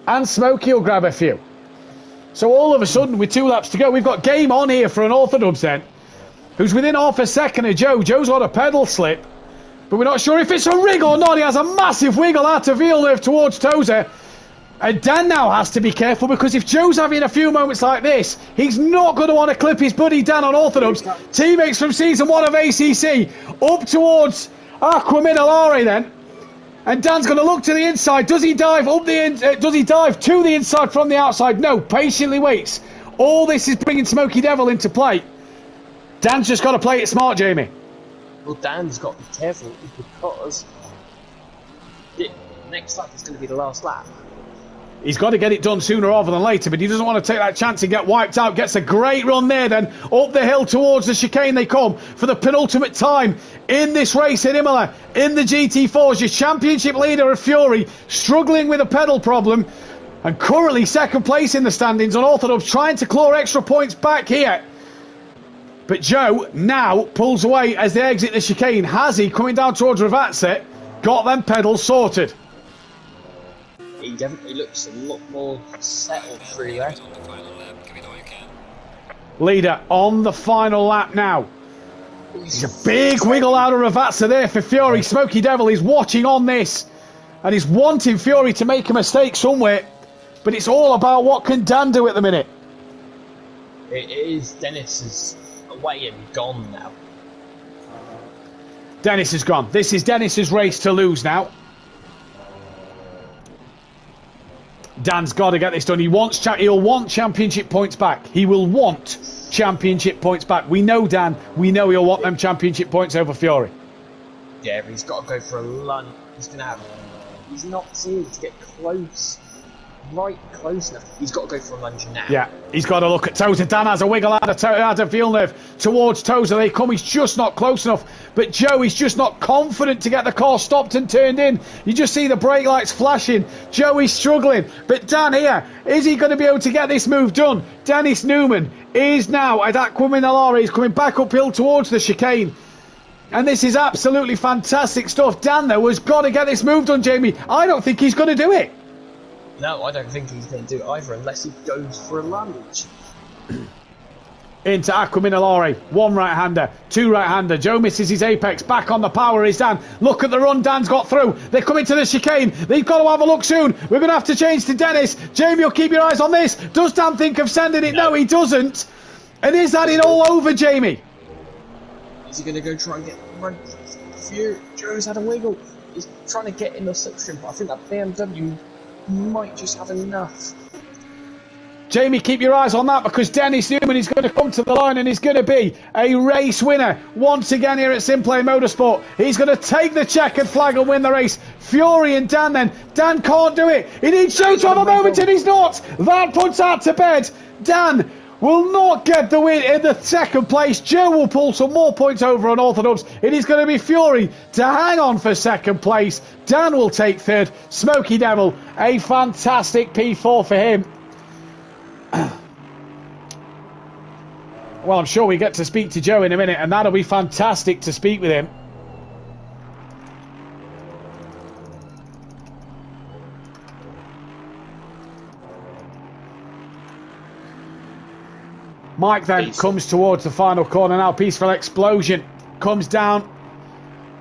And Smokey will grab a few. So all of a sudden, with 2 laps to go, we've got game on here for an Orthodubs then, who's within half a second of Joe. Joe's got a pedal slip, but we're not sure if it's a rig or not. He has a massive wiggle out of Villeneuve towards Tozer. And Dan now has to be careful, because if Joe's having a few moments like this, he's not going to want to clip his buddy Dan on Orthodubs. Teammates from Season 1 of ACC up towards Aqua Minolare then. And Dan's going to look to the inside. Does he dive does he dive to the inside from the outside? No, patiently waits. All this is bringing Smoky Devil into play. Dan's just got to play it smart, Jamie. Well, Dan's got to be careful, because next lap is going to be the last lap. He's got to get it done sooner rather than later, but he doesn't want to take that chance and get wiped out. Gets a great run there then. Up the hill towards the chicane they come for the penultimate time in this race in Imola. In the GT4s, your championship leader of Fury, struggling with a pedal problem. And currently second place in the standings on Orthodox, trying to claw extra points back here. But Joe now pulls away as they exit the chicane. Has he, coming down towards Ravazza, got them pedals sorted? He definitely looks a lot more settled through there. Leader on the final lap now. He's a big wiggle out of Ravazza there for Fury. Smoky Devil is watching on this. And he's wanting Fury to make a mistake somewhere. But it's all about what can Dan do at the minute. It is. Dennis is away and gone now. Dennis is gone. This is Dennis's race to lose now. Dan's got to get this done. He'll want championship points back. He will want championship points back. We know Dan. We know he'll want them championship points over Fury. Yeah, but he's got to go for a lunge. He's not seeming to get close. Right close enough. He's got to go for a lunge now. Yeah, he's got to look at Tozer. Dan has a wiggle out of Villeneuve towards Tozer. They come. He's just not close enough. But Joe is just not confident to get the car stopped and turned in. You just see the brake lights flashing. Joe is struggling. But Dan here, is he going to be able to get this move done? Dennis Newman is now at Aquaminalare. He's coming back uphill towards the chicane. And this is absolutely fantastic stuff. Dan, though, has got to get this move done, Jamie. I don't think he's going to do it. No, I don't think he's going to do it either unless he goes for a lunge. Into Aquaminalare. One right-hander, two right-hander. Joe misses his apex. Back on the power is Dan. Look at the run Dan's got through. They're coming to the chicane. They've got to have a look soon. We're going to have to change to Dennis. Jamie, you'll keep your eyes on this. Does Dan think of sending it? No, he doesn't. And is that it all over, Jamie? Is he going to go try and get run? Joe's had a wiggle. He's trying to get in the slipstream, but I think that BMW might just have enough. Jamie, keep your eyes on that, because Dennis Newman is going to come to the line and he's going to be a race winner once again here at Simplay Motorsport. He's going to take the checkered flag and win the race. Fury and Dan then. Dan can't do it. He needs Joe to have a moment and he's not. That puts that to bed. Dan will not get the win in the second place. Joe will pull some more points over on Orthodox. It is going to be Fury to hang on for second place. Dan will take third. Smoky Devil, a fantastic P4 for him. Well, I'm sure we get to speak to Joe in a minute, and that'll be fantastic to speak with him. Mike then comes towards the final corner now. Peaceful Explosion comes down.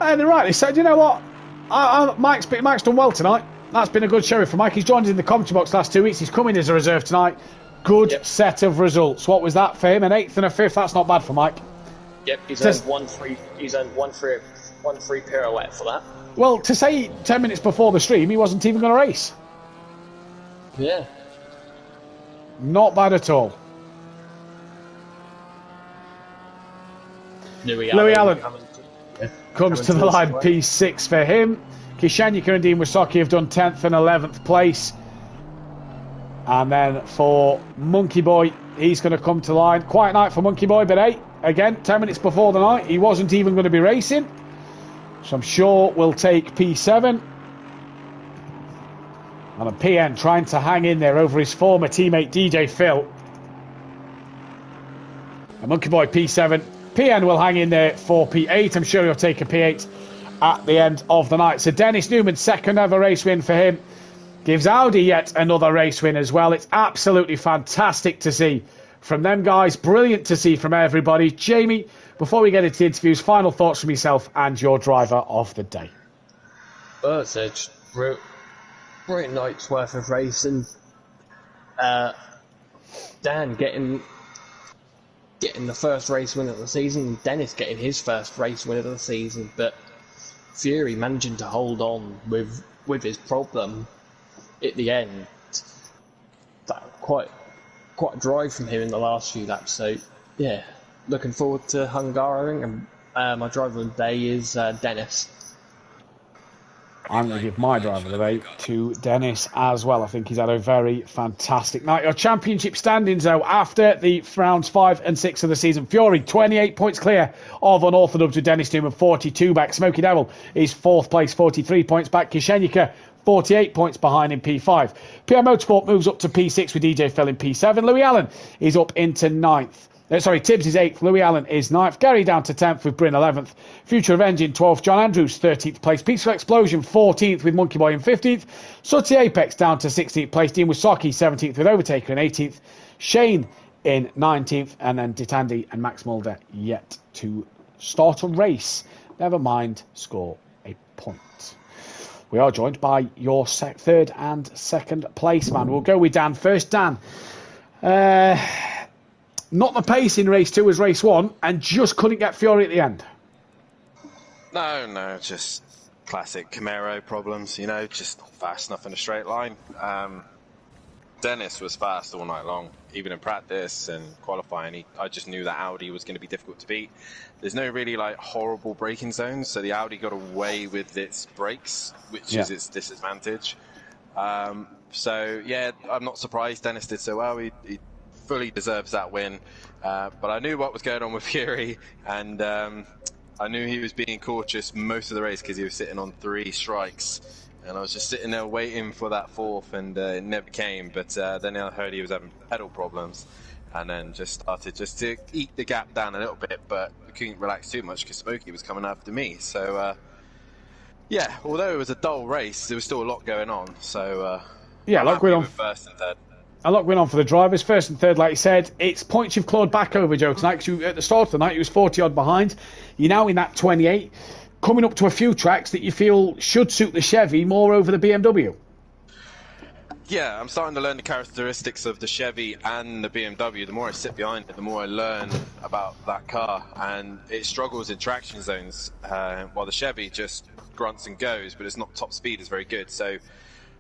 And rightly said, you know what? Mike's done well tonight. That's been a good showing for Mike. He's joined us in the commentary box last 2 weeks. He's come in as a reserve tonight. Good set of results. What was that for him? An 8th and a 5th. That's not bad for Mike. Yep, he's earned one free pirouette for that. Well, to say 10 minutes before the stream, he wasn't even going to race. Yeah. Not bad at all. Louis Allen comes coming to the line. P6 for him. Kishanyika and Dean Wasaki have done 10th and 11th place. And then for Monkey Boy, he's going to come to the line. Quiet night for Monkey Boy, but hey, again, 10 minutes before the night, he wasn't even going to be racing. So I'm sure we'll take P7. And a PN trying to hang in there over his former teammate DJ Phil. And Monkey Boy P7. PN will hang in there for P8. I'm sure he'll take a P8 at the end of the night. So Dennis Newman, second ever race win for him. Gives Audi yet another race win as well. It's absolutely fantastic to see from them guys. Brilliant to see from everybody. Jamie, before we get into the interviews, final thoughts from yourself and your driver of the day. Well, it's a brilliant night's worth of racing. Dan getting the first race win of the season. Dennis getting his first race win of the season. But Fury managing to hold on with his problem at the end. That quite a drive from him in the last few laps. So yeah, looking forward to Hungaroring. And my driver of the day is Dennis. I'm going to give my driver of the day to Dennis as well. I think he's had a very fantastic night. Your championship standings, though, after the rounds 5 and 6 of the season. Fury, 28 points clear of unorthodox with Dennis Newman, 42 back. Smoky Devil is 4th place, 43 points back. Kishenyika, 48 points behind in P5. PR Motorsport moves up to P6 with DJ Phil in P7. Louis Allen is up into 9th. Tibbs is 8th, Louis Allen is 9th, Gary down to 10th with Bryn 11th, Future of Engine 12th, John Andrews 13th place, Peaceful Explosion 14th with Monkey Boy in 15th, Sutty Apex down to 16th place, Dean Wasaki 17th with Overtaker in 18th, Shane in 19th, and then Ditandi and Max Mulder yet to start a race. Never mind, score a point. We are joined by your third and second place man. We'll go with Dan first. Dan, not the pace in race 2 as race 1, and just couldn't get Fury at the end. No, just classic Camaro problems, you know, just not fast enough in a straight line. Dennis was fast all night long, even in practice and qualifying. I just knew that Audi was going to be difficult to beat. There's no really like horrible braking zones, so the Audi got away with its brakes, which is its disadvantage. So yeah, I'm not surprised Dennis did so well. He fully deserves that win, but I knew what was going on with Fury, and I knew he was being cautious most of the race because he was sitting on 3 strikes, and I was just sitting there waiting for that 4th, and it never came. But then I heard he was having pedal problems, and then just started just to eat the gap down a little bit, but we couldn't relax too much because Smokey was coming after me. So yeah, although it was a dull race, there was still a lot going on. So yeah, I'm like happy we're on with first and third. A lot went on for the drivers. First and third, like you said, it's points you've clawed back over, Joe, tonight. Because at the start of the night, you was 40-odd behind. You're now in that 28, coming up to a few tracks that you feel should suit the Chevy more over the BMW. Yeah, I'm starting to learn the characteristics of the Chevy and the BMW. The more I sit behind it, the more I learn about that car. And it struggles in traction zones, while the Chevy just grunts and goes, but it's not top speed is very good. So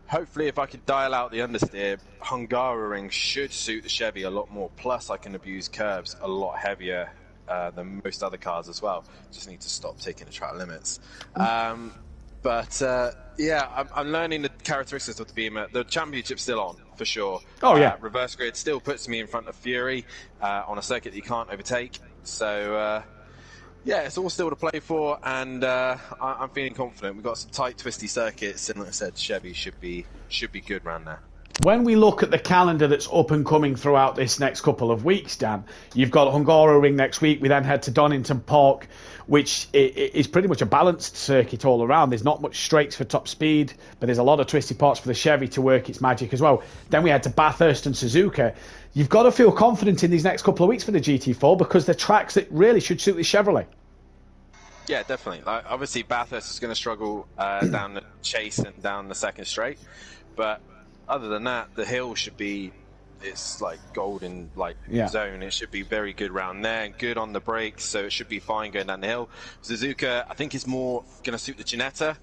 hopefully if I could dial out the understeer, Hungaroring should suit the Chevy a lot more. Plus I can abuse curbs a lot heavier than most other cars as well. Just need to stop taking the track limits. But yeah, I'm learning the characteristics of the Beamer. The championship's still on, for sure. Oh, yeah. Reverse grid still puts me in front of Fury on a circuit that you can't overtake. So yeah, it's all still to play for, and I'm feeling confident. We've got some tight, twisty circuits, and like I said, Chevy should be good round there. When we look at the calendar that's up and coming throughout this next couple of weeks, Dan, you've got Hungaroring next week. We then head to Donington Park, which is pretty much a balanced circuit all around. There's not much straights for top speed, but there's a lot of twisty parts for the Chevy to work its magic as well. Then we head to Bathurst and Suzuka. You've got to feel confident in these next couple of weeks for the GT4 because they're tracks that really should suit the Chevrolet. Yeah, definitely. Obviously, Bathurst is going to struggle down the chase and down the second straight, but other than that, the hill should be, it's like golden zone. It should be very good round there and good on the brakes, so it should be fine going down the hill. Suzuka, I think, is more going to suit the Ginetta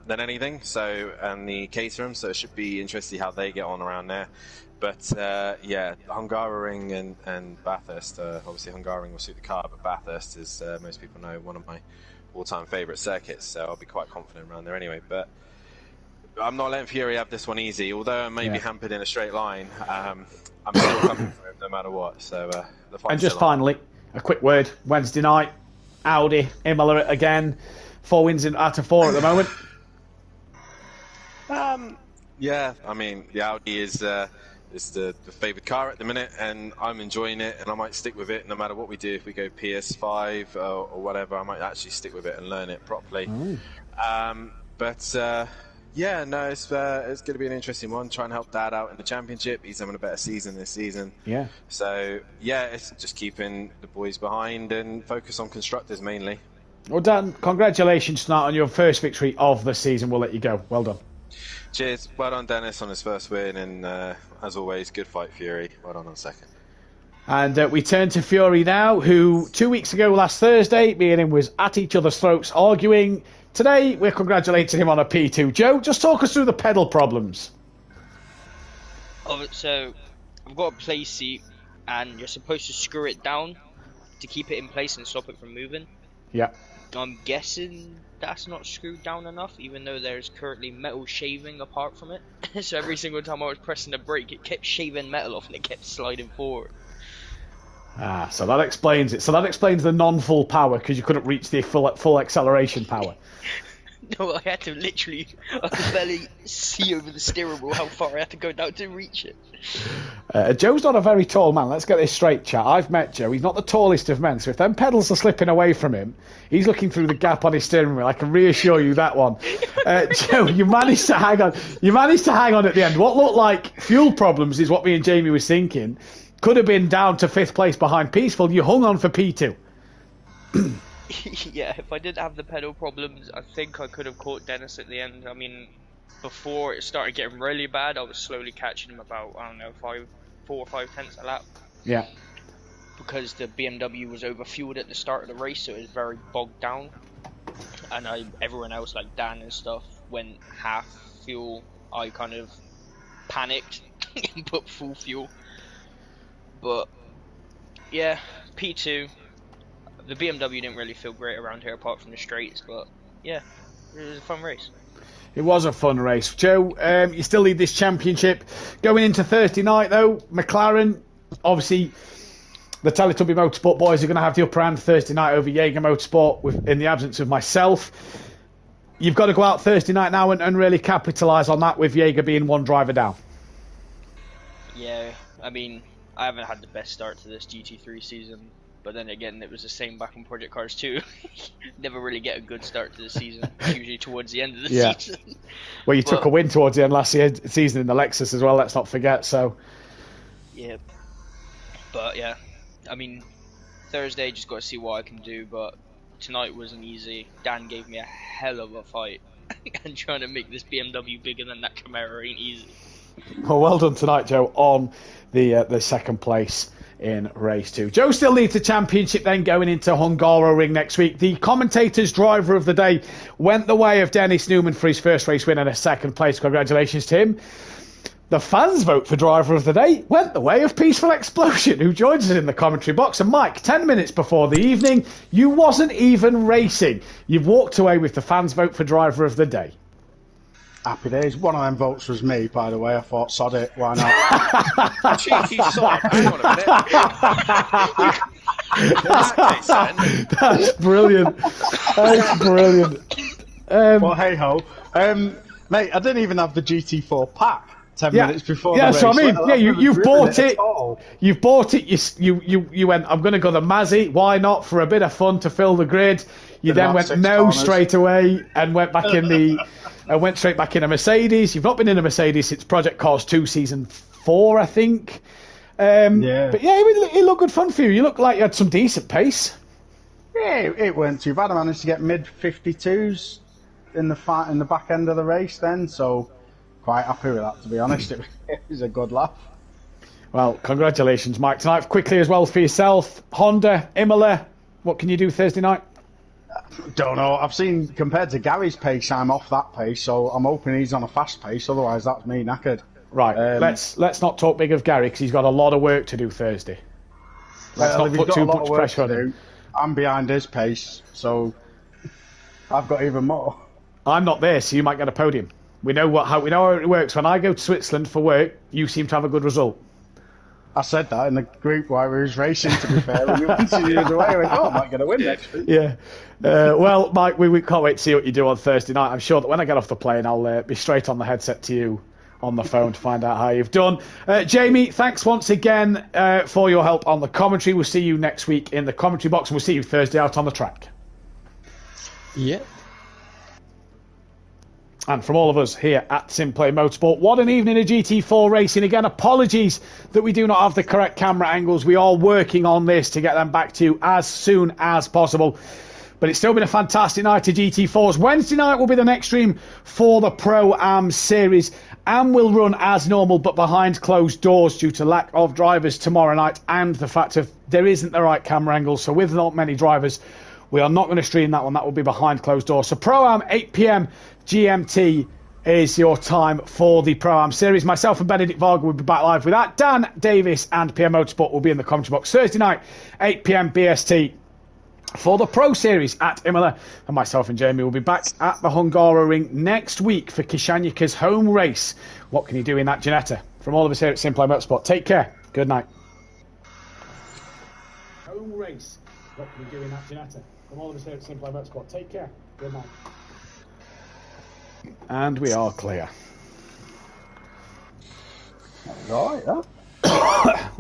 than anything, so, and the Caterham, so it should be interesting how they get on around there. But yeah, Hungaroring and Bathurst, obviously Hungaroring will suit the car, but Bathurst is, most people know, one of my all-time favourite circuits, so I'll be quite confident around there anyway. But I'm not letting Fury have this one easy, although I may be hampered in a straight line. I'm still coming for him no matter what. So the fight's and just still finally, a quick word. Wednesday night, Audi, Imola again. 4 wins out of 4 at the moment. Yeah, I mean, the Audi is the favoured car at the minute, and I'm enjoying it, and I might stick with it no matter what we do. If we go PS5 or whatever, I might actually stick with it and learn it properly. Yeah, no, it's going to be an interesting one. Try and help Dad out in the championship. He's having a better season this season. Yeah. So, yeah, it's just keeping the boys behind and focus on constructors mainly. Well, Dan, congratulations tonight on your first victory of the season. We'll let you go. Well done. Cheers. Well done, Dennis, on his first win. And as always, good fight, Fury. Well done on second. And we turn to Fury now, who 2 weeks ago, last Thursday, me and him was at each other's throats arguing. Today, we're congratulating him on a P2. Joe, just talk us through the pedal problems. So, I've got a play seat, and you're supposed to screw it down to keep it in place and stop it from moving. Yeah. I'm guessing that's not screwed down enough, even though there's currently metal shaving apart from it. So every single time I was pressing the brake, it kept shaving metal off and it kept sliding forward. So that explains it. So that explains the non-full power, because you couldn't reach the full acceleration power. No, I had to literally, I could barely see over the steering wheel how far I had to go down to reach it. Joe's not a very tall man. Let's get this straight, chat. I've met Joe. He's not the tallest of men. So if them pedals are slipping away from him, he's looking through the gap on his steering wheel. I can reassure you that one. Joe, you managed to hang on. You managed to hang on at the end. What looked like fuel problems is what me and Jamie was thinking. Could have been down to 5th place behind Peaceful. You hung on for P2. Yeah, if I didn't have the pedal problems, I think I could have caught Dennis at the end. I mean, before it started getting really bad, I was slowly catching him about, I don't know, 4 or 5 tenths a lap. Yeah. Because the BMW was overfueled at the start of the race, so it was very bogged down. And everyone else, like Dan and stuff, went half fuel. I kind of panicked and put full fuel. But yeah, P2. The BMW didn't really feel great around here apart from the straights, but yeah, it was a fun race. It was a fun race. Joe, you still lead this championship. Going into Thursday night, though, McLaren, obviously, the Teletubby Motorsport boys are going to have the upper hand Thursday night over Jaeger Motorsport in the absence of myself. You've got to go out Thursday night now and really capitalise on that, with Jaeger being one driver down. Yeah, I mean, I haven't had the best start to this GT3 season. But then again, it was the same back in Project Cars 2. Never really get a good start to the season, usually towards the end of the season. Well, you took a win towards the end last season in the Lexus as well, let's not forget, so... Yeah. But yeah, I mean, Thursday, just got to see what I can do, but tonight wasn't easy. Dan gave me a hell of a fight, and trying to make this BMW bigger than that Camaro ain't easy. Well done tonight, Joe, on the second place in race 2. Joe still leads the championship then going into Hungaroring next week. The commentator's driver of the day went the way of Dennis Newman for his first race win and a second place. Congratulations to him. The fans' vote for driver of the day went the way of Peaceful Explosion, who joins us in the commentary box. And Mike, 10 minutes before the evening, you wasn't even racing. You've walked away with the fans' vote for driver of the day. Happy days. One of them votes was me, by the way. I thought, sod it, why not? Cheeky sod. Hang on a minute. That's brilliant. That's brilliant. Well, hey ho. Mate, I didn't even have the GT4 pack 10 minutes before the race. So I mean, you've bought it. You've bought it. You went, I'm going to go the Mazzy. Why not? For a bit of fun to fill the grid. You then went straight away and went back in the... went straight back in a Mercedes. You've not been in a Mercedes since Project Cars 2 season 4, I think. But yeah, it looked good fun for you. You looked like you had some decent pace. Yeah, it weren't too bad. I managed to get mid 52s in the back end of the race then, so quite happy with that, to be honest. It was a good laugh. Well, congratulations, Mike. Tonight, quickly as well for yourself, Honda, Imola. What can you do Thursday night? Don't know. I've seen, compared to Gary's pace, I'm off that pace, so I'm hoping he's on a fast pace. Otherwise, that's me knackered. Right. Let's not talk big of Gary, because he's got a lot of work to do Thursday. Let's not put too much pressure on him. I'm behind his pace, so I've got even more. I'm not there, so you might get a podium. We know how it works. When I go to Switzerland for work, you seem to have a good result. I said that in the group while we was racing, to be fair. When we went the other way, I went, I might get a win next week. Yeah. Well, Mike, we can't wait to see what you do on Thursday night. I'm sure that when I get off the plane, I'll be straight on the headset to you on the phone to find out how you've done. Jamie, thanks once again for your help on the commentary. We'll see you next week in the commentary box, and we'll see you Thursday out on the track. Yep. And from all of us here at Simplay Motorsport, what an evening of GT4 racing. Again, apologies that we do not have the correct camera angles. We are working on this to get them back to you as soon as possible. But it's still been a fantastic night of GT4s. Wednesday night will be the next stream for the Pro-Am series, and will run as normal but behind closed doors due to lack of drivers tomorrow night and the fact of there isn't the right camera angle. So with not many drivers, we are not going to stream that one. That will be behind closed doors. So Pro-Am, 8 p.m. GMT is your time for the Pro-Am series. Myself and Benedict Varga will be back live with that. Dan Davis and PM Motorsport will be in the commentary box Thursday night, 8 p.m. BST. for the Pro Series at Imola. And myself and Jamie will be back at the Hungaroring next week for Kishanika's home race. What can you do in that Ginetta? From all of us here at Simply Motorsport, take care. Good night. Home race. What can you do in that Ginetta? From all of us here at Simply Motorsport, take care. Good night. And we are clear. Right, yeah.